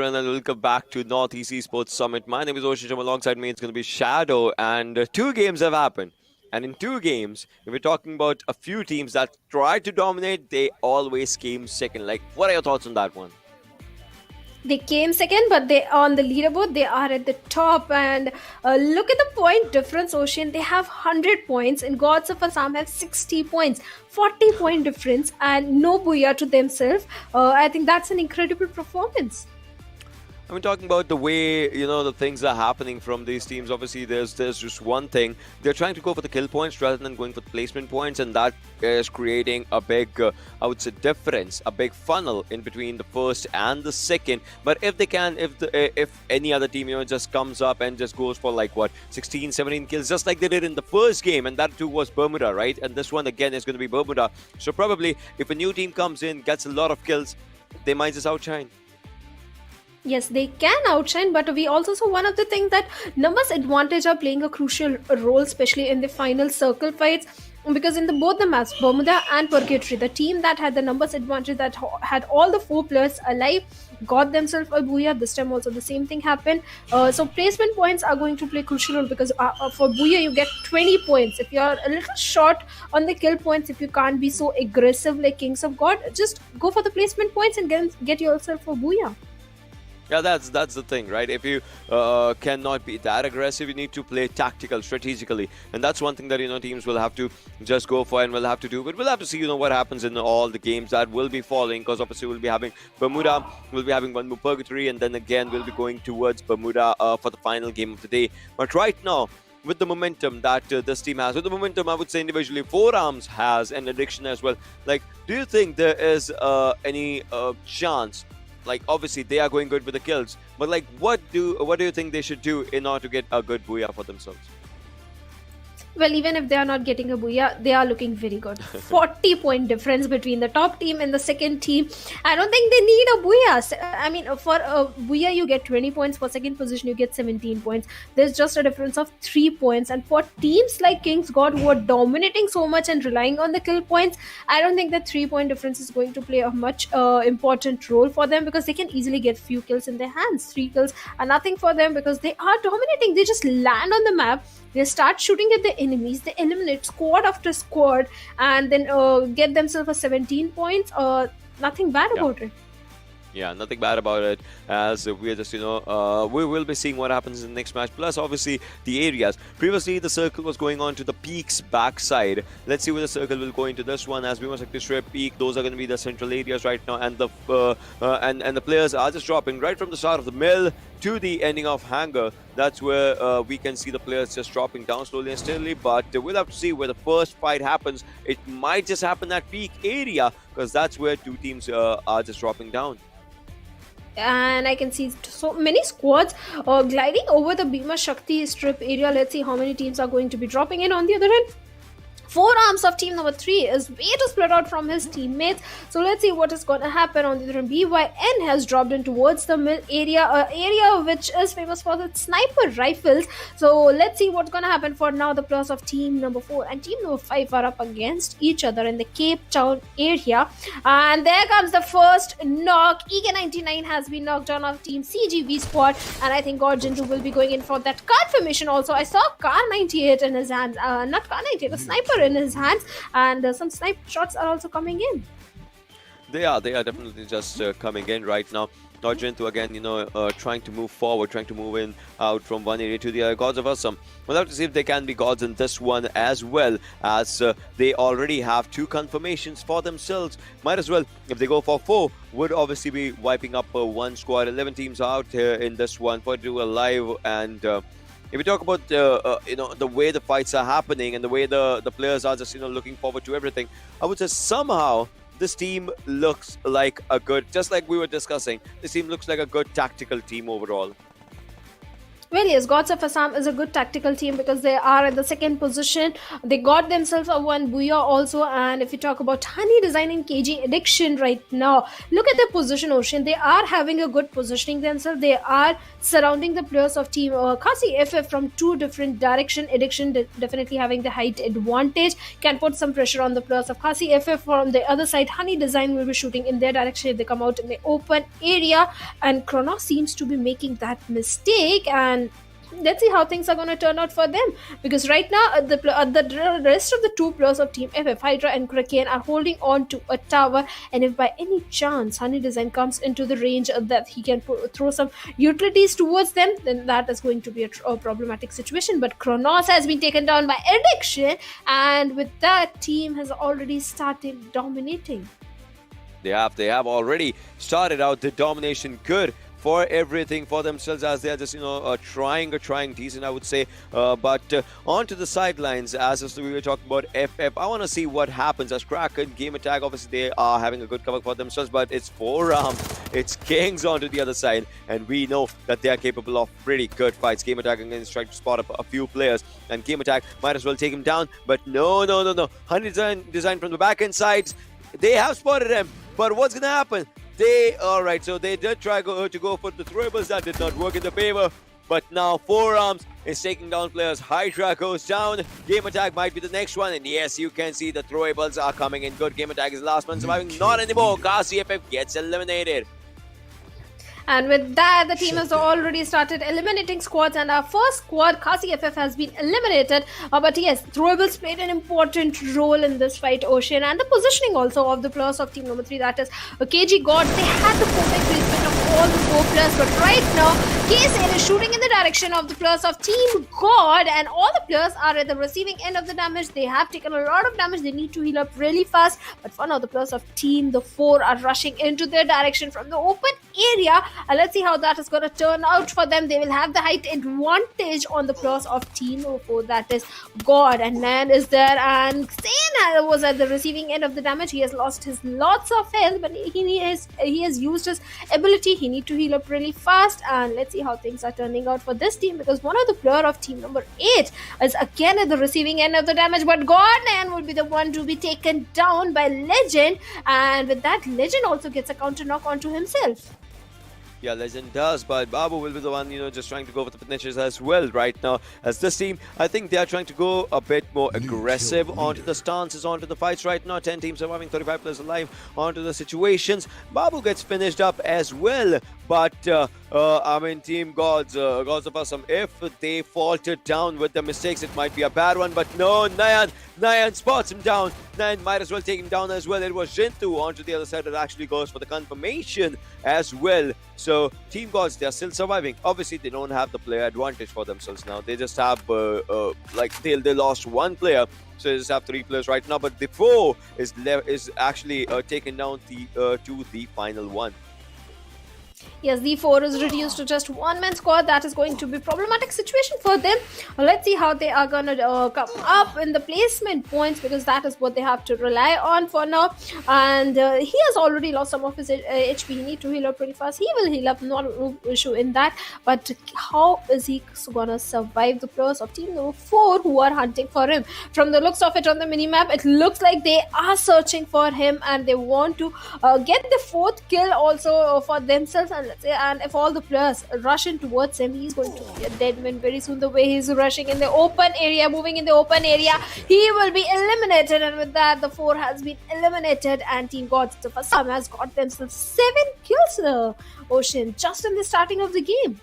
[SPEAKER 4] gentlemen, and welcome back to Northeast Esports Summit. My name is Oshisham. Alongside me, it's going to be Shadow, and two games have happened. And in two games, if we're talking about a few teams that tried to dominate, they always came second. Like, what are your thoughts on that one?
[SPEAKER 5] They came second, but they on the leaderboard they are at the top. And look at the point difference, Ocean. They have 100 points, and Gods of Assam have 60 points, 40-point difference, and no booyah to themselves. I think that's an incredible performance.
[SPEAKER 4] I mean, talking about the way, the things are happening from these teams, obviously there's just one thing. They're trying to go for the kill points rather than going for the placement points, and that is creating a big, I would say, difference, a big funnel in between the first and the second. But if they can, if any other team, just comes up and just goes for like, 16, 17 kills, just like they did in the first game, and that too was Bermuda, right? And this one again is going to be Bermuda. So probably if a new team comes in, gets a lot of kills, they might just outshine.
[SPEAKER 5] Yes, they can outshine, but we also saw one of the things that numbers advantage are playing a crucial role, especially in the final circle fights. Because in both the maps, Bermuda and Purgatory, the team that had the numbers advantage, that had all the 4 players alive, got themselves a booyah. This time also the same thing happened. So placement points are going to play crucial role, because for booyah you get 20 points. If you're a little short on the kill points, if you can't be so aggressive like Kings of God, just go for the placement points and get yourself a booyah.
[SPEAKER 4] Yeah, that's the thing, right? If you cannot be that aggressive, you need to play tactical, strategically, and that's one thing that teams will have to just go for and will have to do. But we'll have to see what happens in all the games that will be following, because obviously we'll be having Bermuda, we'll be having one more Purgatory, and then again we'll be going towards Bermuda for the final game of the day. But right now, with the momentum that this team has, with the momentum I would say individually, Forearms has an addiction as well. Like, do you think there is any chance? Like, obviously they are going good with the kills, but like, what do you think they should do in order to get a good booyah for themselves?
[SPEAKER 5] Well, even if they are not getting a booyah, they are looking very good. 40-point difference between the top team and the second team. I don't think they need a booyah. I mean, for a booyah, you get 20 points. For second position, you get 17 points. There's just a difference of 3 points. And for teams like Kings God, who are dominating so much and relying on the kill points, I don't think that 3-point difference is going to play a much important role for them, because they can easily get few kills in their hands. 3 kills are nothing for them, because they are dominating. They just land on the map. They start shooting at the enemies. They eliminate squad after squad, and then get themselves a 17 points. Nothing bad about it.
[SPEAKER 4] Yeah, nothing bad about it, as we are just, we will be seeing what happens in the next match. Plus, obviously, the areas. Previously, the circle was going on to the Peak's backside. Let's see where the circle will go into this one, as we must like to strip Peak. Those are going to be the central areas right now, and the and the players are just dropping right from the start of the mill to the ending of Hangar. That's where we can see the players just dropping down slowly and steadily. But we'll have to see where the first fight happens. It might just happen at Peak area, because that's where two teams are just dropping down.
[SPEAKER 5] And I can see so many squads gliding over the Bhima Shakti strip area. Let's see how many teams are going to be dropping in on the other end. Forearms of team number 3 is way to split out from his teammates. So let's see what is going to happen on the other end. BYN has dropped in towards the mill area, which is famous for its sniper rifles. So let's see what's going to happen. For now, the players of team number 4 and team number 5 are up against each other in the Cape Town area. And there comes the first knock. EK99 has been knocked down of team CGV squad, and I think Gorgintu will be going in for that confirmation also. I saw Car 98 in his hands, not Car 98, a sniper in his hands, and some snipe shots are also coming in.
[SPEAKER 4] They are definitely just coming in right now. Nodwin again, trying to move forward, trying to move in out from one area to the other. Gods of Assam. We'll have to see if they can be gods in this one as well, as they already have 2 confirmations for themselves. Might as well, if they go for 4, would obviously be wiping up one squad. 11 teams out here in this one. 42 alive, and if we talk about the way the fights are happening and the way the players are just looking forward to everything, I would say somehow this team looks like a good, just like we were discussing, this team looks like a good tactical team overall.
[SPEAKER 5] Well, yes, Gods of Assam is a good tactical team because they are at the second position. They got themselves a one Booyah also. And if you talk about Honey Design and KG Addiction right now, look at their position, Ocean. They are having a good positioning themselves. They are surrounding the players of team Kasi FF from two different direction. Addiction definitely having the height advantage, can put some pressure on the players of Kasi FF. From the other side, Honey Design will be shooting in their direction if they come out in the open area, and Chronos seems to be making that mistake. And let's see how things are going to turn out for them, because right now the rest of the two players of team FF, Hydra and Kraken, are holding on to a tower. And if by any chance Honey Design comes into the range that he can throw some utilities towards them, then that is going to be a problematic situation. But Kronos has been taken down by Addiction, and with that, team has already started dominating.
[SPEAKER 4] They have already started out the domination good for everything for themselves, as they are just trying decent, I would say. But onto the sidelines, as we were talking about FF, I want to see what happens as Kraken Game Attack. Obviously they are having a good cover for themselves, but it's 4 it's Kings onto the other side, and we know that they are capable of pretty good fights. Game Attack against trying to spot up a few players, and Game Attack might as well take him down, but no. Honey Design from the back end sides, they have spotted him, but what's gonna happen? Alright, so they did try to go for the throwables. That did not work in the favor. But now 4 is taking down players. Hydra goes down. Game Attack might be the next one. And yes, you can see the throwables are coming in good. Game Attack is the last one surviving. Not anymore. KCFF gets eliminated.
[SPEAKER 5] And with that, the team has already started eliminating squads, and our first squad, Kasi FF, has been eliminated. But yes, throwables played an important role in this fight, Ocean, and the positioning also of the players of team number 3, that is KG God. They had the perfect placement of all the 4 players, but right now, KSN is shooting in the direction of the players of Team God, and all the players are at the receiving end of the damage. They have taken a lot of damage. They need to heal up really fast, but for now, the players of Team the 4 are rushing into their direction from the open area. Let's see how that is going to turn out for them. They will have the height advantage on the players of Team 4, that is God, and Nan is there, and Zane was at the receiving end of the damage. He has lost his lots of health, but he has used his ability. He needs to heal up really fast, and let's see how things are turning out for this team, because one of the player of team number 8 is again at the receiving end of the damage, but God Nan will be the one to be taken down by Legend, and with that, Legend also gets a counter knock onto himself.
[SPEAKER 4] Yeah, Legend does, but Babu will be the one, just trying to go for the finishes as well right now. As this team, I think they are trying to go a bit more aggressive onto the stances, onto the fights right now. 10 teams surviving, 35 players alive onto the situations. Babu gets finished up as well, but Team Gods of Assam, if they faltered down with the mistakes, it might be a bad one, but no, Nayan spots him down. Nayan might as well take him down as well. It was Jintu onto the other side that actually goes for the confirmation as well. So Team Gods, they are still surviving. Obviously, they don't have the player advantage for themselves now. They just have they lost 1 player, so they just have 3 players right now. But the 4 is actually taken down to the final one.
[SPEAKER 5] Yes, the 4 is reduced to just 1-man squad. That is going to be a problematic situation for them. Let's see how they are going to come up in the placement points, because that is what they have to rely on for now. And he has already lost some of his HP. He needs to heal up pretty fast. He will heal up, not an issue in that. But how is he going to survive the players of team number 4 who are hunting for him? From the looks of it on the minimap, it looks like they are searching for him, and they want to get the 4th kill also for themselves. And if all the players rush in towards him, he's going to be a dead man very soon. The way he's rushing in the open area, moving in the open area, he will be eliminated. And with that, the 4 has been eliminated, and Team Gods of Assam has got themselves 7 kills, Ocean, just in the starting of the game.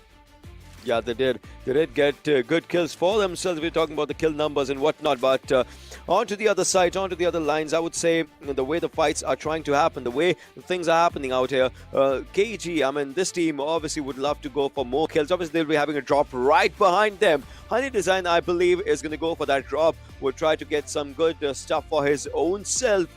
[SPEAKER 4] Yeah, they did. They did get good kills for themselves. We're talking about the kill numbers and whatnot. But onto the other side, onto the other lines, I would say the way the fights are trying to happen, the way things are happening out here, KG, this team obviously would love to go for more kills. Obviously, they'll be having a drop right behind them. Honey Design, I believe, is going to go for that drop. Will try to get some good stuff for his own self.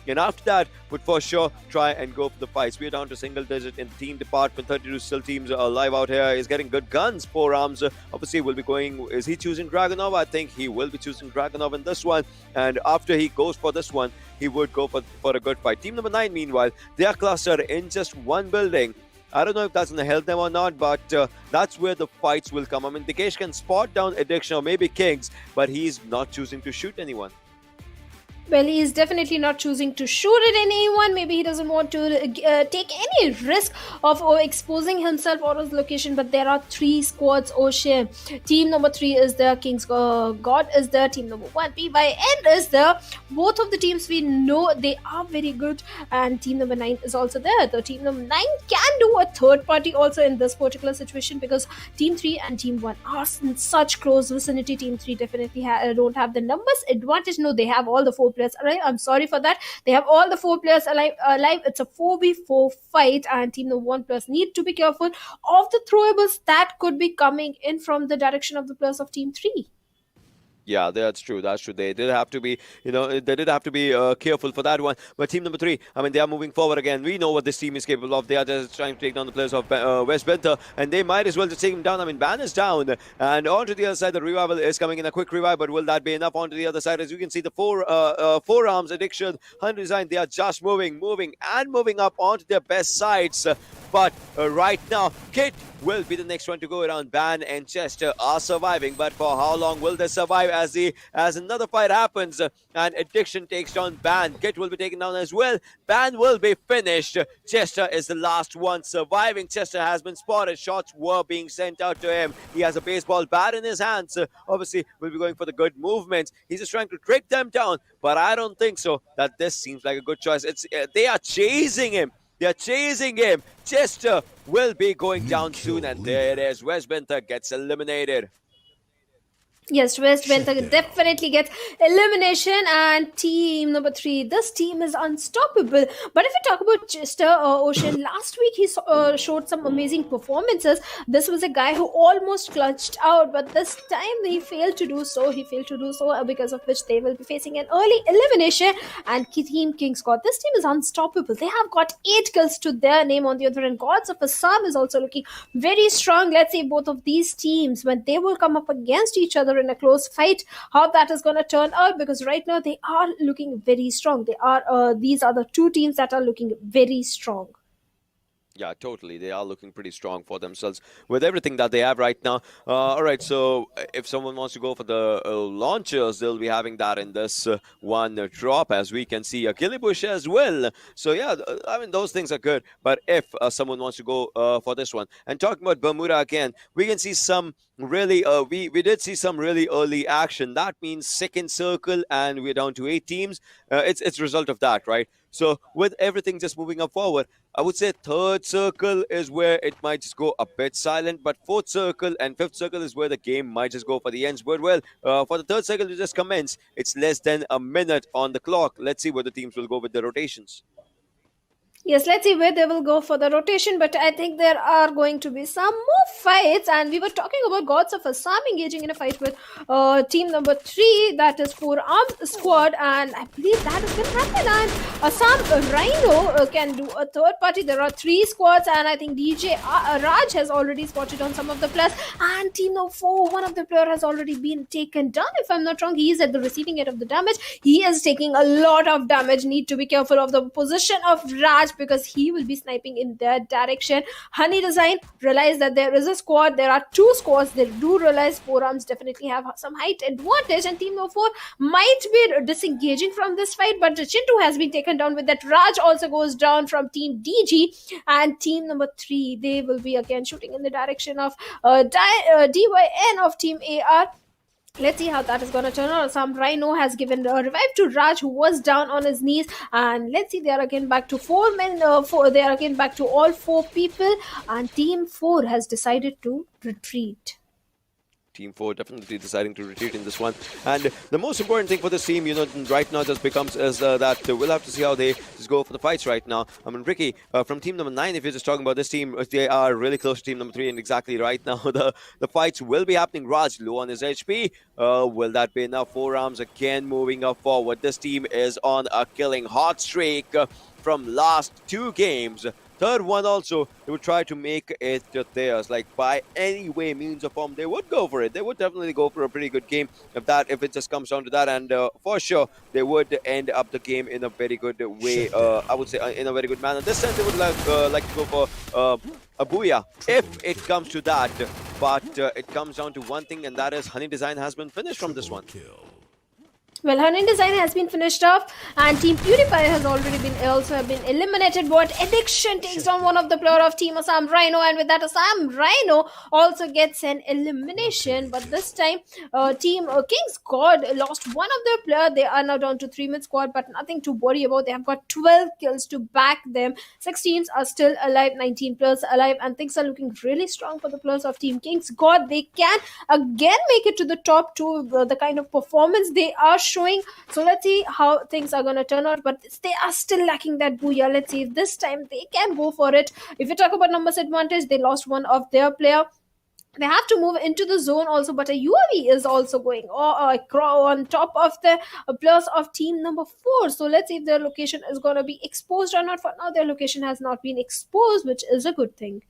[SPEAKER 4] And after that, would for sure try and go for the fights. We're down to single digit in the team department. 32 still teams are alive out here. He's getting good guns. 4 arms. Obviously, will be going. Is he choosing Dragonov? I think he will be choosing Dragonov in this one. And after he goes for this one, he would go for a good fight. Team number 9, meanwhile, they are clustered in just one building. I don't know if that's going to help them or not, but that's where the fights will come. I mean, Dikesh can spot down Addiction or maybe Kings, but he's not choosing to shoot anyone.
[SPEAKER 5] Well, he is definitely not choosing to shoot at anyone. Maybe he doesn't want to take any risk of exposing himself or his location. But there are 3 squads. Ocean. Team number 3 is there. King's God is there. Team number 1, PYN is there. Both of the teams we know they are very good. And team number 9 is also there. The team number 9 can do a third party also in this particular situation, because team 3 and team 1 are in such close vicinity. Team 3 definitely don't have the numbers advantage. No, they have all the 4 players alive. I'm sorry for that. They have all the 4 players alive. It's a 4v4 fight, and team number 1 players need to be careful of the throwables that could be coming in from the direction of the players of team 3.
[SPEAKER 4] Yeah, that's true. That's true. They did have to be, careful for that one. But team number 3, I mean, they are moving forward again. We know what this team is capable of. They are just trying to take down the players of West Benther, and they might as well just take him down. I mean, Ban is down, and onto the other side, the revival is coming in, a quick revive. But will that be enough? Onto the other side, as you can see, the forearms Addiction, 100 Design, they are just moving up onto their best sides. But right now, Kit will be the next one to go around. Ban and Chester are surviving, but for how long will they survive as another fight happens and Addiction takes down Ban? Kit will be taken down as well. Ban will be finished. Chester is the last one surviving. Chester has been spotted. Shots were being sent out to him. He has a baseball bat in his hands. Obviously, will be going for the good movements. He's just trying to trick them down, but I don't think so. That this seems like a good choice. They are chasing him. They're chasing him. Chester will be going down soon, and there it is. West Benther gets eliminated.
[SPEAKER 5] Yes, West Benther definitely gets elimination, and team number 3. This team is unstoppable. But if we talk about Chester Ocean, last week he showed some amazing performances. This was a guy who almost clutched out, but this time he failed to do so. Because of which they will be facing an early elimination. And Team King's God, this team is unstoppable. They have got 8 kills to their name. On the other hand, Gods of Assam is also looking very strong. Let's see both of these teams, when they will come up against each other in a close fight, how that is going to turn out, because right now they are looking very strong. These are the 2 teams that are looking very strong.
[SPEAKER 4] Yeah, totally. They are looking pretty strong for themselves with everything that they have right now. All right, so if someone wants to go for the launchers, they'll be having that in this one drop, as we can see. A Killibush as well. So, yeah, I mean, those things are good. But if someone wants to go for this one. And talking about Bermuda again, we can see some really, we did see some really early action. That means second circle, and we're down to 8 teams. It's a result of that, right? So with everything just moving up forward, I would say third circle is where it might just go a bit silent, but fourth circle and fifth circle is where the game might just go for the ends. But well, for the third circle to just commence, it's less than a minute on the clock. Let's see where the teams will go with the rotations.
[SPEAKER 5] Yes, let's see where they will go for the rotation, but I think there are going to be some more fights, and we were talking about Gods of Assam engaging in a fight with team number 3, that is 4-arm squad, and I believe that is going to happen, and Assam Rhino can do a third party. There are 3 squads, and I think DJ Raj has already spotted on some of the players, and team number 4, one of the player has already been taken down, if I'm not wrong. He is at the receiving end of the damage. He is taking a lot of damage. Need to be careful of the position of Raj, because he will be sniping in their direction. Honey Design realize that there is a squad. There are 2 squads. They do realize 4-arms definitely have some height advantage, and team number 4 might be disengaging from this fight, but Chintu has been taken down with that. Raj also goes down from team DG, and team number 3, they will be again shooting in the direction of DYN of team AR. Let's see how that is going to turn out. Some Rhino has given a revive to Raj, who was down on his knees. And let's see, they are again back to 4 men. They are again back to all 4 people. And Team 4 has decided to retreat.
[SPEAKER 4] Team 4 definitely deciding to retreat in this one. And the most important thing for this team, right now just becomes is that we'll have to see how they just go for the fights right now. I mean, Ricky, from team number 9, if you're just talking about this team, they are really close to team number 3, and exactly right now the fights will be happening. Raj low on his HP. Will that be enough? 4-arms again moving up forward. This team is on a killing hot streak. From last 2 games, third one also, they would try to make it theirs. Like by any way, means or form, they would go for it. They would definitely go for a pretty good game if it just comes down to that. And for sure, they would end up the game in a very good way. I would say in a very good manner. This time, they would like to go for a booyah if it comes to that. But it comes down to one thing, and that is Honey Design has been finished from this one.
[SPEAKER 5] Well, Hunting Design has been finished off, and Team PewDiePie has already been eliminated. But Addiction takes down one of the player of Team Assam Rhino, and with that, Assam Rhino also gets an elimination. But this time, Team King's God lost one of their player. They are now down to 3-man squad, but nothing to worry about. They have got 12 kills to back them. 6 teams are still alive, 19 players alive, and things are looking really strong for the players of Team King's God. They can again make it to the top 2. The kind of performance they are showing. So let's see how things are going to turn out. But they are still lacking that booyah. Let's see if this time they can go for it. If you talk about numbers advantage, they lost one of their player. They have to move into the zone also, but a UAV is also going on top of the players of team number 4. So let's see if their location is going to be exposed or not. For now, their location has not been exposed, which is a good thing.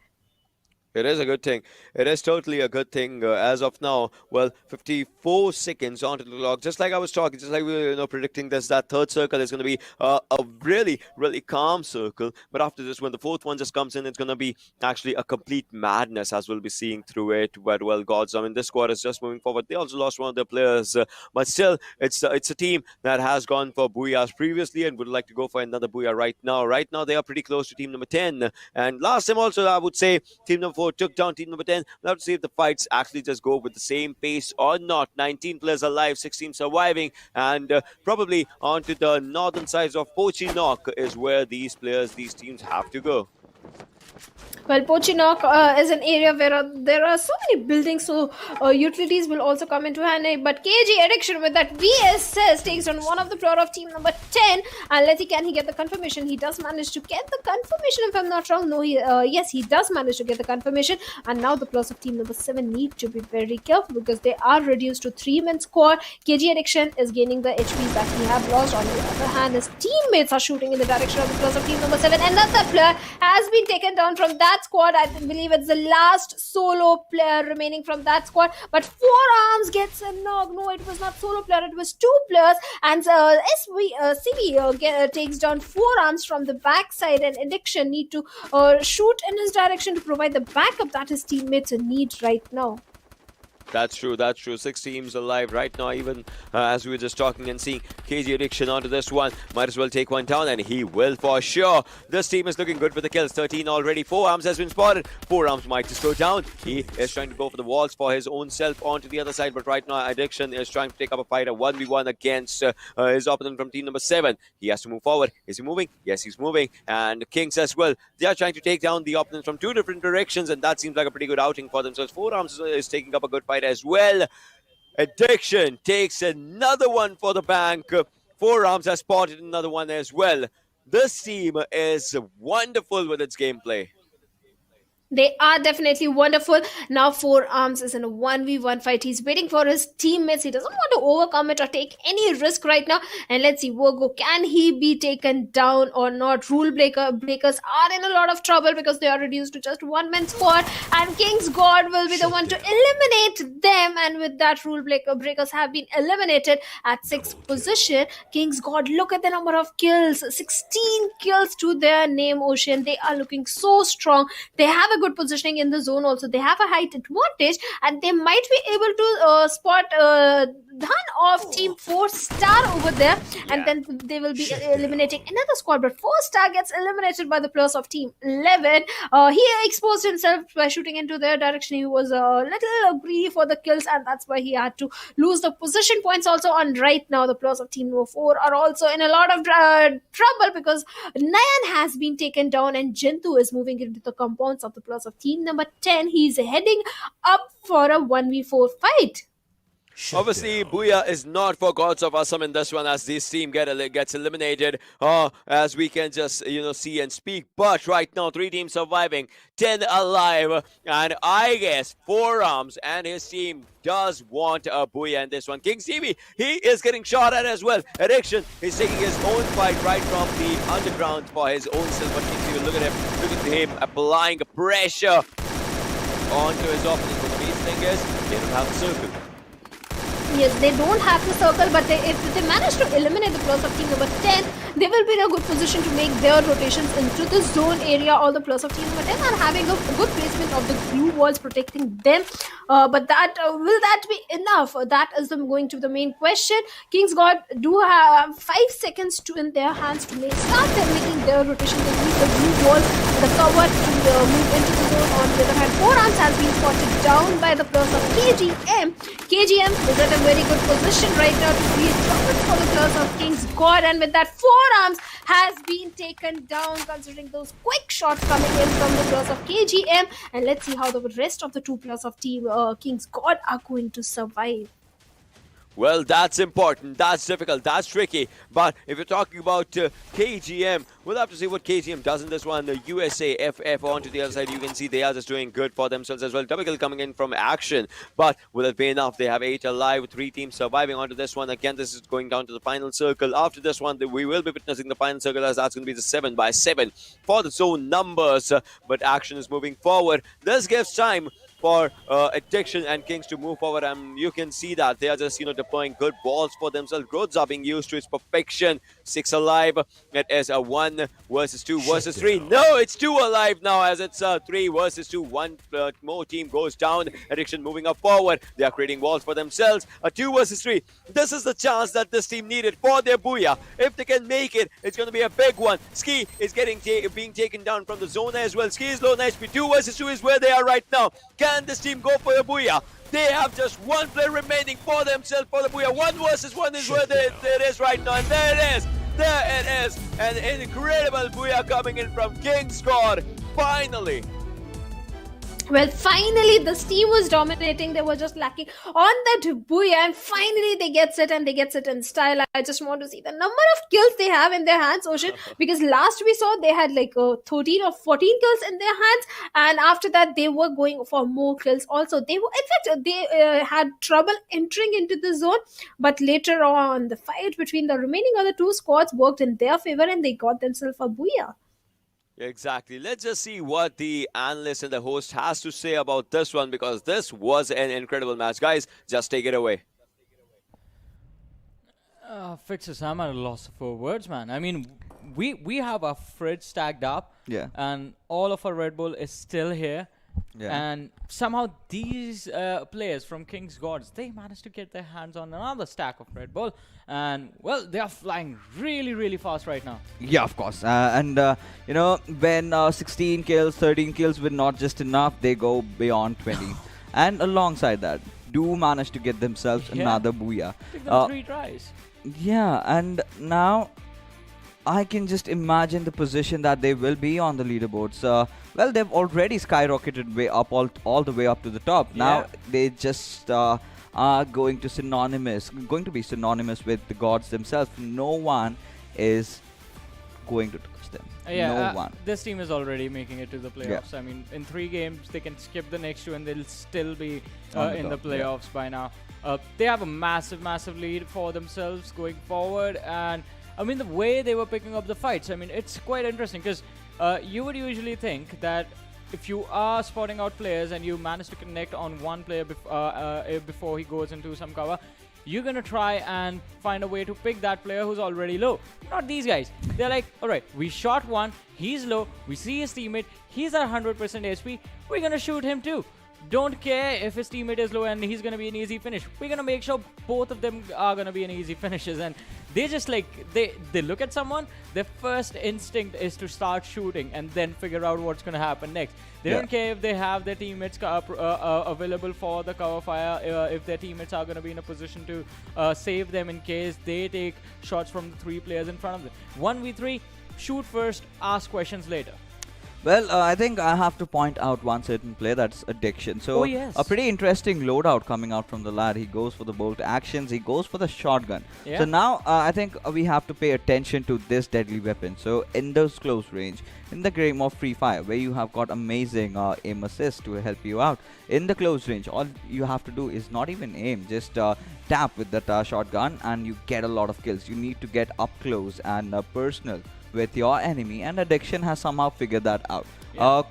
[SPEAKER 4] It is a good thing. It is totally a good thing as of now. Well, 54 seconds onto the clock. Just like I was talking, just like we were predicting this, that third circle is going to be a really, really calm circle. But after this, when the fourth one just comes in, it's going to be actually a complete madness, as we'll be seeing through it. But, well, gods, I mean, this squad is just moving forward. They also lost one of their players. But still, it's a team that has gone for booyahs previously and would like to go for another booyah right now. Right now, they are pretty close to team number 10. And last time also, I would say, team number 4 took down team number 10. We'll have to see if the fights actually just go with the same pace or not. 19 players alive, 6 teams surviving, and probably onto the northern sides of Pochinok is where these teams have to go.
[SPEAKER 5] Well, Pochinok is an area where there are so many buildings, so utilities will also come into handy. But KG Addiction with that VSS takes on one of the player of team number 10. And let's see, can he get the confirmation? He does manage to get the confirmation, if I'm not wrong. No, yes, he does manage to get the confirmation. And now the players of team number 7 need to be very careful because they are reduced to 3-man squad. KG Addiction is gaining the HP that he have lost. On the other hand, his teammates are shooting in the direction of the players of team number 7. Another player has been taken down from that squad. I believe it's the last solo player remaining from that squad, but 4 Arms gets a knock. No, it was not solo player, it was 2 players, and CB takes down 4 Arms from the backside, and Addiction need to shoot in his direction to provide the backup that his teammates need right now.
[SPEAKER 4] That's true. 6 teams alive right now, even as we were just talking and seeing KG Addiction onto this one. Might as well take one down, and he will for sure. This team is looking good with the kills. 13 already. 4 Arms has been spotted. 4 Arms might just go down. He is trying to go for the walls for his own self onto the other side, but right now Addiction is trying to take up a fight, a 1v1 against his opponent from team number 7. He has to move forward. Is he moving? Yes, he's moving. And Kings as well. They are trying to take down the opponent from 2 different directions, and that seems like a pretty good outing for themselves. 4 Arms is taking up a good fight as well. Addiction takes another one for the bank. 4 Arms has spotted another one as well. This team is wonderful with its gameplay.
[SPEAKER 5] They are definitely wonderful. Now 4 Arms is in a 1v1 fight. He's waiting for his teammates. He doesn't want to overcome it or take any risk right now. And let's see, Virgo, can he be taken down or not? Rule breakers are in a lot of trouble because they are reduced to just 1-man squad. And King's God will be the one to eliminate them. And with that, rule breakers have been eliminated at 6th position. King's God, look at the number of kills. 16 kills to their name, Ocean. They are looking so strong. They have a good positioning in the zone also. They have a height advantage, and they might be able to spot none of team 4 star over there, and then they will be eliminating another squad. But 4 star gets eliminated by the players of team 11. He exposed himself by shooting into their direction. He was a little greedy for the kills, and that's why he had to lose the position points also. And right now the players of team 4 are also in a lot of trouble because Nayan has been taken down, and Jintu is moving into the compounds of the players of team number 10. He's heading up for a 1v4 fight.
[SPEAKER 4] Obviously, Booyah is not for Gods of Assam in this one, as this team gets eliminated, as we can just see and speak. But right now, 3 teams surviving, 10 alive, and I guess Four Arms and his team does want a Booyah in this one. Kings TV, he is getting shot at as well. Addiction is taking his own fight right from the underground for his own self. But Kings TV, look at him applying pressure onto his opponent. But the main thing is, they don't have the circle.
[SPEAKER 5] Yes, they don't have the circle, but if they manage to eliminate the plus of team number 10, they will be in a good position to make their rotations into the zone area. All the plus of team number 10 are having a good placement of the glue walls protecting them. But that will that be enough? That is going to be the main question. Kings God do have 5 seconds in their hands to start making their rotation. They need the glue wall, the cover to move into the zone. On the other hand, Four Arms has been spotted down by the plus of KGM. KGM is at a very good position right now to create trouble for the plus of King's God, and with that, Four Arms has been taken down considering those quick shots coming in from the plus of KGM. And let's see how the rest of the 2 plus of team King's God are going to survive.
[SPEAKER 4] Well, that's important, that's difficult, that's tricky. But if you're talking about KGM, we'll have to see what KGM does in this one. The USA FF onto the other side, you can see they are just doing good for themselves as well. Double kill coming in from action. But will it be enough? They have 8 alive, 3 teams surviving onto this one. Again, this is going down to the final circle. After this one, we will be witnessing the final circle, as that's going to be the 7x7 for the zone numbers. But action is moving forward. This gives time for Addiction and Kings to move forward, and you can see that they are just deploying good balls for themselves. Growths are being used to its perfection. 6 alive. It is a 1 versus 2 versus 3. No, it's 2 alive now, as it's 3 versus 2. One more team goes down. Addiction moving up forward. They are creating walls for themselves. A 2 versus 3. This is the chance that this team needed for their Booyah. If they can make it, it's going to be a big one. Ski is being taken down from the zone as well. Ski is low on HP. 2 versus 2 is where they are right now. Can this team go for a Booyah? They have just 1 player remaining for themselves for the Booyah. 1 versus 1 is where it is right now. And there it is. There it is. An incredible Booyah coming in from King's God. Finally.
[SPEAKER 5] Well, finally, this team was dominating. They were just lacking on that Booyah, and finally they get it, and they get it in style. I just want to see the number of kills they have in their hands, Ocean, because last we saw they had like 13 or 14 kills in their hands, and after that they were going for more kills. Also, they were, in fact, they had trouble entering into the zone, but later on, the fight between the remaining other 2 squads worked in their favor, and they got themselves a Booyah.
[SPEAKER 4] Exactly. Let's just see what the analyst and the host has to say about this one, because this was an incredible match. Guys, just take it away.
[SPEAKER 2] Fixes, I'm at a loss for words, man. I mean, we have our fridge stacked up,
[SPEAKER 3] Yeah.
[SPEAKER 2] and all of our Red Bull is still here.
[SPEAKER 3] Yeah.
[SPEAKER 2] And somehow these players from King's Gods, they managed to get their hands on another stack of Red Bull. And, well, they are flying really, really fast right now.
[SPEAKER 3] Yeah, of course. When 16 kills, 13 kills were not just enough, they go beyond 20. And alongside that, do manage to get themselves another Booyah.
[SPEAKER 2] Took them 3 tries.
[SPEAKER 3] Yeah, and now I can just imagine the position that they will be on the leaderboards. Well, they've already skyrocketed way up, all the way up to the top.
[SPEAKER 2] Yeah.
[SPEAKER 3] Now they just are going to be synonymous with the gods themselves. No one is going to touch them. No one.
[SPEAKER 2] This team is already making it to the playoffs. I mean, in 3 games, they can skip the next 2 and they'll still be in the playoffs by now. They have a massive, massive lead for themselves going forward. And, I mean, the way they were picking up the fights, I mean, it's quite interesting because you would usually think that if you are spotting out players and you manage to connect on one player before he goes into some cover, you're going to try and find a way to pick that player who's already low. Not these guys. They're like, all right, we shot one, he's low, we see his teammate, he's at 100% HP, we're going to shoot him too. Don't care if his teammate is low and he's going to be an easy finish. We're going to make sure both of them are going to be an easy finishes. And they just like, they look at someone, their first instinct is to start shooting and then figure out what's going to happen next. They don't care if they have their teammates available for the cover fire, if their teammates are going to be in a position to save them in case they take shots from the 3 players in front of them. 1v3, shoot first, ask questions later.
[SPEAKER 3] Well, I think I have to point out one certain play, that's Addiction. So,
[SPEAKER 2] Oh, yes.
[SPEAKER 3] a pretty interesting loadout coming out from the lad. He goes for the bolt actions, he goes for the shotgun.
[SPEAKER 2] Yeah.
[SPEAKER 3] So now, I think we have to pay attention to this deadly weapon. So, in those close range, in the game of Free Fire, where you have got amazing aim assist to help you out, in the close range, all you have to do is not even aim, just tap with that shotgun and you get a lot of kills. You need to get up close and personal with your enemy, and Addiction has somehow figured that out.
[SPEAKER 2] Yeah.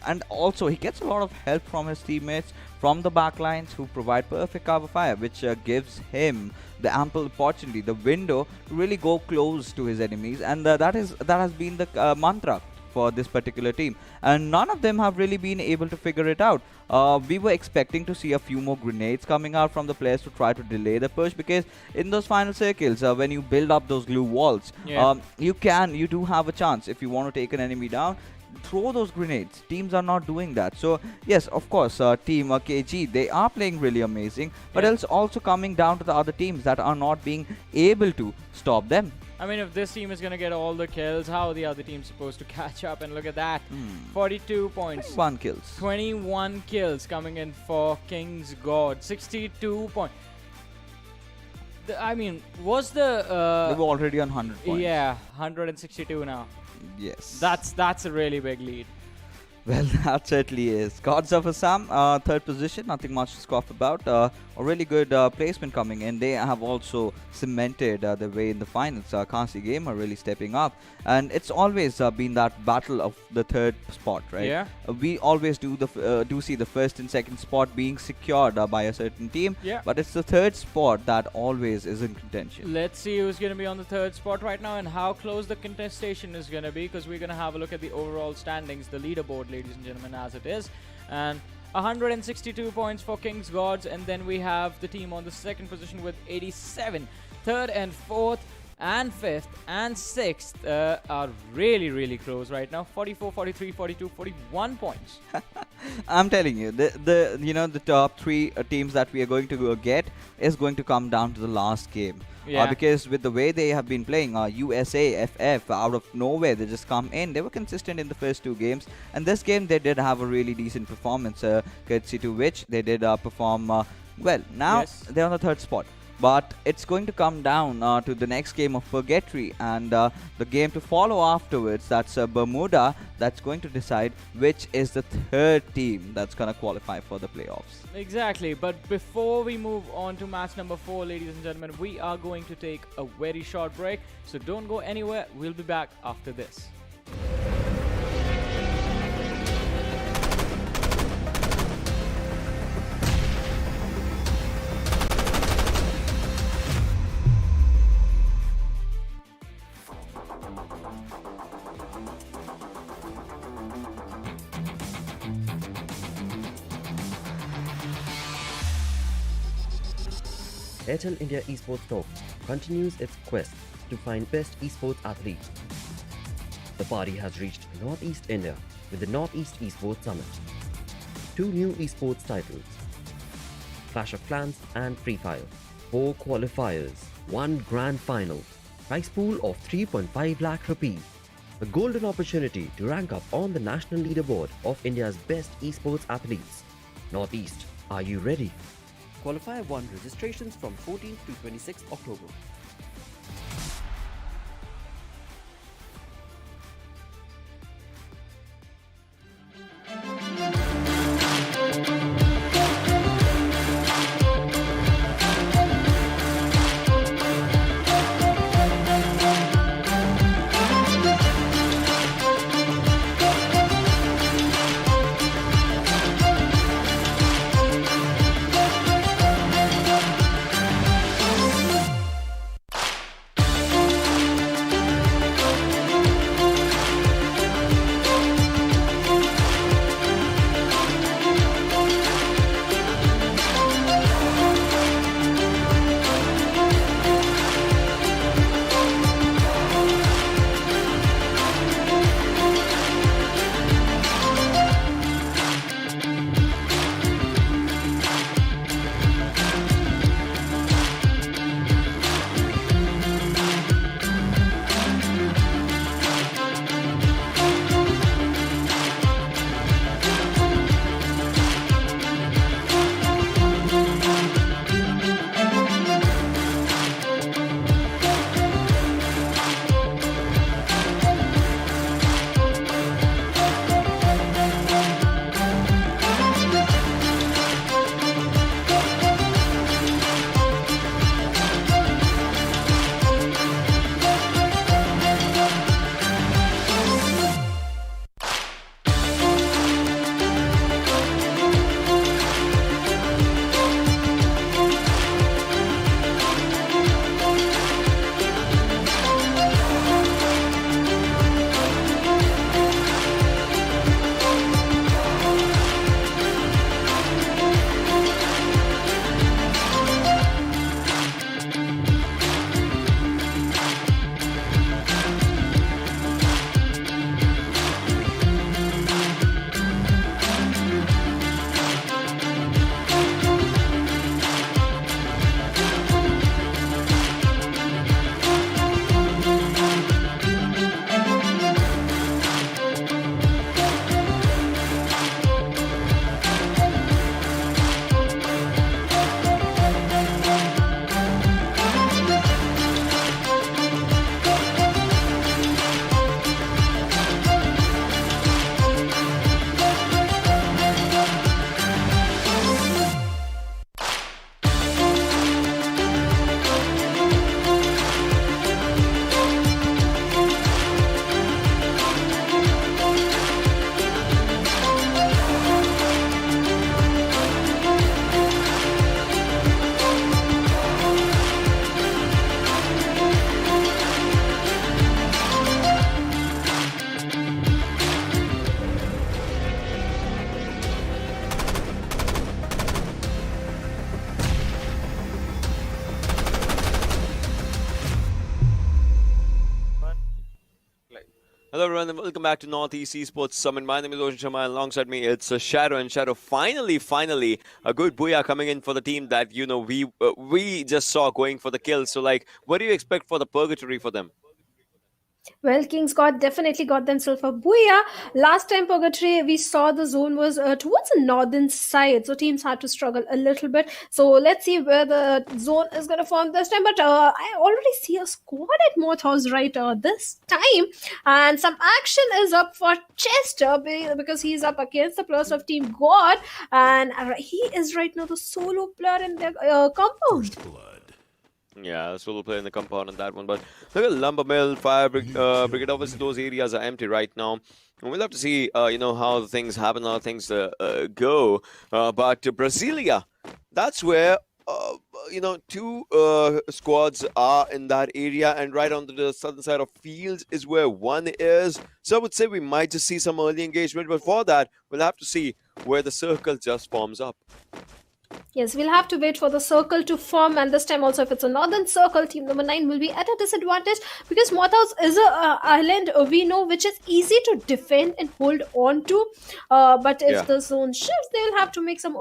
[SPEAKER 3] And also he gets a lot of help from his teammates from the backlines who provide perfect cover fire, which gives him the ample opportunity, the window to really go close to his enemies, and that has been the mantra for this particular team, and none of them have really been able to figure it out. We were expecting to see a few more grenades coming out from the players to try to delay the push, because in those final circles, when you build up those glue walls,
[SPEAKER 2] Yeah.
[SPEAKER 3] you do have a chance. If you want to take an enemy down, throw those grenades. Teams are not doing that. So yes, of course, team KG, they are playing really amazing, but
[SPEAKER 2] Yeah.
[SPEAKER 3] it's also coming down to the other teams that are not being able to stop them.
[SPEAKER 2] I mean, if this team is going to get all the kills, how are the other teams supposed to catch up? And look at that. 42 points.
[SPEAKER 3] 1 kills.
[SPEAKER 2] 21 kills coming in for King's God. 62 points. I mean, was
[SPEAKER 3] They
[SPEAKER 2] the...
[SPEAKER 3] were already on 100 points.
[SPEAKER 2] yeah, 162 now.
[SPEAKER 3] Yes.
[SPEAKER 2] That's a really big lead.
[SPEAKER 3] Well, that certainly is. Gods of Assam, third position, nothing much to scoff about. A really good placement coming in. They have also cemented their way in the finals. Kasi Gamer really stepping up. And it's always been that battle of the third spot, right?
[SPEAKER 2] Yeah.
[SPEAKER 3] We always do see the first and second spot being secured by a certain team.
[SPEAKER 2] Yeah.
[SPEAKER 3] But it's the third spot that always is in contention.
[SPEAKER 2] Let's see who's going to be on the third spot right now and how close the contestation is going to be, because we're going to have a look at the overall standings, the leaderboard, ladies and gentlemen, as it is. And 162 points for King's Gods, and then we have the team on the second position with 87. Third and fourth and fifth and sixth are really close right now. 44, 43, 42, 41 points.
[SPEAKER 3] I'm telling you, the top three teams that we are going to get is going to come down to the last game.
[SPEAKER 2] Yeah.
[SPEAKER 3] Because with the way they have been playing, USA, FF, out of nowhere, they just come in. They were consistent in the first two games, and this game they did have a really decent performance, courtesy to which they did perform well. Now
[SPEAKER 2] Yes.
[SPEAKER 3] they're on the third spot. But it's going to come down to the next game of Purgatory, and the game to follow afterwards, that's Bermuda, that's going to decide which is the third team that's going to qualify for the playoffs.
[SPEAKER 2] Exactly, but before we move on to match number 4, ladies and gentlemen, we are going to take a very short break, so don't go anywhere. We'll be back after this.
[SPEAKER 1] Airtel India Esports Talk continues its quest to find best esports athletes. The party has reached Northeast India with the Northeast Esports Summit. 2 new esports titles, Clash of Clans and FreeFire, 4 qualifiers, 1 grand final, prize pool of 3.5 lakh rupees, a golden opportunity to rank up on the national leaderboard of India's best esports athletes. Northeast, are you ready? Qualifier 1 registrations from 14th to 26th October.
[SPEAKER 4] Hello everyone and welcome back to Northeast Esports Summit. My name is Ocean Sharma and alongside me it's Shadow. And Shadow, finally, a good booyah coming in for the team that, we just saw going for the kill. So, like, what do you expect for the Purgatory for them?
[SPEAKER 5] Well, Kings definitely got themselves a booyah. Last time Purgatory, we saw the zone was towards the northern side, so teams had to struggle a little bit. So let's see where the zone is going to form this time. But I already see a squad at Mothhouse right this time, and some action is up for Chester because he's up against the players of Team God, and he is right now the solo player in their compound.
[SPEAKER 4] Yeah, solo play in the compound on that one. But look at Lumber Mill, Fire Brigade. Obviously, those areas are empty right now. And we'll have to see, how things happen, how things go. But Brasilia, that's where, two squads are in that area. And right on the southern side of fields is where one is. So I would say we might just see some early engagement. But for that, we'll have to see where the circle just forms up.
[SPEAKER 5] Yes, we'll have to wait for the circle to form, and this time also, if it's a northern circle, team number 9 will be at a disadvantage because Mothhouse is a island we know which is easy to defend and hold on to. But if the zone shifts, they'll have to make some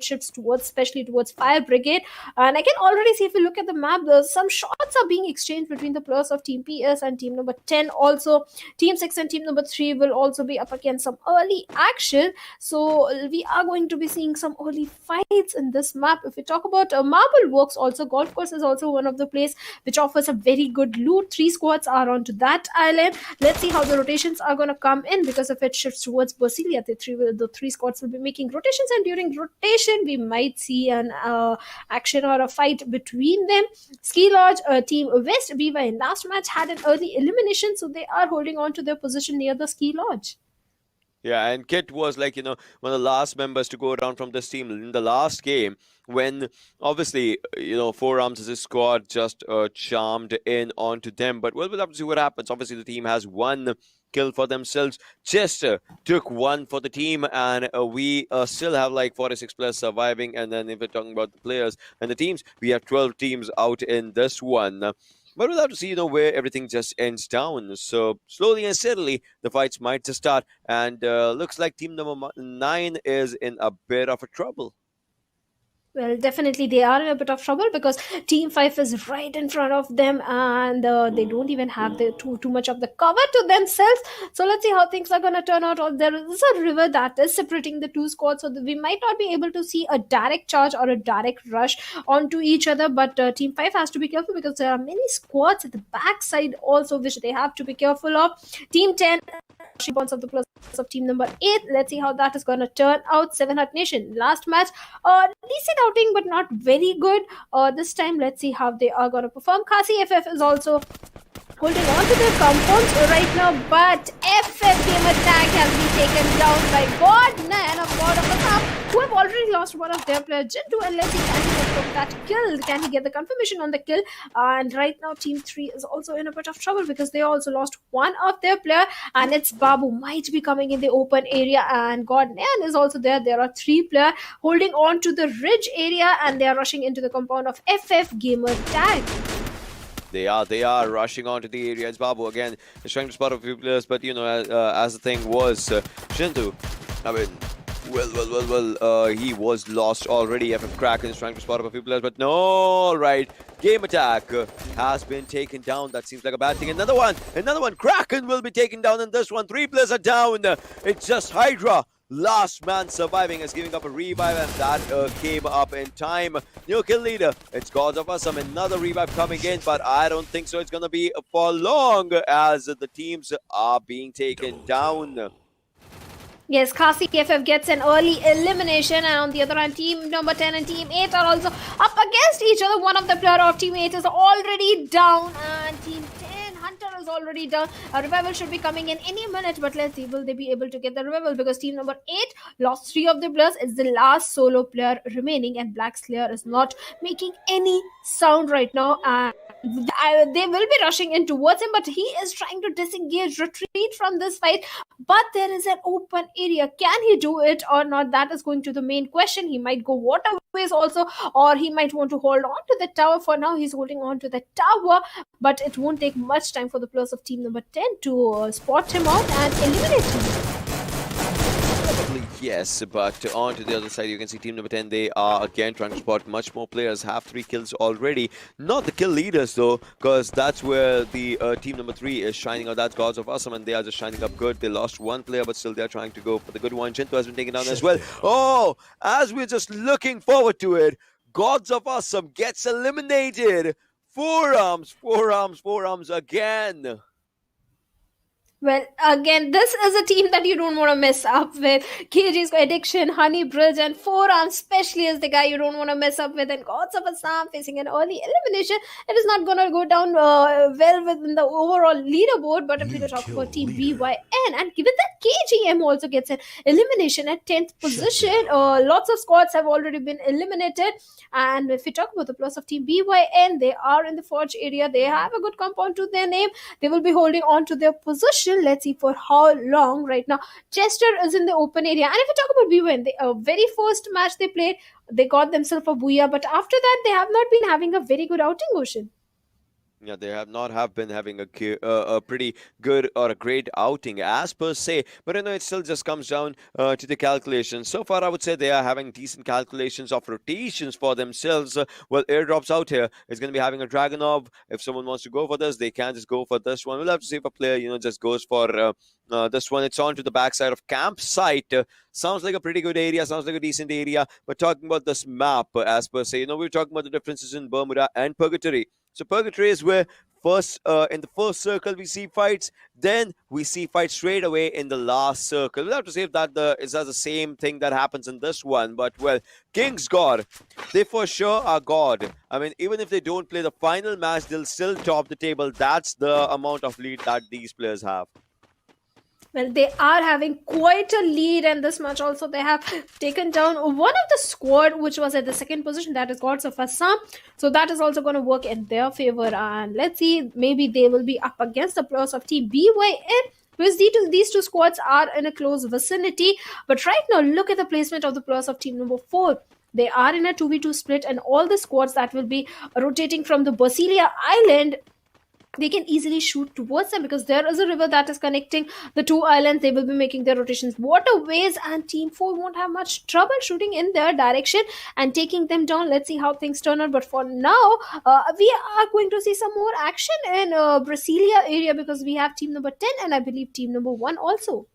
[SPEAKER 5] shifts towards, especially towards Fire Brigade. And I can already see, if you look at the map, some shots are being exchanged between the players of Team PS and Team number 10. Also, Team 6 and Team number 3 will also be up against some early action. So we are going to be seeing some early fights in this map. If we talk about Marble Works, also golf course is also one of the place which offers a very good loot. 3 squads are onto that island. Let's see how the rotations are going to come in, because if it shifts towards Brasilia, the three squads will be making rotations, and during rotation we might see an action or a fight between them. Ski Lodge, Team West, BY in last match had an early elimination, so they are holding on to their position near the Ski Lodge.
[SPEAKER 4] Yeah, and Kit was like, one of the last members to go around from this team in the last game when obviously, Four Arms as a squad just charmed in onto them. But we'll have to see what happens. Obviously, the team has one kill for themselves. Chester took one for the team, and we still have like 46 players surviving. And then if we're talking about the players and the teams, we have 12 teams out in this one. But we'll have to see, where everything just ends down. So slowly and steadily, the fights might just start. And looks like team number 9 is in a bit of a trouble.
[SPEAKER 5] Well, definitely they are in a bit of trouble because Team 5 is right in front of them, and they don't even have too much of the cover to themselves. So let's see how things are going to turn out. There is a river that is separating the two squads, so we might not be able to see a direct charge or a direct rush onto each other. But Team 5 has to be careful because there are many squads at the backside also, which they have to be careful of. Team 10 points of the plus of team number 8. Let's see how that is going to turn out. 7 Hut Nation last match, decent outing but not very good. This time let's see how they are going to perform. Khasi FF is also holding on to their compounds right now, but FF Gamer Tag has been taken down by Godman of God of the Cup, who have already lost one of their players, Jintu, and let's see, can he get that kill? Can he get the confirmation on the kill? And right now Team 3 is also in a bit of trouble because they also lost one of their player, and it's Babu might be coming in the open area, and Godman is also there. There are 3 players holding on to the ridge area, and they are rushing into the compound of FF Gamer Tag.
[SPEAKER 4] They are rushing onto the area. It's Babu again. He's trying to spot a few players, but as the thing was, Shintu, I mean, he was lost already. FF Kraken is trying to spot up a few players, but no, right. Game attack has been taken down. That seems like a bad thing. Another one. Kraken will be taken down in this one. 3 players are down. It's just Hydra. Last man surviving is giving up a revive, and that came up in time. New kill leader, it's Gods of Awesome. Another revive coming in, but I don't think so. It's going to be for long as the teams are being taken down.
[SPEAKER 5] Yes, Khasi FF gets an early elimination, and on the other hand, team number 10 and team 8 are also up against each other. One of the player of team 8 is already down, and team 10 Hunter is already down. A revival should be coming in any minute, but let's see, will they be able to get the revival, because team number 8 lost 3 of the players. It's the last solo player remaining, and Black Slayer is not making any sound right now, and they will be rushing in towards him, but he is trying to disengage, retreat from this fight, but there is an open area. Can he do it or not? That is going to the main question. He might go waterways also, or he might want to hold on to the tower. For now, he's holding on to the tower, but it won't take much time for the players of team number 10 to spot him out and eliminate him.
[SPEAKER 4] Probably yes, but on to the other side, you can see team number 10, they are again trying to spot much more players, have 3 kills already. Not the kill leaders though, because that's where the team number 3 is shining out. That's Gods of Awesome, and they are just shining up good. They lost 1 player, but still they're trying to go for the good one. Chintu has been taken down as well. Oh, as we're just looking forward to it, Gods of Awesome gets eliminated. Forearms again.
[SPEAKER 5] Well, again, this is a team that you don't want to mess up with. KG's Addiction, Honey Bridge, and Forearm, especially as the guy you don't want to mess up with. And Gods of Assam facing an early elimination. It is not going to go down well within the overall leaderboard. But if we talk about Team BYN, and given that KGM also gets an elimination at 10th position, lots of squads have already been eliminated. And if we talk about the plus of Team BYN, they are in the Forge area. They have a good compound to their name. They will be holding on to their position. Let's see for how long. Right now Chester is in the open area, and if we talk about BWN, the very first match they played, they got themselves a booyah, but after that they have not been having a very good outing, Ocean.
[SPEAKER 4] Yeah, they have been having a pretty good or a great outing as per se, but it still just comes down to the calculations. So far, I would say they are having decent calculations of rotations for themselves. Well, airdrops out here is going to be having a Dragon Orb. If someone wants to go for this, they can just go for this one. We'll have to see if a player, just goes for this one. It's on to the backside of campsite. Sounds like a pretty good area, sounds like a decent area, but talking about this map as per se, we were talking about the differences in Bermuda and Purgatory. So Purgatory is where first in the first circle we see fights, then we see fights straight away in the last circle. We'll have to see if that is the same thing that happens in this one. But well, King's God, they for sure are God. I mean, even if they don't play the final match, they'll still top the table. That's the amount of lead that these players have.
[SPEAKER 5] Well, they are having quite a lead, and this match also they have taken down one of the squad which was at the second position, that is Gods of Assam. So that is also going to work in their favor, and let's see, maybe they will be up against the players of Team BYN. Because these two squads are in a close vicinity. But right now, look at the placement of the players of team number 4. They are in a 2v2 split, and all the squads that will be rotating from the Basilia Island, they can easily shoot towards them because there is a river that is connecting the two islands. They will be making their rotations waterways, and Team 4 won't have much trouble shooting in their direction and taking them down. Let's see how things turn out. But for now, we are going to see some more action in Brasilia area because we have team number 10 and I believe team number 1 also.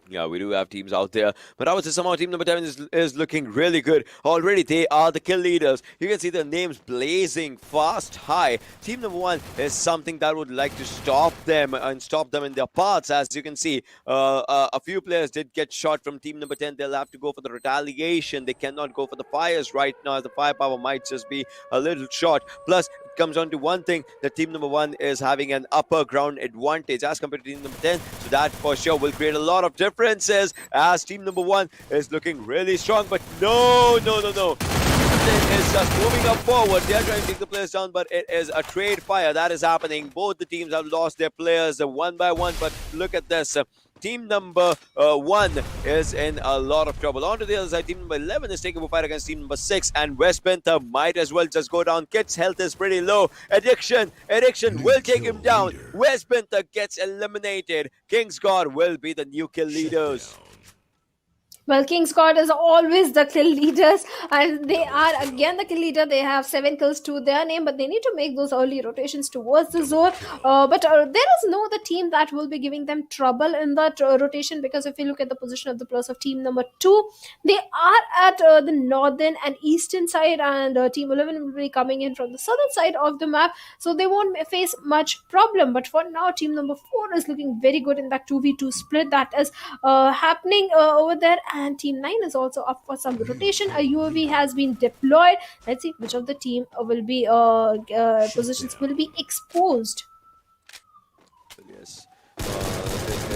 [SPEAKER 4] Yeah, we do have teams out there, but I would say somehow team number 10 is looking really good. Already they are the kill leaders. You can see their names blazing fast high. Team number 1 is something that would like to stop them and stop them in their paths. As you can see, a few players did get shot from team number 10. They'll have to go for the retaliation. They cannot go for the fires right now, as the firepower might just be a little short. Plus, comes on to one thing, that team number 1 is having an upper ground advantage as compared to team number 10, so that for sure will create a lot of differences as team number 1 is looking really strong. But no, is just moving up forward. They are trying to take the players down, but it is a trade fire that is happening. Both the teams have lost their players one by one, but look at this. Team number 1 is in a lot of trouble. On to the other side, team number 11 is taking a fight against team number 6, and West Panther might as well just go down. Kit's health is pretty low. Addiction will take him down. West Panther gets eliminated. King's God will be the new kill leaders.
[SPEAKER 5] Well, King's God is always the kill leaders, and they are again the kill leader. They have 7 kills to their name, but they need to make those early rotations towards the zone. But there is no other team that will be giving them trouble in that rotation, because if you look at the position of the plus of team number 2, they are at the northern and eastern side, and team 11 will be coming in from the southern side of the map, so they won't face much problem. But for now, team number 4 is looking very good in that 2v2 split that is happening over there. And team 9 is also up for some rotation. A UAV has been deployed. Let's see which of the team will be positions will be exposed.
[SPEAKER 4] Yes.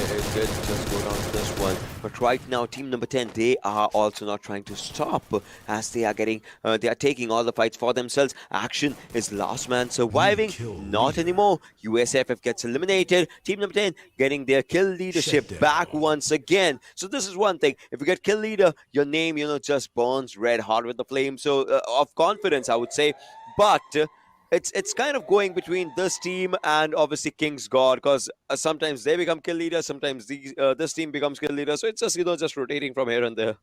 [SPEAKER 4] It did just go down to this one, but right now team number 10, they are also not trying to stop, as they are getting they are taking all the fights for themselves. Action is last man surviving, not anymore. USFF gets eliminated. Team number 10 getting their kill leadership back once again. So this is one thing, if you get kill leader, your name just burns red hot with the flame, so of confidence, I would say. But it's kind of going between this team and obviously King's God, because sometimes they become kill leaders, sometimes this team becomes kill leader. So it's just just rotating from here and there.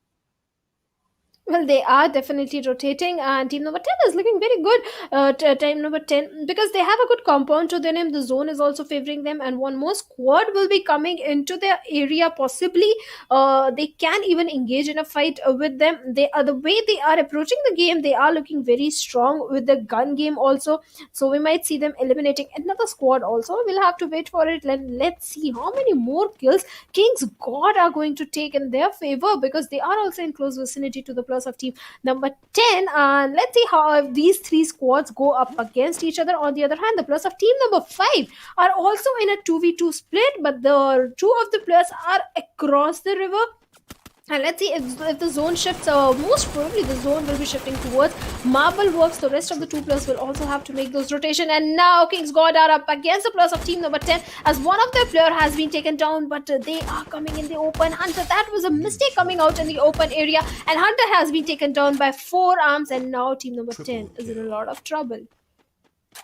[SPEAKER 5] Well, they are definitely rotating, and team number 10 is looking very good. Team number 10, because they have a good compound to their name, the zone is also favoring them, and one more squad will be coming into their area, possibly. They can even engage in a fight with them. They are the way they are approaching the game, they are looking very strong with the gun game also. So, we might see them eliminating another squad also. We'll have to wait for it. Let's see how many more kills King's God are going to take in their favor, because they are also in close vicinity to the plus of team number 10. And let's see how these three squads go up against each other. On the other hand, the plus of team number 5 are also in a 2v2 split, but the two of the players are across the river. And let's see if the zone shifts. Most probably the zone will be shifting towards Marble Works. The rest of the two players will also have to make those rotation. And now Kings God are up against the plus of team number 10, as one of their player has been taken down, but they are coming in the open. Hunter, that was a mistake coming out in the open area, and Hunter has been taken down by 4 arms, and now team number 10 is in a lot of trouble.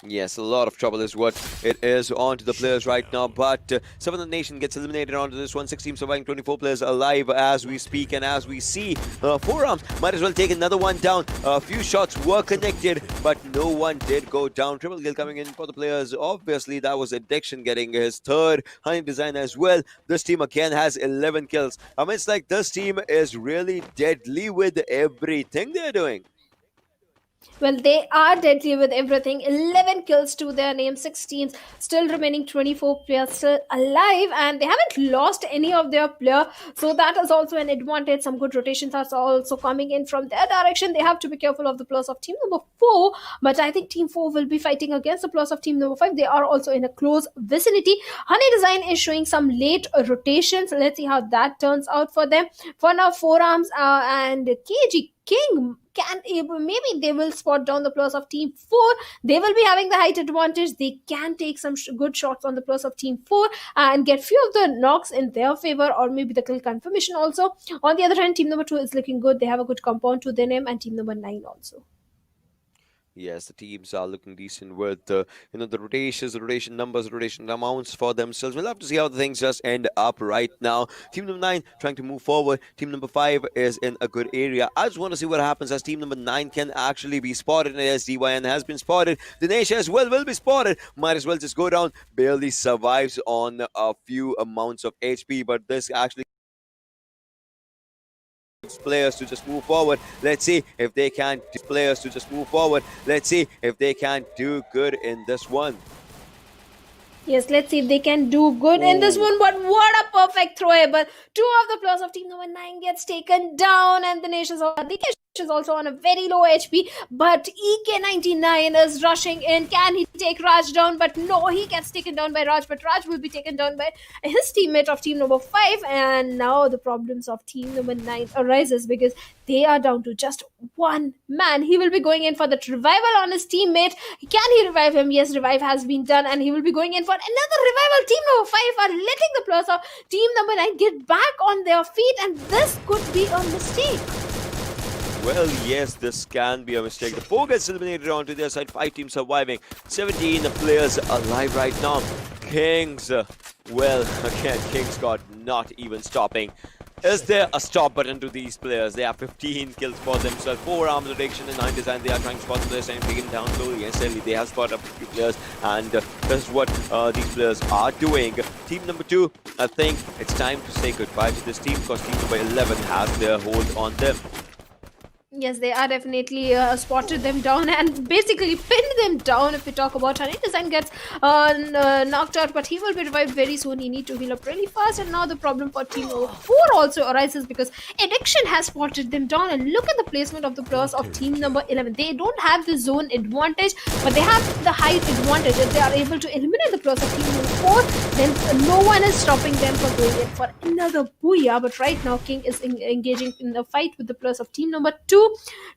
[SPEAKER 4] Yes, a lot of trouble is what it is on to the players right now. But Seven of the Nation gets eliminated onto this one. 6 teams surviving, 24 players alive as we speak. And as we see, 4 arms might as well take another one down. A few shots were connected, but no one did go down. Triple kill coming in for the players. Obviously, that was Addiction getting his third. Honey Design as well. This team again has 11 kills. I mean, it's like this team is really deadly with everything they're doing.
[SPEAKER 5] Well, they are deadly with everything. 11 kills to their name, 6 teams, still remaining 24 players still alive, and they haven't lost any of their player. So that is also an advantage. Some good rotations are also coming in from their direction. They have to be careful of the plus of team number 4, but I think team 4 will be fighting against the plus of team number 5. They are also in a close vicinity. Honey Design is showing some late rotations. Let's see how that turns out for them. For now, 4 arms and KG King can maybe they will spot down the plus of team 4. They will be having the height advantage. They can take some good shots on the plus of team 4 and get few of the knocks in their favor, or maybe the kill confirmation also. On the other hand, team number 2 is looking good. They have a good compound to their name, and team number 9 also.
[SPEAKER 4] Yes, the teams are looking decent with the rotations, the rotation numbers, rotation amounts for themselves. We'll have to see how the things just end up right now. Team number 9 trying to move forward. Team number 5 is in a good area. I just want to see what happens as team number 9 can actually be spotted. And as DYN has been spotted, Dinesh as well will be spotted. Might as well just go down. Barely survives on a few amounts of HP, but this actually players to just move forward. Let's see if they can do good in this one.
[SPEAKER 5] Yes, let's see if they can do good in this one. But what a perfect throwable. 2 of the players of team number 9 gets taken down, and the nation is also on a very low HP. But EK99 is rushing in. Can he take Raj down? But no, he gets taken down by Raj. But Raj will be taken down by his teammate of team number 5. And now the problems of team number 9 arises, because they are down to just one man. He will be going in for the revival on his teammate. Can he revive him? Yes, revive has been done, and he will be going in for another revival. Team number 5 are letting the players of team number 9 get back on their feet, and this could be a mistake.
[SPEAKER 4] Well, yes, this can be a mistake. The 4 gets eliminated onto their side. 5 teams surviving. 17 players alive right now. Kings, well, again, Kings got not even stopping. Is there a stop button to these players? They have 15 kills for themselves. 4 arms addiction and 9 design. They are trying to spot the players and taking down slowly and steadily. They have spotted up a few players, and this is what these players are doing. Team number 2, I think it's time to say goodbye to this team, because team number 11 has their hold on them.
[SPEAKER 5] Yes, they are definitely spotted them down and basically pinned them down. If we talk about Honey Design gets knocked out, but he will be revived very soon. He needs to heal up really fast. And now the problem for team 4 also arises, because Addiction has spotted them down. And look at the placement of the players of team number 11. They don't have the zone advantage, but they have the height advantage. If they are able to eliminate the players of team number 4, then no one is stopping them from going in for another booyah. But right now, King is engaging in a fight with the players of team number 2.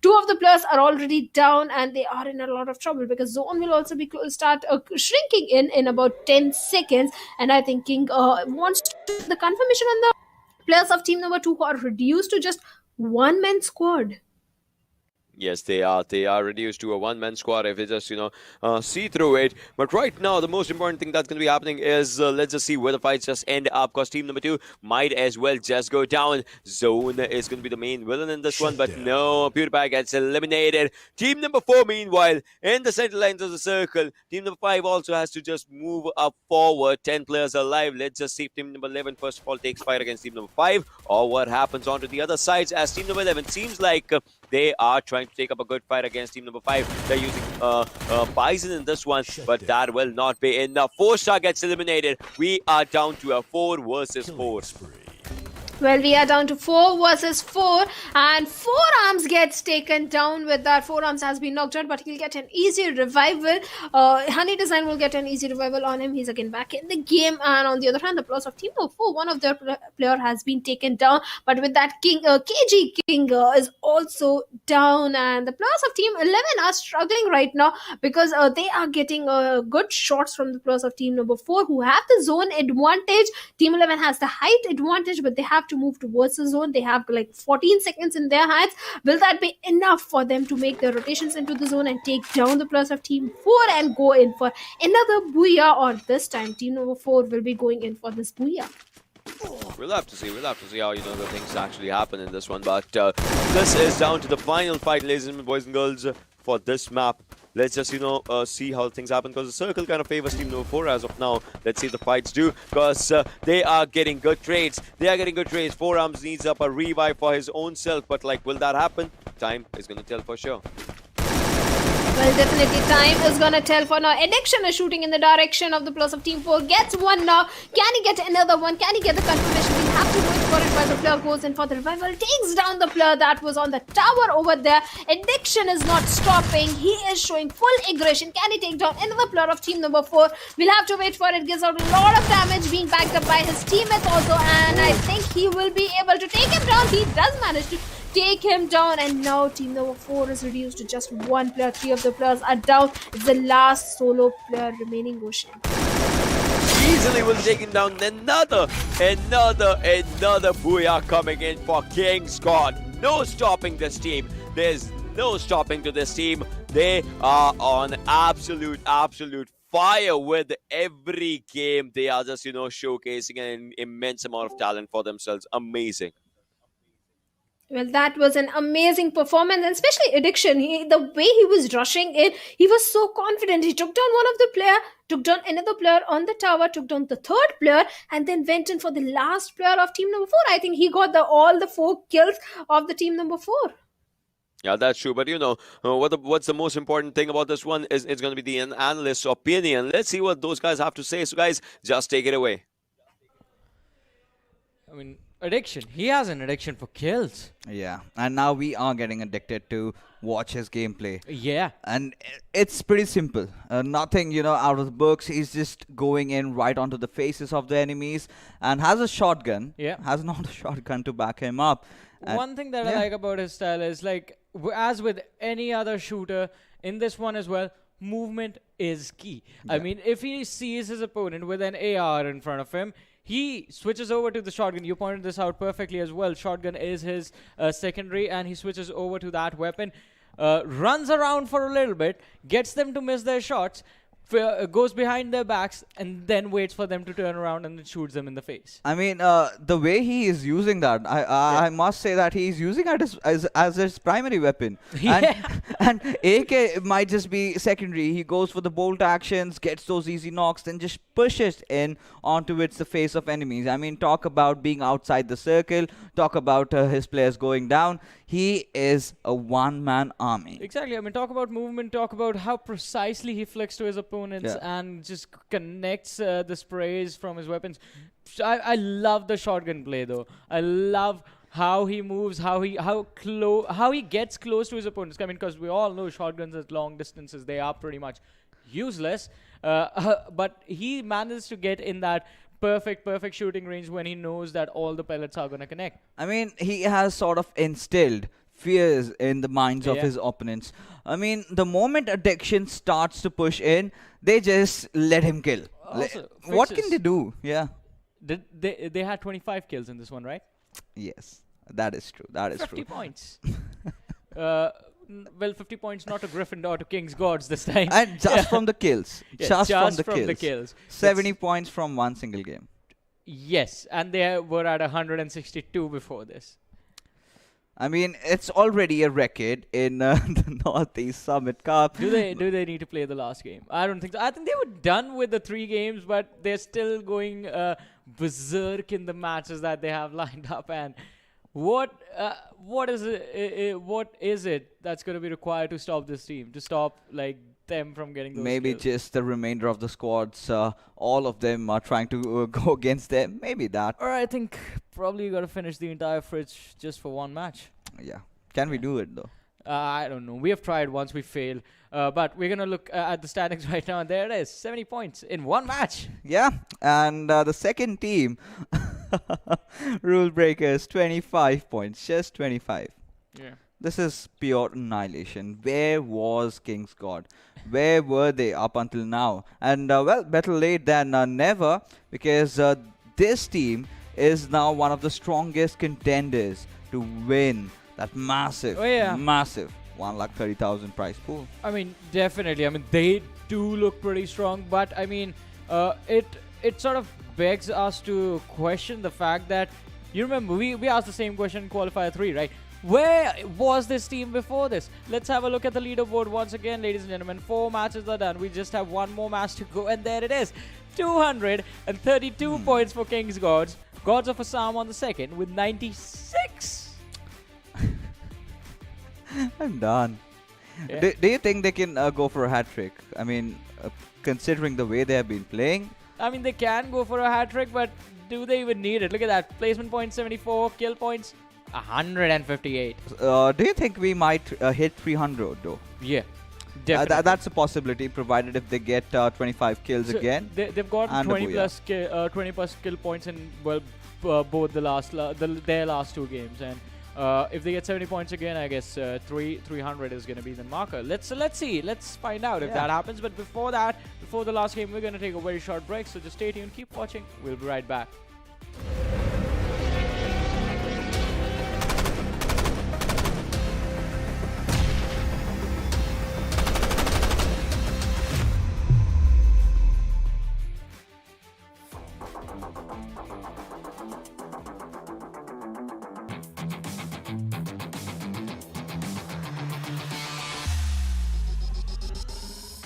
[SPEAKER 5] 2 of the players are already down, and they are in a lot of trouble, because zone will also be start shrinking in about 10 seconds. And I think King wants the confirmation on the players of team number 2, who are reduced to just one man squad.
[SPEAKER 4] Yes, they are. They are reduced to a one-man squad if they just, see through it. But right now, the most important thing that's going to be happening is let's just see where the fights just end up. Because team number 2 might as well just go down. Zone is going to be the main villain in this one, but no, PewDiePie gets eliminated. Team number 4, meanwhile, in the center lines of the circle. Team number 5 also has to just move up forward. 10 players alive. Let's just see if team number 11 first of all takes fight against team number 5, or what happens onto the other sides. As team number 11 seems like they are trying to take up a good fight against team number 5. They're using Bison in this one, but that will not be enough. 4-star gets eliminated. We are down to a 4 versus 4.
[SPEAKER 5] Well, we are down to 4 versus 4, and Forearms gets taken down with that. Forearms has been knocked out, but he'll get an easy revival. Honey Design will get an easy revival on him. He's again back in the game, and on the other hand, the plus of team number 4, one of their player has been taken down, but with that KG King is also down, and the players of team 11 are struggling right now because they are getting good shots from the players of team number 4 who have the zone advantage. Team 11 has the height advantage, but they have to move towards the zone. They have like 14 seconds in their hands. Will that be enough for them to make their rotations into the zone and take down the players of team 4 and go in for another booyah? Or this time team number 4 will be going in for this booyah?
[SPEAKER 4] We'll have to see. We'll have to see how the things actually happen in this one. But this is down to the final fight, ladies and boys and girls, for this map. Let's just see how things happen, because the circle kind of favors team number 4 as of now. Let's see if the fights do, because they are getting good trades. Forearms needs up a revive for his own self, but will that happen? Time is going to tell for sure.
[SPEAKER 5] Well, definitely time is gonna tell for now. Addiction is shooting in the direction of the plus of team 4. Gets one now. Can he get another one? Can he get the confirmation? We'll have to wait for it while the player goes in for the revival. Takes down the player that was on the tower over there. Addiction is not stopping. He is showing full aggression. Can he take down another player of team number 4? We'll have to wait for it. Gives out a lot of damage, being backed up by his teammates also, and I think he will be able to take him down. He does manage to take him down, and now team number 4 is reduced to just 1 player. 3 of the players are down. It's the last solo player remaining, Ocean.
[SPEAKER 4] Easily will be taking down another booyah coming in for King Scott. No stopping this team. There's no stopping to this team. They are on absolute fire with every game. They are just showcasing an immense amount of talent for themselves. Amazing.
[SPEAKER 5] Well, that was an amazing performance, and especially Addiction. The way he was rushing in, he was so confident. He took down one of the player, took down another player on the tower, took down the 3rd player, and then went in for the last player of team number 4. I think he got all the 4 kills of the team number 4.
[SPEAKER 4] Yeah, that's true. But what's the most important thing about this one is it's going to be the analyst's opinion. Let's see what those guys have to say. So, guys, just take it away.
[SPEAKER 2] I mean, addiction. He has an addiction for kills.
[SPEAKER 3] Yeah, and now we are getting addicted to watch his gameplay.
[SPEAKER 2] Yeah.
[SPEAKER 3] And it's pretty simple. Nothing, out of the books. He's just going in right onto the faces of the enemies and has a shotgun.
[SPEAKER 2] Yeah.
[SPEAKER 3] Has not a shotgun to back him up.
[SPEAKER 2] One thing that I like about his style is, as with any other shooter, in this one as well, movement is key. Yeah. I mean, if he sees his opponent with an AR in front of him, he switches over to the shotgun. You pointed this out perfectly as well. Shotgun is his secondary, and he switches over to that weapon, runs around for a little bit, gets them to miss their shots, goes behind their backs, and then waits for them to turn around and then shoots them in the face.
[SPEAKER 3] I mean, the way he is using that, I must say that he's using it as his primary weapon.
[SPEAKER 2] Yeah.
[SPEAKER 3] And AK might just be secondary. He goes for the bolt actions, gets those easy knocks, then just pushes in onto the face of enemies. I mean, talk about being outside the circle, talk about his players going down. He is a one-man army.
[SPEAKER 2] Exactly. I mean, talk about movement, talk about how precisely he flicks to his opponents and just connects the sprays from his weapons. I love the shotgun play, though. I love how he moves, how he gets close to his opponents. I mean, because we all know shotguns at long distances, they are pretty much useless. But he manages to get in that perfect shooting range when he knows that all the pellets are going to connect.
[SPEAKER 3] I mean, he has sort of instilled fears in the minds of his opponents. I mean, the moment Addiction starts to push in, they just let him kill. What can they do? Yeah.
[SPEAKER 2] They had 25 kills in this one, right?
[SPEAKER 3] Yes, that is true. That is
[SPEAKER 2] 50
[SPEAKER 3] true.
[SPEAKER 2] 50 points. well, 50 points not to Gryffindor, to King's Gods this time.
[SPEAKER 3] And just from the kills.
[SPEAKER 2] Yeah,
[SPEAKER 3] just from the
[SPEAKER 2] from the
[SPEAKER 3] kills.
[SPEAKER 2] kills.
[SPEAKER 3] 70 points from one single game.
[SPEAKER 2] Yes, and they were at 162 before this.
[SPEAKER 3] I mean, it's already a record in the Northeast Summit Cup.
[SPEAKER 2] Do they need to play the last game? I don't think so. I think they were done with the 3 games, but they're still going berserk in the matches that they have lined up. And what is it that's going to be required to stop this team, to stop like them from getting those
[SPEAKER 3] Maybe
[SPEAKER 2] kills?
[SPEAKER 3] just the remainder of the squads, all of them are trying to go against them. Maybe that.
[SPEAKER 2] Or I think probably you got to finish the entire fridge just for one match.
[SPEAKER 3] Yeah. Can we do it though?
[SPEAKER 2] I don't know. We have tried once, we failed. But we're going to look at the standings right now, and there it is. 70 points in one match.
[SPEAKER 3] Yeah. And the second team, Rule Breakers, 25 points. Just 25.
[SPEAKER 2] Yeah.
[SPEAKER 3] This is pure annihilation. Where was King's God? Where were they up until now? And well, better late than never, because this team is now one of the strongest contenders to win that massive, massive 130,000 prize pool.
[SPEAKER 2] I mean, definitely. I mean, they do look pretty strong, but I mean, it sort of begs us to question the fact that, you remember, we asked the same question in Qualifier 3, right? Where was this team before this? Let's have a look at the leaderboard once again, ladies and gentlemen. 4 matches are done. We just have one more match to go, and there it is. 232 points for King's Gods. Gods of Assam on the second with 96.
[SPEAKER 3] I'm done.
[SPEAKER 2] Yeah.
[SPEAKER 3] Do you think they can go for a hat trick? I mean, considering the way they have been playing.
[SPEAKER 2] I mean, they can go for a hat trick, but do they even need it? Look at that. Placement points 74, kill points 158.
[SPEAKER 3] Do you think we might hit 300 though?
[SPEAKER 2] Yeah, definitely.
[SPEAKER 3] That's a possibility, provided if they get 25 kills
[SPEAKER 2] So
[SPEAKER 3] again.
[SPEAKER 2] they've got
[SPEAKER 3] and
[SPEAKER 2] 20 plus kill points in both the their last 2 games, and if they get 70 points again, I guess 300 is going to be the marker. Let's see. Let's find out if that happens. But before that, before the last game, we're going to take a very short break. So just stay tuned, keep watching. We'll be right back.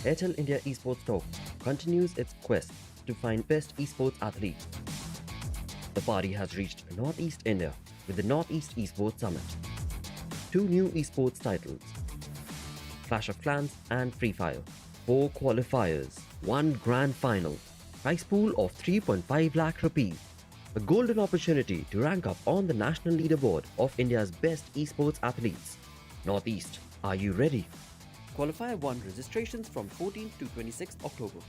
[SPEAKER 1] Airtel India Esports Talk continues its quest to find best esports athletes. The party has reached Northeast India with the Northeast Esports Summit. 2 new esports titles, Clash of Clans and FreeFire, 4 qualifiers, 1 grand final, prize pool of 3.5 lakh rupees, a golden opportunity to rank up on the national leaderboard of India's best esports athletes. Northeast, are you ready? Qualifier 1 registrations from 14th to 26th October.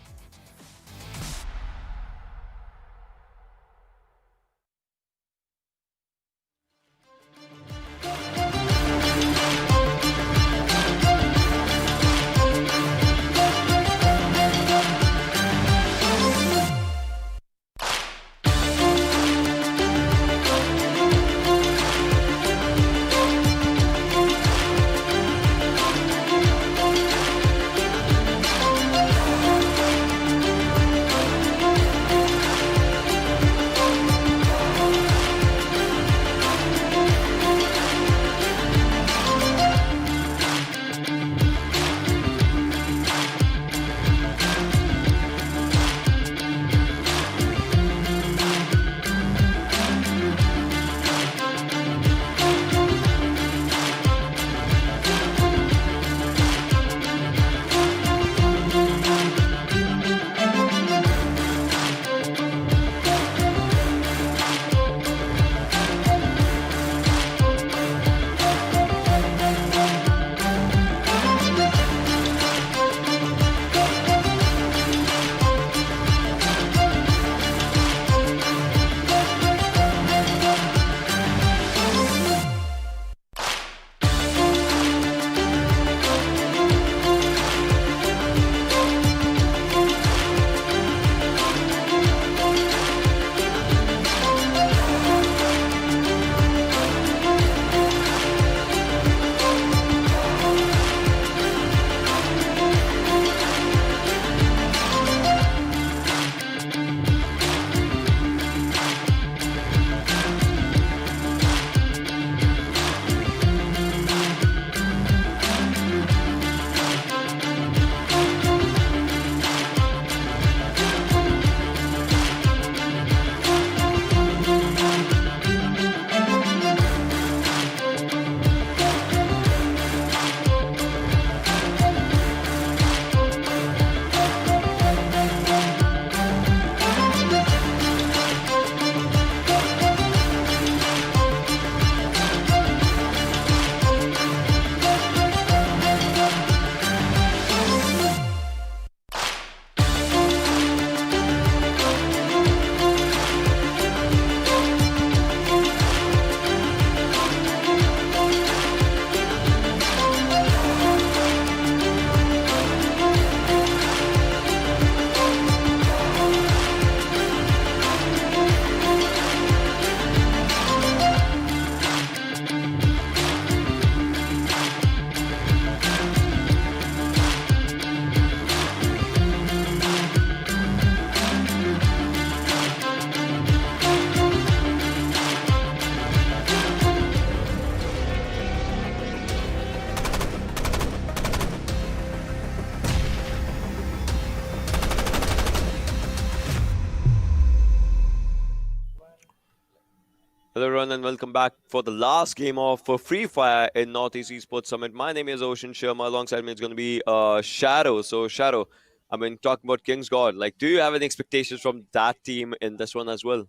[SPEAKER 4] Hello everyone and welcome back for the last game of Free Fire in Northeast Esports Summit. My name is Ocean Sharma. Alongside me it's going to be Shadow. So Shadow, I mean, talking about King's God, like, do you have any expectations from that team in this one as well?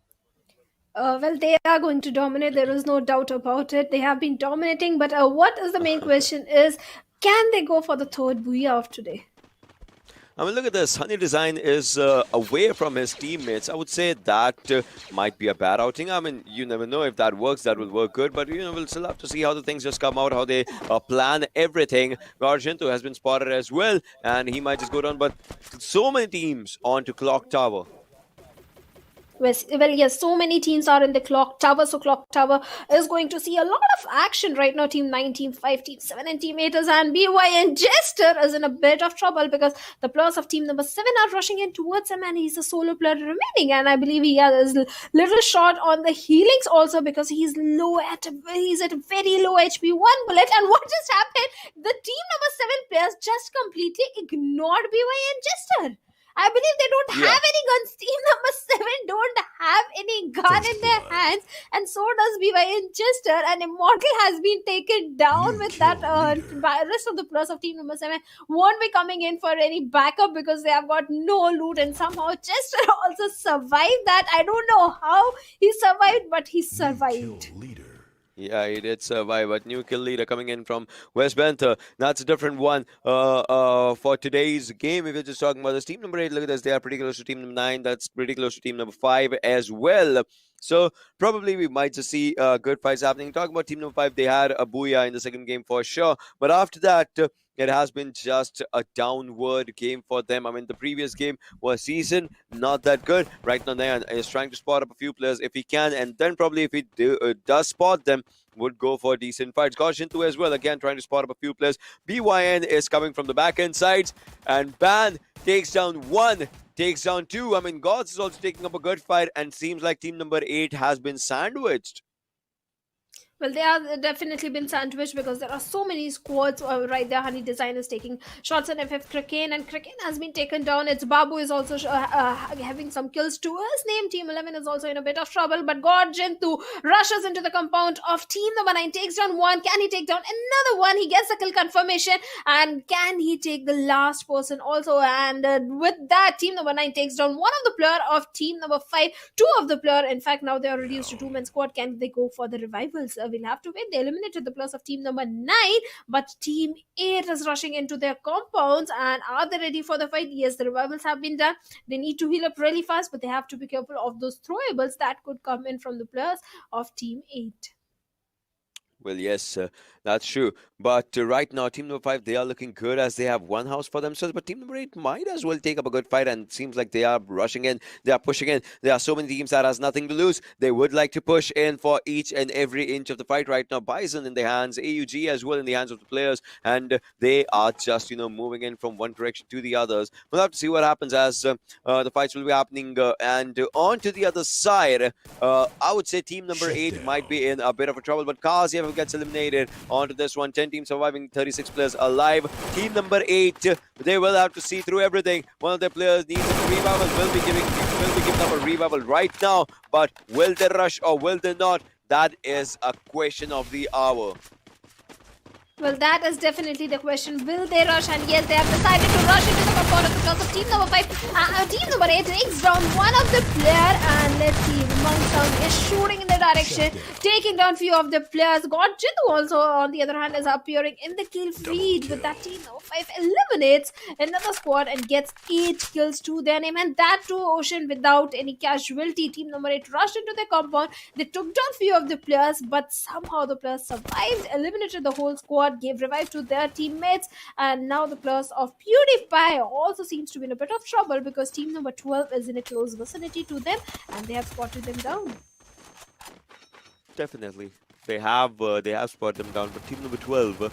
[SPEAKER 5] Well, they are going to dominate. There is no doubt about it. They have been dominating. But what is the main question is, can they go for the third booyah of today?
[SPEAKER 4] I mean, look at this. Honey Design is away from his teammates. I would say that might be a bad outing. I mean, you never know if that works. That will work good. But, we'll still have to see how the things just come out, how they plan everything. Garginto has been spotted as well, and he might just go down. But so many teams onto Clock Tower.
[SPEAKER 5] Well, yes, so many teams are in the Clock Tower, so Clock Tower is going to see a lot of action right now. Team 9, Team 5, Team 7 and Team 8 and BYN Jester is in a bit of trouble because the players of team number 7 are rushing in towards him and he's a solo player remaining, and I believe he has a little short on the healings also because he's at a very low HP, 1 bullet. And what just happened? The team number 7 players just completely ignored BYN Jester. I believe they don't have any guns. Team number 7 don't have any gun in their hands, and so does BYN Chester. And Immortal has been taken down with that. Rest of the players of team number 7 won't be coming in for any backup because they have got no loot, and somehow Chester also survived that. I don't know how he survived, but he survived.
[SPEAKER 4] Yeah, he did survive. But new kill leader coming in from West Bantha. That's a different one for today's game. If you're just talking about this team number 8, look at this. They are pretty close to team number 9. That's pretty close to team number 5 as well. So probably we might just see good fights happening. Talking about team number 5, they had a booyah in the second game for sure. But after that, it has been just a downward game for them. I mean, the previous game was season, not that good. Right now, Nayan is trying to spot up a few players if he can, and then probably if he does spot them, would go for decent fights. Shintu as well, again, trying to spot up a few players. BYN is coming from the back end sides, and Ban takes down 1, takes down 2. I mean, Gods is also taking up a good fight, and seems like team number 8 has been sandwiched.
[SPEAKER 5] Well, they are definitely been sandwiched because there are so many squads right there. Honey Design is taking shots at FF Kraken, and Kraken has been taken down. Its Babu is also having some kills to his name. Team 11 is also in a bit of trouble, but Jintu rushes into the compound of team number 9, takes down 1. Can he take down another one? He gets the kill confirmation, and can he take the last person also? And with that, team number 9 takes down 1 of the player of team number 5, 2 of the player. In fact, now they are reduced to 2-man squad. Can they go for the revivals? We'll have to wait. They eliminated the players of team number 9, but team 8 is rushing into their compounds. And are they ready for the fight? Yes, the revivals have been done. They need to heal up really fast, but they have to be careful of those throwables that could come in from the players of team 8.
[SPEAKER 4] Well, yes, that's true. But right now, team number 5, they are looking good as they have 1 house for themselves. But team number 8 might as well take up a good fight, and it seems like they are rushing in. They are pushing in. There are so many teams that has nothing to lose. They would like to push in for each and every inch of the fight right now. Bison in the hands, AUG as well in the hands of the players, and they are just, moving in from one direction to the others. We'll have to see what happens as the fights will be happening. And on to the other side, I would say team number 8 might be in a bit of a trouble, but Kaziev gets eliminated onto this one. 10 teams surviving, 36 players alive. Team number 8, they will have to see through everything. One of their players needs a revival, will be giving up a revival right now, but will they rush or will they not? That is a question of the hour.
[SPEAKER 5] Well, that is definitely the question. Will they rush? And yes, they have decided to rush into the compound of the class of team number 5. Team number 8 takes down 1 of the player, and let's see, Mungsound is shooting in the direction, taking down few of the players. Jintu also, on the other hand, is appearing in the kill feed with that team number 5 eliminates another squad and gets 8 kills to their name, and that too, Ocean, without any casualty. Team number 8 rushed into the compound. They took down few of the players, but somehow the players survived, eliminated the whole squad, gave revive to their teammates, and now the players of PewDiePie also seems to be in a bit of trouble because team number 12 is in a close vicinity to them, and they have spotted them down.
[SPEAKER 4] Definitely. They have spotted them down, but team number 12,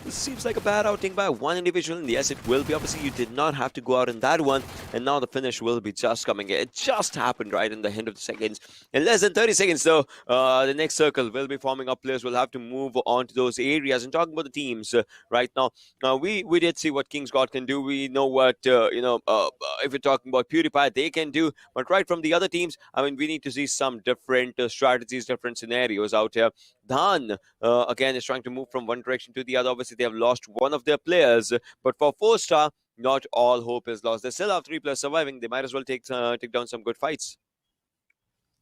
[SPEAKER 4] This seems like a bad outing by one individual, and yes, it will be. Obviously, you did not have to go out in that one, and now the finish will be just coming. It just happened right in the end of the seconds. In less than 30 seconds, though, the next circle will be forming up. Players will have to move on to those areas. And talking about the teams right now, we did see what King's God can do. We know what, if we're talking about PewDiePie, they can do. But right from the other teams, I mean, we need to see some different strategies, different scenarios out here. Dhan, again, is trying to move from one direction to the other. Obviously, they have lost one of their players. But for 4-star, not all hope is lost. They still have 3 players surviving. They might as well take down some good fights.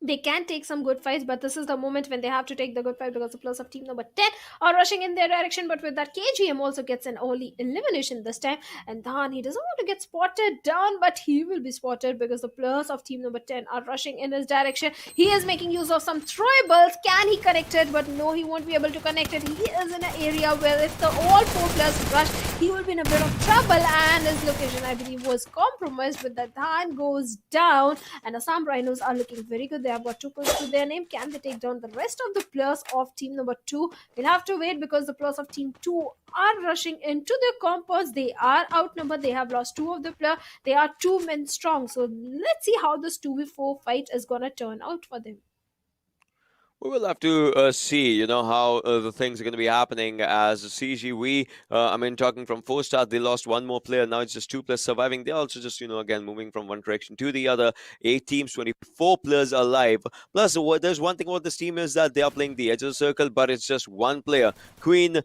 [SPEAKER 5] They can take some good fights, but this is the moment when they have to take the good fight because the players of team number 10 are rushing in their direction. But with that, KGM also gets an early elimination this time. And Dhan, he doesn't want to get spotted down, but he will be spotted because the players of team number 10 are rushing in his direction. He is making use of some throwables. Can he connect it? But no, he won't be able to connect it. He is in an area where if the all 4 players rush, he will be in a bit of trouble. And his location, I believe, was compromised. With that, Dhan goes down. And Assam Rhinos are looking very good. They have got 2 kills to their name. Can they take down the rest of the players of team number 2? We'll have to wait because the players of team 2 are rushing into their compounds. They are outnumbered. They have lost 2 of the players. They are 2 men strong. So let's see how this 2v4 fight is going to turn out for them.
[SPEAKER 4] We will have to see, how the things are going to be happening as CG. Talking from 4-star, they lost 1 more player. Now it's just 2 players surviving. They're also just, again, moving from one direction to the other. 8 teams, 24 players alive. Plus, there's one thing about this team is that they are playing the edge of the circle, but it's just 1 player. Queen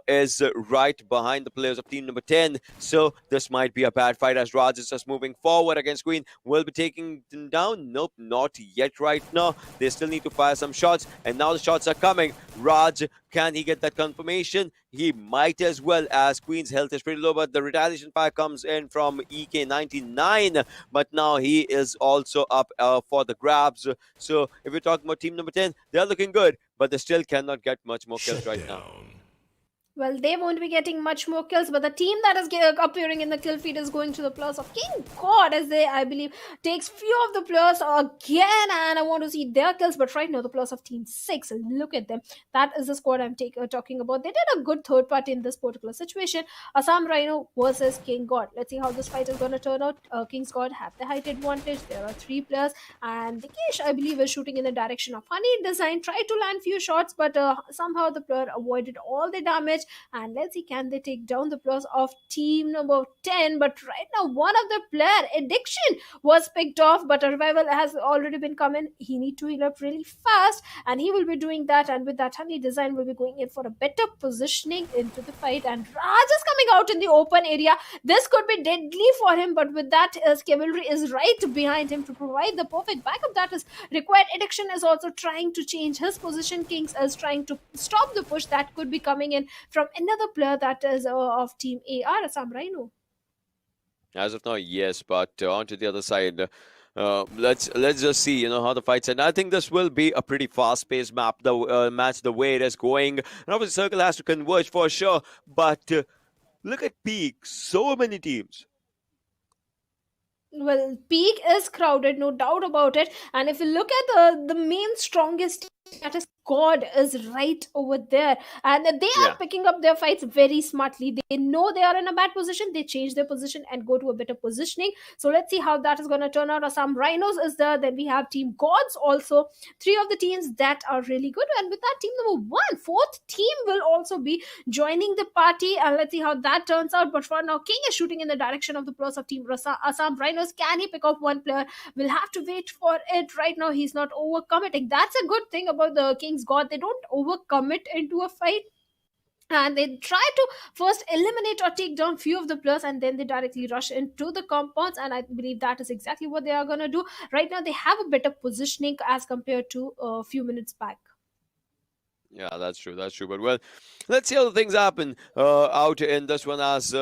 [SPEAKER 4] is right behind the players of team number 10. So this might be a bad fight as Raj is just moving forward against Queen. Will be taking them down? Nope, not yet right now. They still need to fire some shots. And now the shots are coming. Raj, can he get that confirmation? He might as well, as Queen's health is pretty low, but the retaliation fire comes in from EK99. But now he is also up for the grabs. So if we're talking about team number 10, they're looking good, but they still cannot get much more kills right now.
[SPEAKER 5] Well, they won't be getting much more kills, but the team that is appearing in the kill feed is going to the players of King God, as they, I believe, takes few of the players again, and I want to see their kills. But right now, the players of Team 6, look at them. That is the squad I'm talking about. They did a good third party in this particular situation. Assam Rhino versus King God. Let's see how this fight is going to turn out. King's God have the height advantage. There are 3 players, and Dikesh, I believe, is shooting in the direction of Honey Design. Tried to land few shots, but somehow the player avoided all the damage. And let's see, can they take down the players of team number 10? But right now, one of the player, Addiction, was picked off, but a revival has already been coming. He need to heal up really fast, and he will be doing that. And with that, Honey Design will be going in for a better positioning into the fight. And Raj is coming out in the open area. This could be deadly for him, but with that, Cavalry is right behind him to provide the perfect backup that is required. Addiction is also trying to change his position. Kings is trying to stop the push that could be coming in from another player that is of Team AR, Assam Rhino.
[SPEAKER 4] As of now, yes, but on to the other side. Let's just see, how the fights end. I think this will be a pretty fast-paced match, the way it is going. And obviously, Circle has to converge for sure. But look at Peak, so many teams.
[SPEAKER 5] Well, Peak is crowded, no doubt about it. And if you look at the main strongest team, that is God, is right over there, and they are picking up their fights very smartly. They know they are in a bad position, they change their position and go to a better positioning. So let's see how that is going to turn out. Assam Rhinos is there, then we have Team Gods also, 3 of the teams that are really good. And with that, team number 1, 4th team will also be joining the party, and let's see how that turns out. But for now, King is shooting in the direction of the players of Team Assam Rhinos. Can he pick up 1 player? We'll have to wait for it. Right now, he's not overcommitting. That's a good thing about the King's God. They don't overcommit into a fight, and they try to first eliminate or take down few of the players, and then they directly rush into the compounds. And I believe that is exactly what they are going to do. Right now, they have a better positioning as compared to a few minutes back.
[SPEAKER 4] Yeah, that's true. But well, let's see how the things happen out in this one as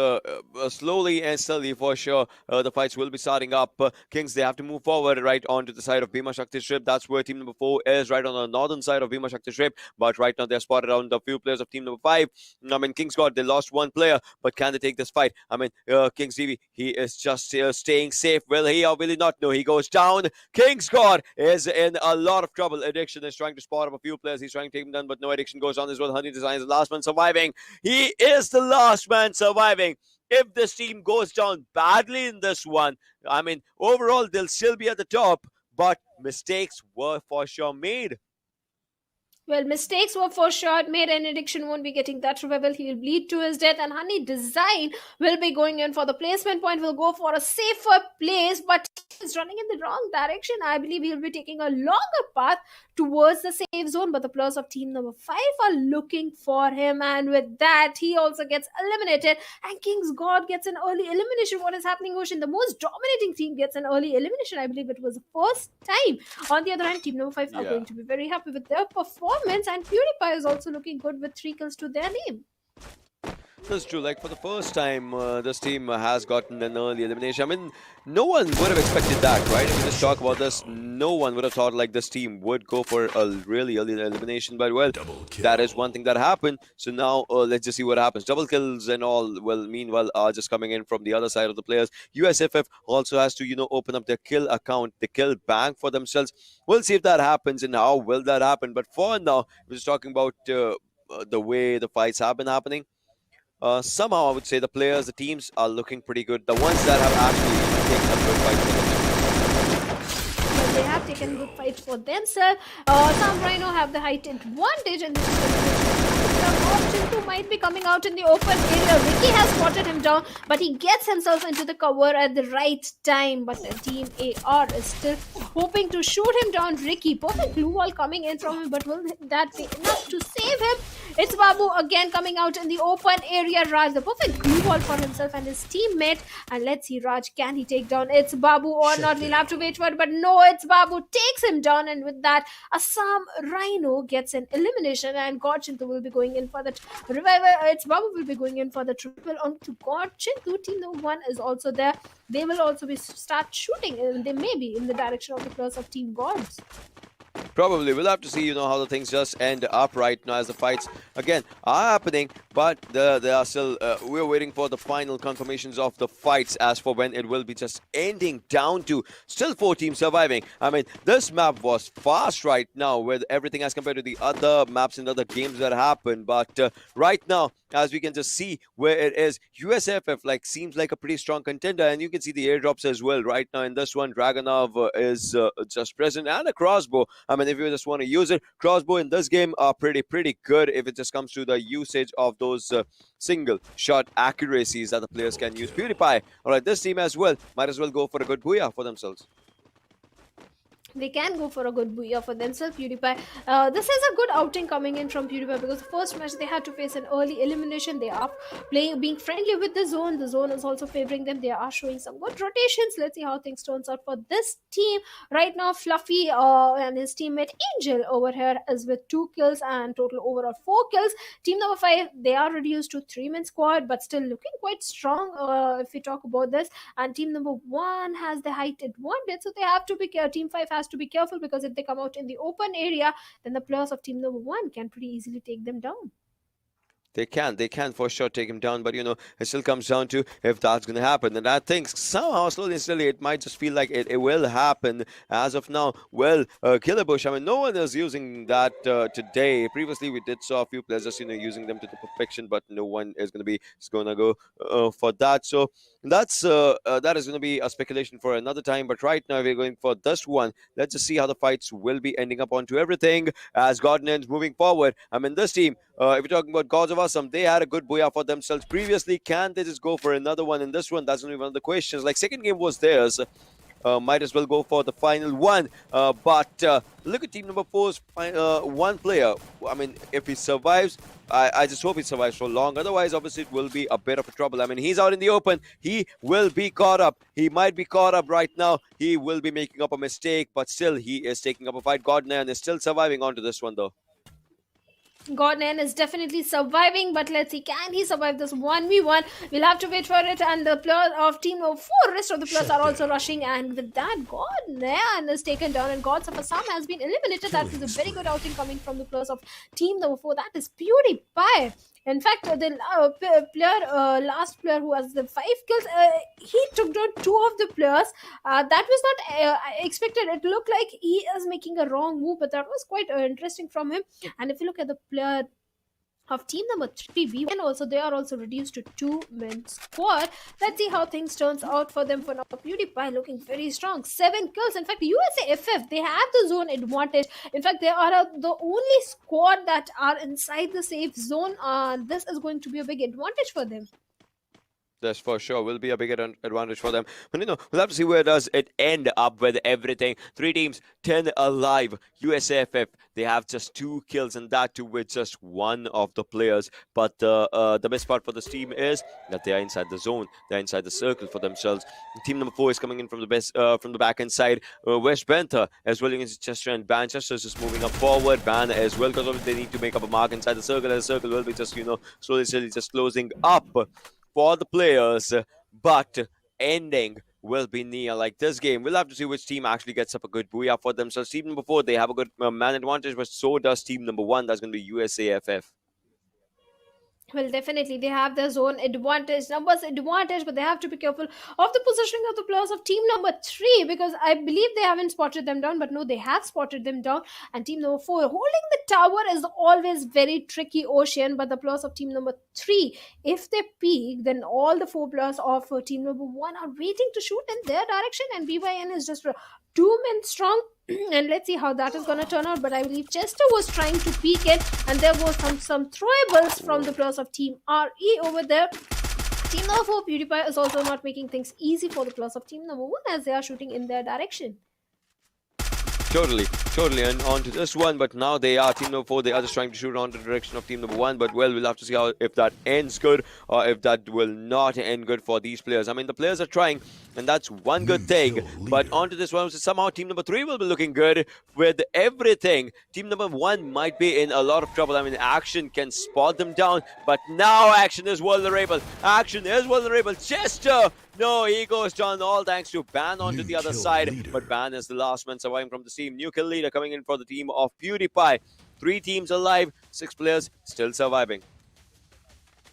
[SPEAKER 4] slowly and steadily for sure the fights will be starting up. Kings, they have to move forward right onto the side of Bhima Shakti Strip. That's where team number 4 is, right on the northern side of Bhima Shakti Strip. But right now they're spotted around a few players of team number 5. Kings God, they lost 1 player, but can they take this fight? Kings DB, he is just staying safe. Will he or will he not? No, he goes down. Kings God is in a lot of trouble. Addiction is trying to spot up a few players. He's trying to take them down, but but no addiction goes on as well. Honey Design is the last man surviving. He is the last man surviving. If this team goes down badly in this one, I mean, overall, they'll still be at the top, but mistakes were for sure made.
[SPEAKER 5] Well, mistakes were for sure made, and Addiction won't be getting that revival. He will bleed to his death, and Honey Design will be going in for the placement point. Will go for a safer place, but he's running in the wrong direction. I believe he'll be taking a longer path towards the safe zone, but the players of team number 5 are looking for him, and with that, he also gets eliminated, and King's God gets an early elimination. What is happening, Ocean? The most dominating team gets an early elimination. I believe it was the first time. On the other hand, team number 5 are going to be very happy with their performance, and PewDiePie is also looking good with 3 kills to their name.
[SPEAKER 4] That's true. Like, for the first time, this team has gotten an early elimination. I mean, no one would have expected that, right? If we just talk about this, no one would have thought like this team would go for a really early elimination. But, well, that is one thing that happened. So now let's just see what happens. Double kills and all, well, meanwhile, are just coming in from the other side of the players. USFF also has to, open up their kill account, the kill bank for themselves. We'll see if that happens and how will that happen. But for now, we're just talking about the way the fights have been happening. Somehow I would say the players, the teams are looking pretty good. The ones that have actually taken a good fight for themselves.
[SPEAKER 5] Well, they have taken good fights for themselves. Some Rhino have the height advantage, and this is Chintu might be coming out in the open area. Ricky has spotted him down, but he gets himself into the cover at the right time. But the team AR is still hoping to shoot him down. Ricky, perfect blue wall coming in from him, but will that be enough to save him? It's Babu again coming out in the open area. Raj, the perfect glue wall for himself and his teammate. And let's see, Raj, can he take down? It's Babu or not? We'll have to wait for it. But no, it's Babu. Takes him down. And with that, Assam Rhino gets an elimination. And God Chintu will be going in for the revival. It's Babu will be going in for the triple onto God Chintu. Team number 1 is also there. They will also be start shooting. And they may be in the direction of the players of Team Gods.
[SPEAKER 4] Probably. We'll have to see, how the things just end up right now as the fights, again, are happening. But they are still, we're waiting for the final confirmations of the fights as for when it will be just ending down to still 4 teams surviving. I mean, this map was fast right now with everything as compared to the other maps and other games that happened. But right now, as we can just see where it is, USFF seems like a pretty strong contender, and you can see the airdrops as well right now in this one. Dragonov is just present, and a crossbow. I mean, if you just want to use it, crossbow in this game are pretty good if it just comes to the usage of those single shot accuracies that the players can use. PewDiePie, all right, this team as well might as well go for a good booyah for themselves.
[SPEAKER 5] They can go for a good booyah for themselves, PewDiePie. This is a good outing coming in from PewDiePie, because the first match they had to face an early elimination. They are being friendly with the zone. The zone is also favoring them. They are showing some good rotations. Let's see how things turns out for this team. Right now, Fluffy and his teammate Angel over here is with 2 kills and total overall 4 kills. Team number 5, they are reduced to 3-man squad, but still looking quite strong if we talk about this. And team number 1 has the height advantage, so they have to be careful. Team 5 has to be careful, because if they come out in the open area, then the players of team number 1 can pretty easily take them down.
[SPEAKER 4] They can for sure take him down, but it still comes down to if that's going to happen. And I think somehow, slowly and steadily, it might just feel like it will happen. As of now, well, Killer Bush, I mean, no one is using that today. Previously, we did saw a few players just using them to the perfection, but no one is going to go for that. So that's that is going to be a speculation for another time. But right now, we're going for this one. Let's just see how the fights will be ending up onto everything as Godnens moving forward. I mean, this team, if you're talking about Gods of Awesome, they had a good booyah for themselves previously. Can they just go for another one in this one? That's only one of the questions. Second game was theirs. Might as well go for the final one. But look at team number 4's one player. I mean, if he survives, I just hope he survives for long. Otherwise, obviously, it will be a bit of a trouble. I mean, he's out in the open. He will be caught up. He might be caught up right now. He will be making up a mistake, but still, he is taking up a fight. Godnan is still surviving onto this one, though.
[SPEAKER 5] Godnan is definitely surviving, but let's see, can he survive this 1v1? We'll have to wait for it. And the players of team number 4, rest of the players are also rushing, and with that, Godnan is taken down, and Gods of Assam has been eliminated. That is a very good outing coming from the players of team number 4. That is PewDiePie. In fact, the last player who has the 5 kills, he took down 2 of the players. That was not expected. It looked like he is making a wrong move, but that was quite interesting from him. And if you look at the player of team number 3, we and also they are also reduced to 2-man squad. Let's see how things turns out for them. For now, PewDiePie looking very strong, 7 kills. In fact, USAFF, they have the zone advantage. In fact, they are the only squad that are inside the safe zone. This is going to be a big advantage for them.
[SPEAKER 4] That's for sure. Will be a big advantage for them. But we'll have to see where does it end up with everything. 3 teams, 10 alive. USAFF, they have just 2 kills, and that too with just one of the players. But the best part for this team is that they are inside the zone. They're inside the circle for themselves. Team number 4 is coming in from the back end side. West Bantha as well against Chester, and Manchester is just moving up forward. Ban as well, because they need to make up a mark inside the circle, and the circle will be just slowly just closing up for the players, but ending will be near. Like this game, we'll have to see which team actually gets up a good booyah for themselves. Team number 4, they have a good man advantage, but so does team number 1. That's going to be USAFF.
[SPEAKER 5] Well, definitely, they have their zone advantage, numbers advantage, but they have to be careful of the positioning of the players of team number 3, because I believe they haven't spotted them down, but no, they have spotted them down. And team number 4, holding the tower is always very tricky, Ocean, but the players of team number 3, if they peek, then all the 4 players of team number 1 are waiting to shoot in their direction, and BYN is just 2 men strong. And let's see how that is going to turn out. But I believe Chester was trying to peek it, and there was some throwables from the players of team RE over there. Team number 4, PewDiePie, is also not making things easy for the players of team number 1, as they are shooting in their direction.
[SPEAKER 4] Totally, and on to this one, but now they are team number 4. They are just trying to shoot on the direction of team number 1, but well, we'll have to see if that ends good or if that will not end good for these players. I mean, the players are trying, and that's one good thing. But on to this one, somehow team number 3 will be looking good with everything. Team number 1 might be in a lot of trouble. I mean, Action can spot them down, but now Action is vulnerable. Chester, no, he goes down, all thanks to Ban onto the other side. But Ban is the last man surviving from the team. New kill leader coming in for the team of PewDiePie. 3 teams alive, 6 players still surviving.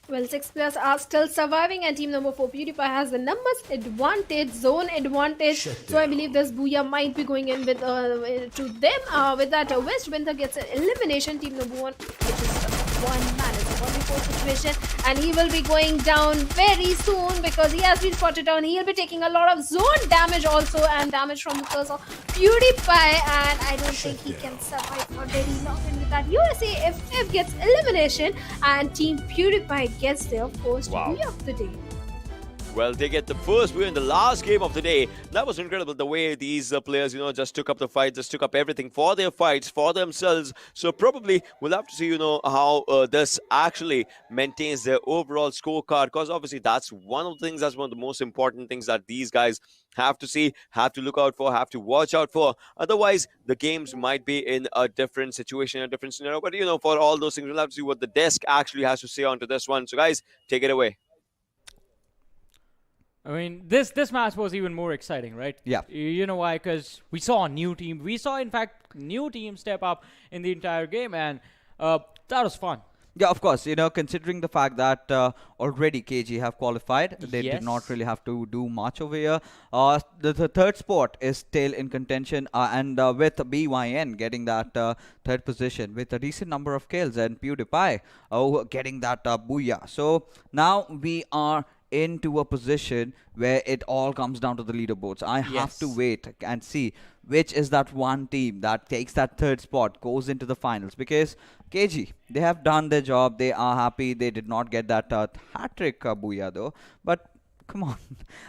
[SPEAKER 5] Well, 6 players are still surviving, and team number 4, PewDiePie, has the numbers advantage, zone advantage. So I believe this booyah might be going in with to them. With that, West Bantha gets an elimination. Team number 1, which is 1 man, it's a 1v4 situation, and he will be going down very soon because he has been spotted down. He'll be taking a lot of zone damage also, and damage from the players of PewDiePie, and I don't think he can survive for very long. And with that, USAFF gets elimination, and team PewDiePie gets their first win of the day.
[SPEAKER 4] Well, they get the first win in the last game of the day. That was incredible, the way these players, just took up the fight, just took up everything for their fights, for themselves. So probably we'll have to see, how this actually maintains their overall scorecard, because obviously that's one of the most important things that these guys have to see, have to look out for, have to watch out for. Otherwise, the games might be in a different situation, a different scenario. But, for all those things, we'll have to see what the desk actually has to say onto this one. So, guys, take it away.
[SPEAKER 2] I mean, this match was even more exciting, right?
[SPEAKER 3] Yeah.
[SPEAKER 2] You know why? Because we saw a new team. We saw, in fact, new teams step up in the entire game, and that was fun.
[SPEAKER 3] Yeah, of course. Considering the fact that already KG have qualified, they did not really have to do much over here. The third spot is still in contention, and with BYN getting that third position with a decent number of kills, and PewDiePie getting that booyah. So now we are into a position where it all comes down to the leaderboards. I have to wait and see which is that one team that takes that third spot, goes into the finals, because KG, they have done their job. They are happy. They did not get that hat-trick booyah though, but come on.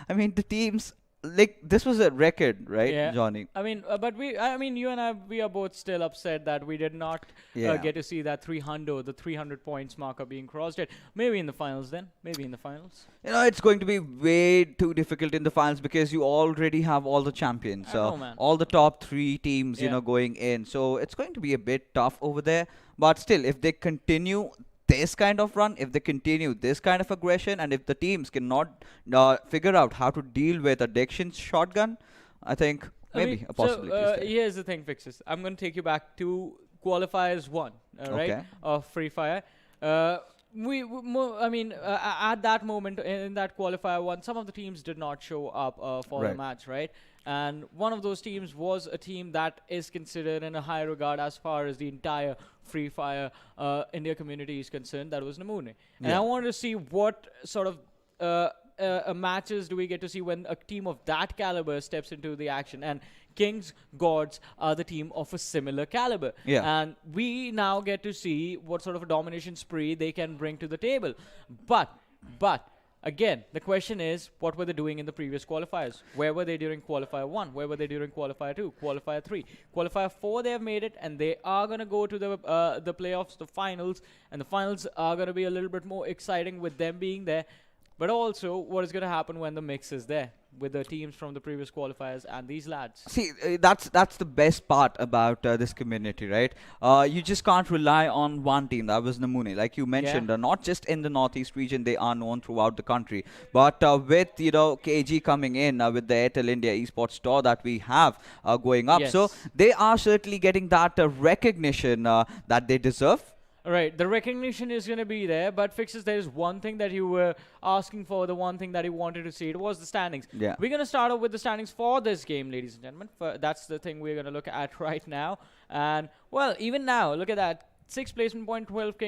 [SPEAKER 3] I mean, the teams, like, this was a record, right, Johnny?
[SPEAKER 2] I mean, but you and I, we are both still upset that we did not get to see that the 300 points marker being crossed yet. Maybe in the finals then. Maybe in the finals.
[SPEAKER 3] It's going to be way too difficult in the finals because you already have all the champions. All the top 3 teams, going in. So it's going to be a bit tough over there. But still, if they continue this kind of run, if they continue this kind of aggression, and if the teams cannot figure out how to deal with Addiction's shotgun, I think maybe a possibility is there.
[SPEAKER 2] Here's the thing, Fixes. I'm going to take you back to Qualifiers 1, right, of Free Fire. I mean, at that moment in that qualifier one, some of the teams did not show up for the
[SPEAKER 3] Right.
[SPEAKER 2] match, right? And one of those teams was a team that is considered in a high regard as far as the entire Free Fire India community is concerned. That was Namune. And
[SPEAKER 3] Yeah.
[SPEAKER 2] I wanted to see what sort of matches do we get to see when a team of that caliber steps into the action. And Kings Gods are the team of a similar caliber.
[SPEAKER 3] Yeah.
[SPEAKER 2] And we now get to see what sort of a domination spree they can bring to the table. But again, the question is, what were they doing in the previous qualifiers? Where were they during Qualifier 1? Where were they during Qualifier 2? Qualifier 3? Qualifier 4, they have made it, and they are going to go to the playoffs, the finals, and the finals are going to be a little bit more exciting with them being there. But also, what is going to happen when the mix is there with the teams from the previous qualifiers and these lads?
[SPEAKER 3] See, that's the best part about this community, right? You just can't rely on one team. That was Namune, like you mentioned. Not just in the Northeast region, they are known throughout the country. But with KG coming in with the Airtel India Esports Store that we have going up, so
[SPEAKER 2] Yes.
[SPEAKER 3] they are certainly getting that recognition that they deserve.
[SPEAKER 2] Right, the recognition is going to be there, but Fixes, there is one thing that you were asking for, the one thing that you wanted to see. It was the standings.
[SPEAKER 3] Yeah.
[SPEAKER 2] We're going to start off with the standings for this game, ladies and gentlemen. That's the thing we're going to look at right now. And, well, even now, look at that. 6th placement point, 12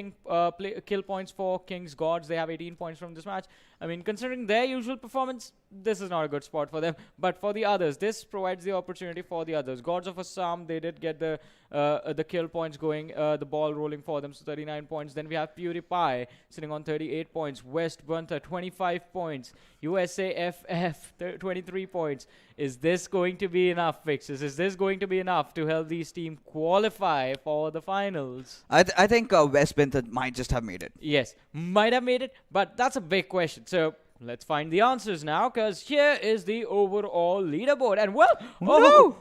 [SPEAKER 2] kill points for King's Gods. They have 18 points from this match. I mean, considering their usual performance, this is not a good spot for them. But for the others, this provides the opportunity for the others. Gods of Assam, they did get the kill points going, the ball rolling for them, so 39 points. Then we have PewDiePie sitting on 38 points. West Bunter, 25 points. USAFF, 23 points. Is this going to be enough, Fixes? Is this going to be enough to help these teams qualify for the finals?
[SPEAKER 3] I think West Bentham might just have made it.
[SPEAKER 2] Yes, might have made it, but that's a big question. So let's find the answers now, because here is the overall leaderboard. And well, whoa,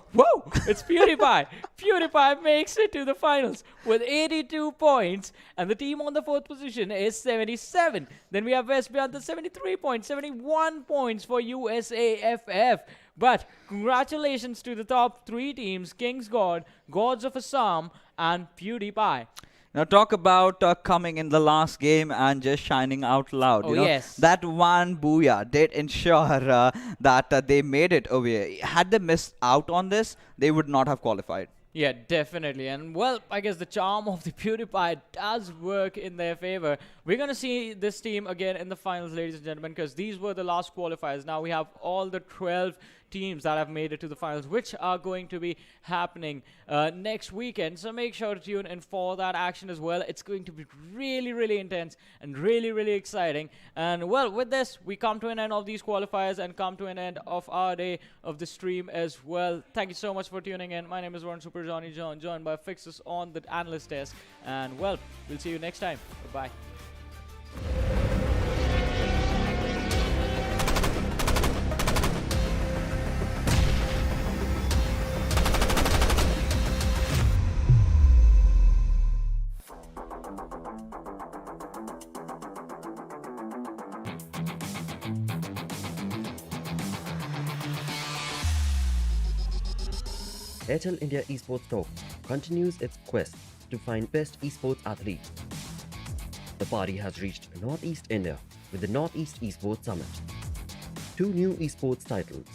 [SPEAKER 2] it's PewDiePie. PewDiePie makes it to the finals with 82 points, and the team on the 4th position is 77. Then we have West Beyond 73 points, 71 points for USAFF. But congratulations to the top 3 teams, King's God, Gods of Assam, and PewDiePie.
[SPEAKER 3] Now talk about coming in the last game and just shining out loud.
[SPEAKER 2] Oh,
[SPEAKER 3] you know?
[SPEAKER 2] yes.
[SPEAKER 3] That one booyah did ensure that they made it away. Had they missed out on this, they would not have qualified.
[SPEAKER 2] Yeah, definitely. And, well, I guess the charm of the PewDiePie does work in their favor. We're going to see this team again in the finals, ladies and gentlemen, because these were the last qualifiers. Now we have all the 12 teams that have made it to the finals, which are going to be happening next weekend. So make sure to tune in for that action as well. It's going to be really, really intense and really, really exciting. And, well, with this, we come to an end of these qualifiers and come to an end of our day of the stream as well. Thank you so much for tuning in. My name is Warren Super Johnny John, joined by Fixes on the analyst desk. And, well, we'll see you next time. Bye-bye.
[SPEAKER 1] Airtel India Esports Talk continues its quest to find best esports athletes. The party has reached Northeast India with the Northeast Esports Summit. 2 new esports titles,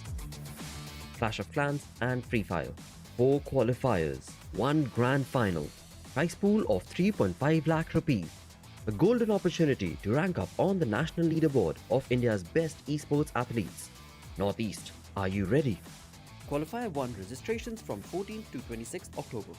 [SPEAKER 1] Clash of Clans and FreeFire, 4 qualifiers, 1 grand final, prize pool of 3.5 lakh rupees, a golden opportunity to rank up on the national leaderboard of India's best esports athletes. Northeast, are you ready? Qualifier 1 registrations from 14th to 26th October.